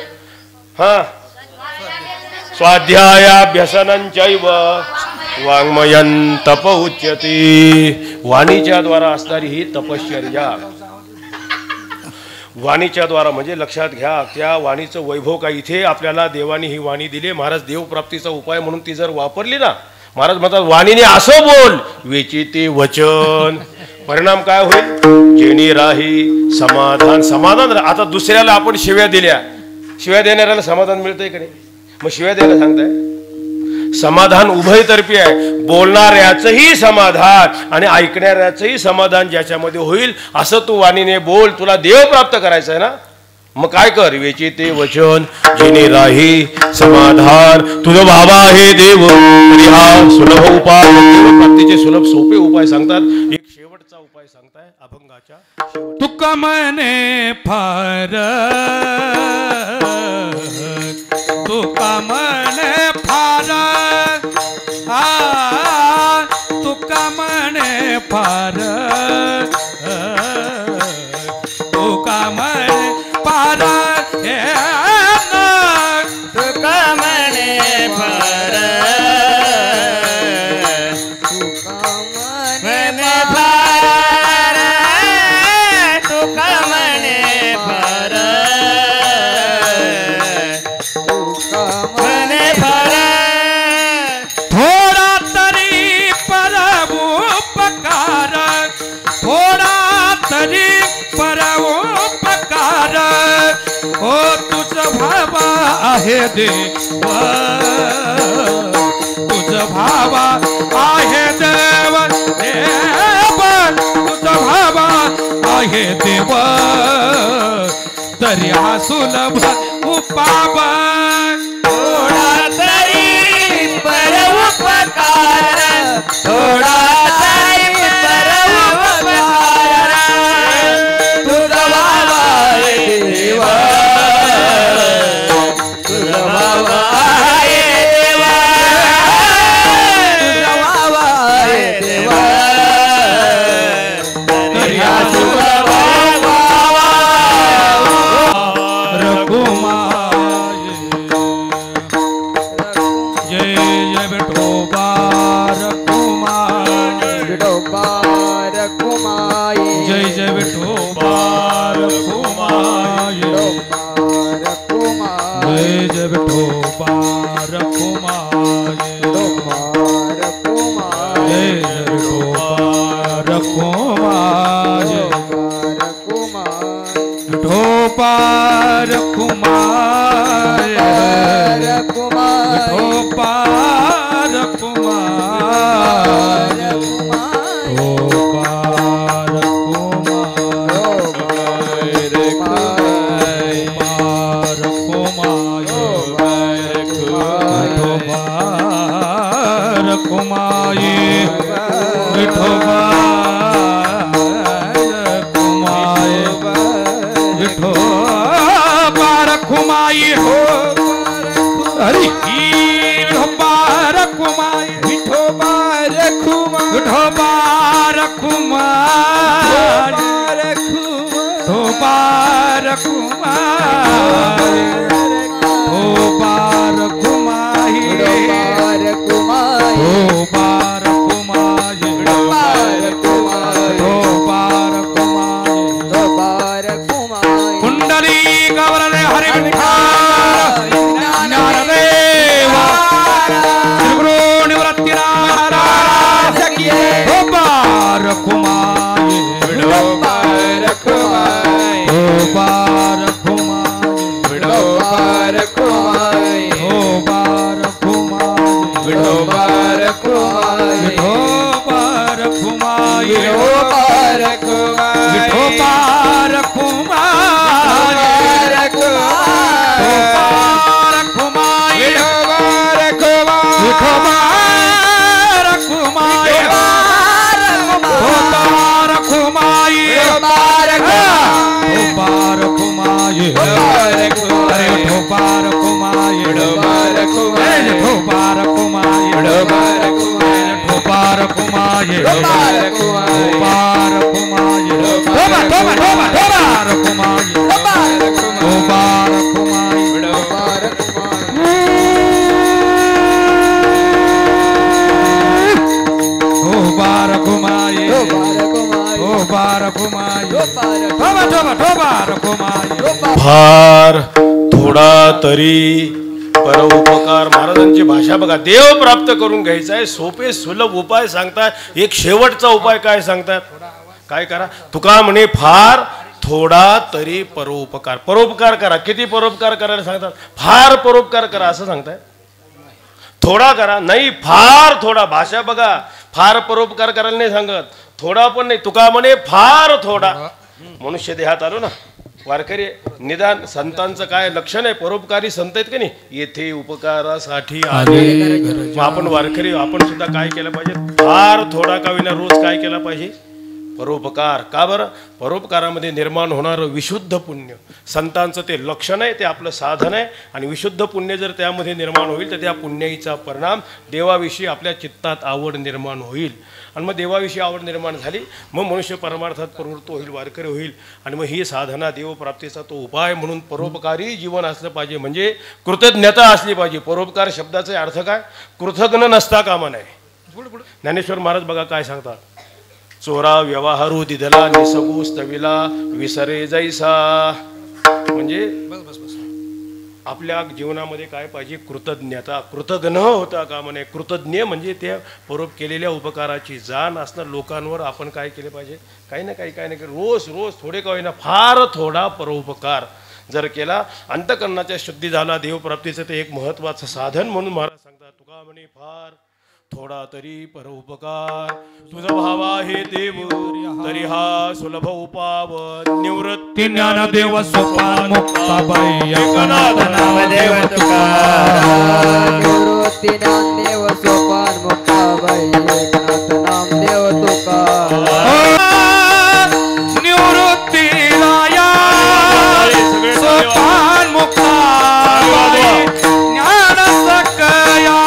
हा स्वाध्यायाभ्यसनंचैव वाङ्मयं तप उच्यते वाणीच्या द्वारा असणारी ही तपश्चर्या वाणीच्या द्वारा म्हणजे लक्षात घ्या त्या वाणीचं वैभव काय इथे आपल्याला देवानी ही वाणी दिली महाराज देवप्राप्तीचा उपाय म्हणून ती जर वापरली ना महाराज म्हणतात वाणीने असं बोल वेचिते वचन परिणाम काय होईल जेणे राही समाधान समाधान आता दुसऱ्याला आपण शिव्या दिल्या शिव्या देणाऱ्याला समाधान मिळतंय का नाही मग शिव्या द्यायला सांगताय समाधान उभयतर्फी आहे बोलणाऱ्याचंही समाधान आणि ऐकणाऱ्याचंही समाधान ज्याच्यामध्ये होईल असं तू वाणीने बोल तुला देव प्राप्त करायचं आहे ना मग काय कर वेचिते वचन जेणे राही समाधान तुझं भावा हे देव तरी हा सुलभ उपाय प्राप्तीचे सुलभ सोपे उपाय सांगतात एक शेवटचा उपाय सांगताय अभंगाच्या तुका मने फार तुका मने फार तुका मने फार तुका मने फार तुका मने फार मने फार तुका मने फार मने फार थोडा तरी परमुपकार थोडा तरी आहे देव तुझ भावा आहे देव देव तुझ भावा आहे देव तरी हा सुलभ उपाव थोडा तरी पर उपकार थोडा तरी पर उपकार तुझा भावा आहे देवा तुझा भावा आहे देवा तुझा भावा आहे देवा तरी हा सुलभ जय जय विठोबा रघुमाई जय जय विठोबा रघुमाई जय जय विठोबा रघुमाई जय जय विठोबा रघुमाई विठोबा रघुमाई विठोबा रघुमाई विठोबा रघुमाई विठोबा रघुमाई हो हरि विठोबा रघुमाई विठोबा रघुमाई विठोबा रघुमाई विठोबा रघुमाई विठोबा रघुमाई कुंडली गौरव हरि विठ्ठल ज्ञानदेव त्रिगुरु निवृत्ती महाराज की विठोबा रघुमाई विठोबा रघुमाई विठोबा रघुमाई विठोबा रघुमाई विठोबा रघुमाई विठोबा रघुमाई विठोबा रघुमाई विठोबा रघुमाई विठोबा रघुमाई फार थोडा तरी परोपकार. महाराजांची भाषा बघा. देव प्राप्त करून घ्यायचा आहे, सोपे सुलभ उपाय सांगतात. एक शेवटचा उपाय काय सांगतात? काय करा? तुका म्हणे फार थोडा तरी परोपकार. परोपकार करा. किती परोपकार करायला सांगतात? फार परोपकार करा असं सांगताय. थोडा करा नाही, फार थोडा. भाषा बघा. फार परोपकार करायला नाही सांगत, थोडा पण नाही. तुका म्हणे फार थोडा. मनुष्य देहात आलो ना, वारकरी निदान संतांचं काय लक्षण आहे? परोपकारी संत आहेत का नाही? येथे उपकारासाठी आले. मग आपण वारकरी, आपण सुद्धा काय केलं पाहिजे? फार थोडा का विना रोज काय केला पाहिजे? परोपकार. का बरं? परोपकारामध्ये निर्माण होणारं विशुद्ध पुण्य संतांचं ते लक्षण आहे, ते आपलं साधन आहे. आणि विशुद्ध पुण्य जर त्यामध्ये निर्माण होईल तर त्या पुण्याचा परिणाम देवाविषयी आपल्या चित्तात आवड निर्माण होईल. आणि मग देवाविषयी आवड निर्माण झाली, मग मनुष्य परमार्थात प्रवृत्त होईल, वारकरी होईल. आणि मग ही साधना देवप्राप्तीचा तो उपाय म्हणून परोपकारी जीवन असलं पाहिजे. म्हणजे कृतज्ञता असली पाहिजे. परोपकार शब्दाचा अर्थ काय? कृतज्ञ नसता कामा नये. ज्ञानेश्वर महाराज बघा काय सांगतात. चोरा व्यवहारू दिधला निसगू स्तविला विसरे जैसा. म्हणजे आपल्या जीवनामध्ये काय पाहिजे? कृतज्ञता. कृतज्ञ होता कामा नये. कृतज्ञ म्हणजे त्या केलेल्या उपकाराची जाण असणं. लोकांवर आपण काय केले पाहिजे? काही ना काही रोज रोज थोडे का होईना फार थोडा परोपकार. जर केला अंतकरणाच्या शुद्धी झाला देवप्राप्तीचं ते एक महत्त्वाचं साधन म्हणून महाराज सांगतात तुका म्हणे फार थोडा तरी परोपकार तुझा भावा हे देव तरी हा सुलभ उपाव निवृत्ती ज्ञानदेव सोपान मुक्ताबाई एकनाथ नामदेव निवृत्ती ज्ञानदेव सोपान मुक्ताबाई एकनाथ नामदेव तुका निवृत्ती राया सोपान मुक्ताबाई ज्ञान सकया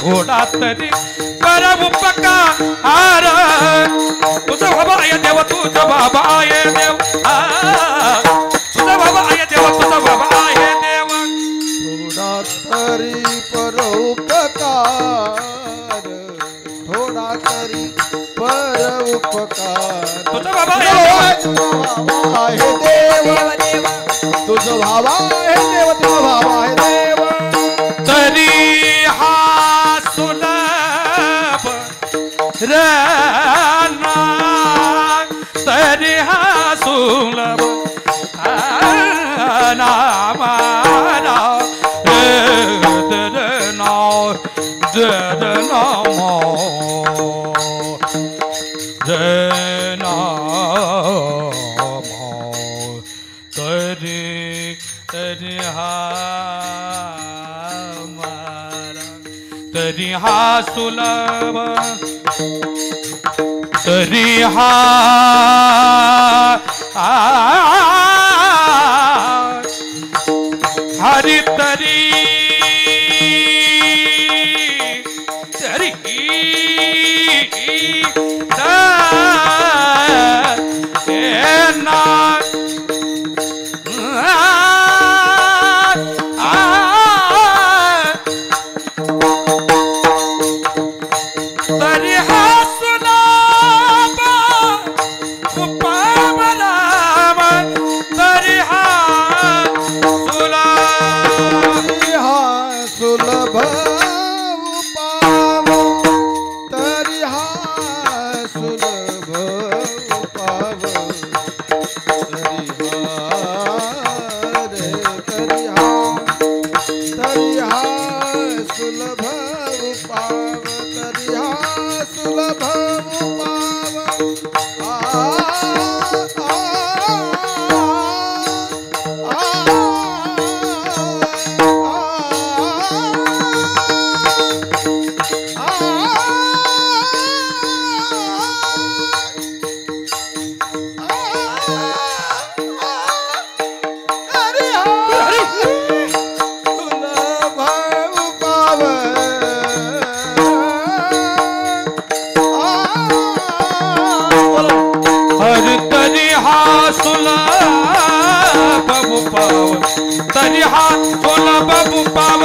थोडा तरी कर उपकार तुझा बाबा आहे देव तुझा बाबा आहे देव तुझा बाबा आहे देव तुझा बाबा आहे देव थोडा तरी परोपकार थोडा तरी परोपकार तुझा बाबा आहे देव तुझा भावा आहे देव तुझा भावा आहे देव तरी हा सुलभ राना तरी हा सुलभ नामाना तरी हा सुलभ तरी हा हरी तरी तरी सुलभ तरी हा तुला बाबू पाव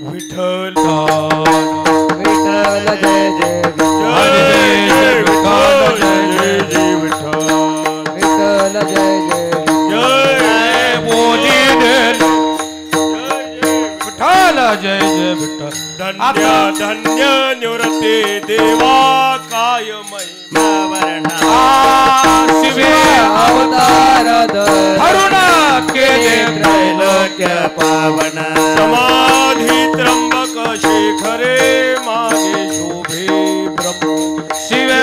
विठ्ठल विठ्ठल जय जय विठ्ठल जय जय बोली विठ्ठल जय जय विठ्ठल धन्य धन्य निवृत्ती देवा काय महिमा शिवे अवतार धरुण केले त्रैलोक्य पावन समाधी त्र्यंबक शेखरे मागे शोभे ब्रह्म शिवे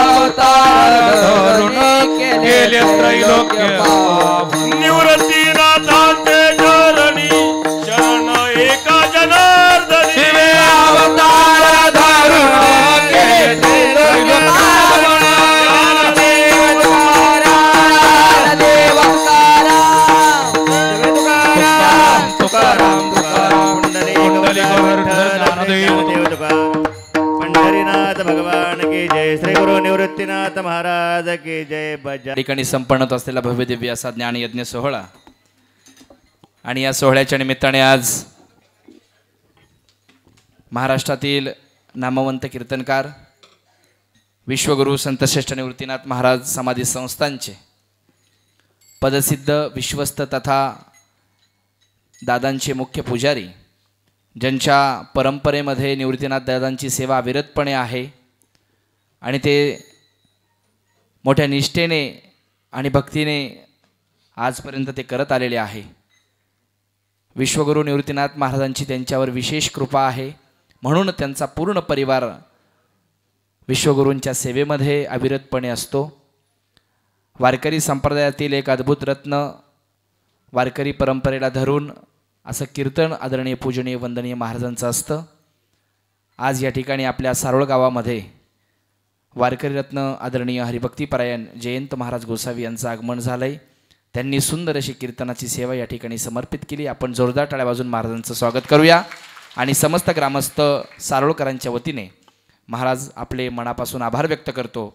अवतार धरुण केले त्रैलोक्य पावन निवृत्तीनाथांचे चरणी शरण एका जनार्दनी शिवे अवतार धरुण केले त्रैलोक्य पावन तुकाराम तुकाराम पंढरीनाथ भगवान की जय. श्री गुरु निवृत्तीनाथ महाराज की जय. बजा ठिकाणी संपन्न होत असलेला भव्य दिव्य असा ज्ञानयज्ञ सोहळा आणि या सोहळ्याच्या निमित्ताने आज महाराष्ट्रातील नामवंत कीर्तनकार विश्वगुरु संतश्रेष्ठ निवृत्तीनाथ महाराज समाधी संस्थांचे पदसिद्ध विश्वस्त तथा दादांचे मुख्य पुजारी ज्यांच्या परंपरेमध्ये निवृत्तीनाथ दादांची सेवा अविरतपणे आहे आणि ते मोठ्या निष्ठेने आणि भक्तीने आजपर्यंत ते करत आलेले आहे. विश्वगुरु निवृत्तीनाथ महाराजांची त्यांच्यावर विशेष कृपा आहे म्हणून त्यांचा पूर्ण परिवार विश्वगुरूंच्या सेवेमध्ये अविरतपणे असतो. वारकरी संप्रदायातील एक अद्भुत रत्न वारकरी परंपरेला धरून असं कीर्तन आदरणीय पूजनीय वंदनीय महाराजांचं असतं. आज या ठिकाणी आपल्या सारोळ गावामध्ये वारकरी रत्न आदरणीय हरिभक्तीपरायण जयंत महाराज गोसावी यांचं आगमन झालं आहे. त्यांनी सुंदर अशी कीर्तनाची सेवा या ठिकाणी समर्पित केली. आपण जोरदार टाळ्या वाजून महाराजांचं स्वागत करूया आणि समस्त ग्रामस्थ सारोळकरांच्या वतीने महाराज आपले मनापासून आभार व्यक्त करतो.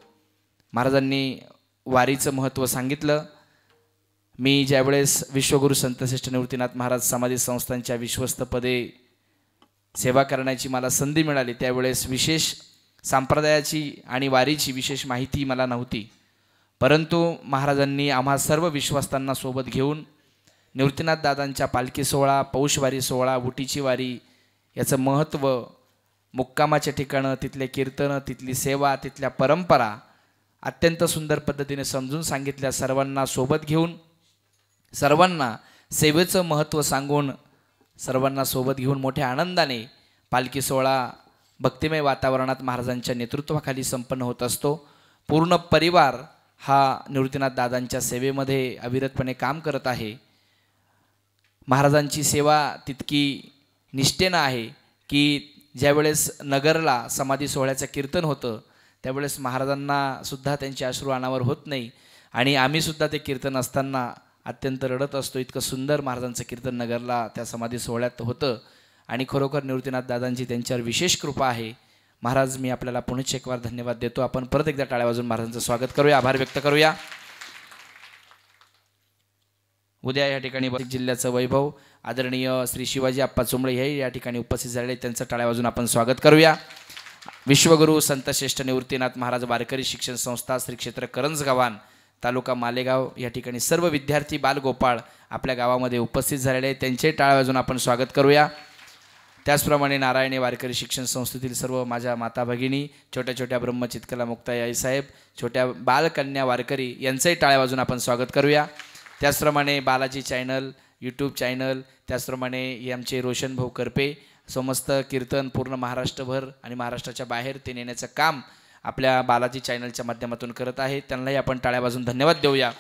महाराजांनी वारीचं महत्त्व सांगितलं. मी ज्यावेळेस विश्वगुरू संतश्रेष्ठ निवृत्तीनाथ महाराज समाधी संस्थांच्या विश्वस्तपदे सेवा करण्याची मला संधी मिळाली त्यावेळेस विशेष संप्रदायाची आणि वारीची विशेष माहिती मला नव्हती. परंतु महाराजांनी आम्हा सर्व विश्वास्तांना सोबत घेऊन निवृत्तीनाथ दादांच्या पालखी सोहळा, पौषवारी सोहळा, उटीची वारी याचं महत्त्व, मुक्कामाचे ठिकाणं, तिथले कीर्तनं, तिथली सेवा, तिथल्या परंपरा अत्यंत सुंदर पद्धतीने समजून सांगितल्या. सर्वांना सोबत घेऊन, सर्वांना सेवेचं महत्त्व सांगून, सर्वांना सोबत घेऊन मोठ्या आनंदाने पालखी सोहळा भक्तिमय वातावरणात महाराजांच्या नेतृत्वाखाली संपन्न होत असतो. पूर्ण परिवार हा निवृत्तीनाथ दादांच्या सेवेमध्ये अविरतपणे काम करत आहे. महाराजांची सेवा तितकी निष्ठेनं आहे की ज्यावेळेस नगरला समाधी सोहळ्याचं कीर्तन होतं त्यावेळेस महाराजांना सुद्धा त्यांचे अश्रू अनावर होत नाही आणि आम्हीसुद्धा ते कीर्तन असताना अत्यंत रडत असतो. इतकं सुंदर महाराजांचं कीर्तन नगरला त्या समाधी सोहळ्यात होतं आणि खरोखर निवृत्तीनाथ दादांची त्यांच्यावर विशेष कृपा आहे. महाराज, मी आपल्याला पुनश्च एक वार धन्यवाद देतो. आपण परत एकदा टाळ्या वाजून महाराजांचं स्वागत करूया, आभार व्यक्त करूया. उद्या या ठिकाणी नाशिक जिल्ह्याचं वैभव आदरणीय श्री शिवाजी आप्पा चुंबळे हे या ठिकाणी उपस्थित झालेले, त्यांचं टाळ्या वाजून आपण स्वागत करूया. विश्वगुरू संतश्रेष्ठ निवृत्तीनाथ महाराज वारकरी शिक्षण संस्था श्री क्षेत्र करंजगावान तालुका मालेगाव या ठिकाणी सर्व विद्यार्थी बालगोपाळ आपल्या गावामध्ये उपस्थित झालेले, त्यांचे टाळ्या वाजून आपण स्वागत करूया. त्याचप्रमाणे नारायणी वारकरी शिक्षण संस्थेतील सर्व माझ्या माता भगिनी, छोट्या छोट्या ब्रह्मचितकला मुक्ताई आईसाहेब, छोट्या बालकन्या वारकरी यांचंही टाळ्या वाजून आपण स्वागत करूया. त्याचप्रमाणे बालाजी चॅनल, यूट्यूब चॅनल, त्याचप्रमाणे हे आमचे रोशन भाऊ करपे, समस्त कीर्तन पूर्ण महाराष्ट्रभर आणि महाराष्ट्राच्या बाहेर ते नेण्याचं काम आपल्या बालाजी चॅनलच्या माध्यमातून करत आहे. त्यांनाही आपण टाळ्या वाजून धन्यवाद देऊया.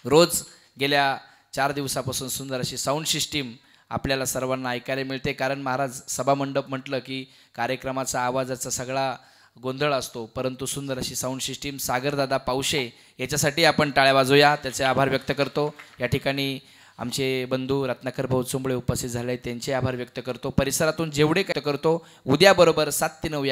रोज गेल्या 4 दिवसापासून सुंदर अशी साऊंड सिस्टीम आपल्याला सर्वांना ऐकायला मिळते. कारण महाराज सभामंडप म्हटलं की कार्यक्रमाचा आवाजाचा सगळा गोंधळ असतो, परंतु सुंदर अशी साऊंड सिस्टीम सागरदादा पावशे याच्यासाठी आपण टाळ्या वाजवूया, त्याचे आभार व्यक्त करतो. या ठिकाणी आमचे बंधू रत्नाकर भाऊ चुंबळे उपस्थित झाले, त्यांचे आभार व्यक्त करतो. परिसरातून जेवढे व्यक्त करतो. उद्या बरोबर 7 ते 9 या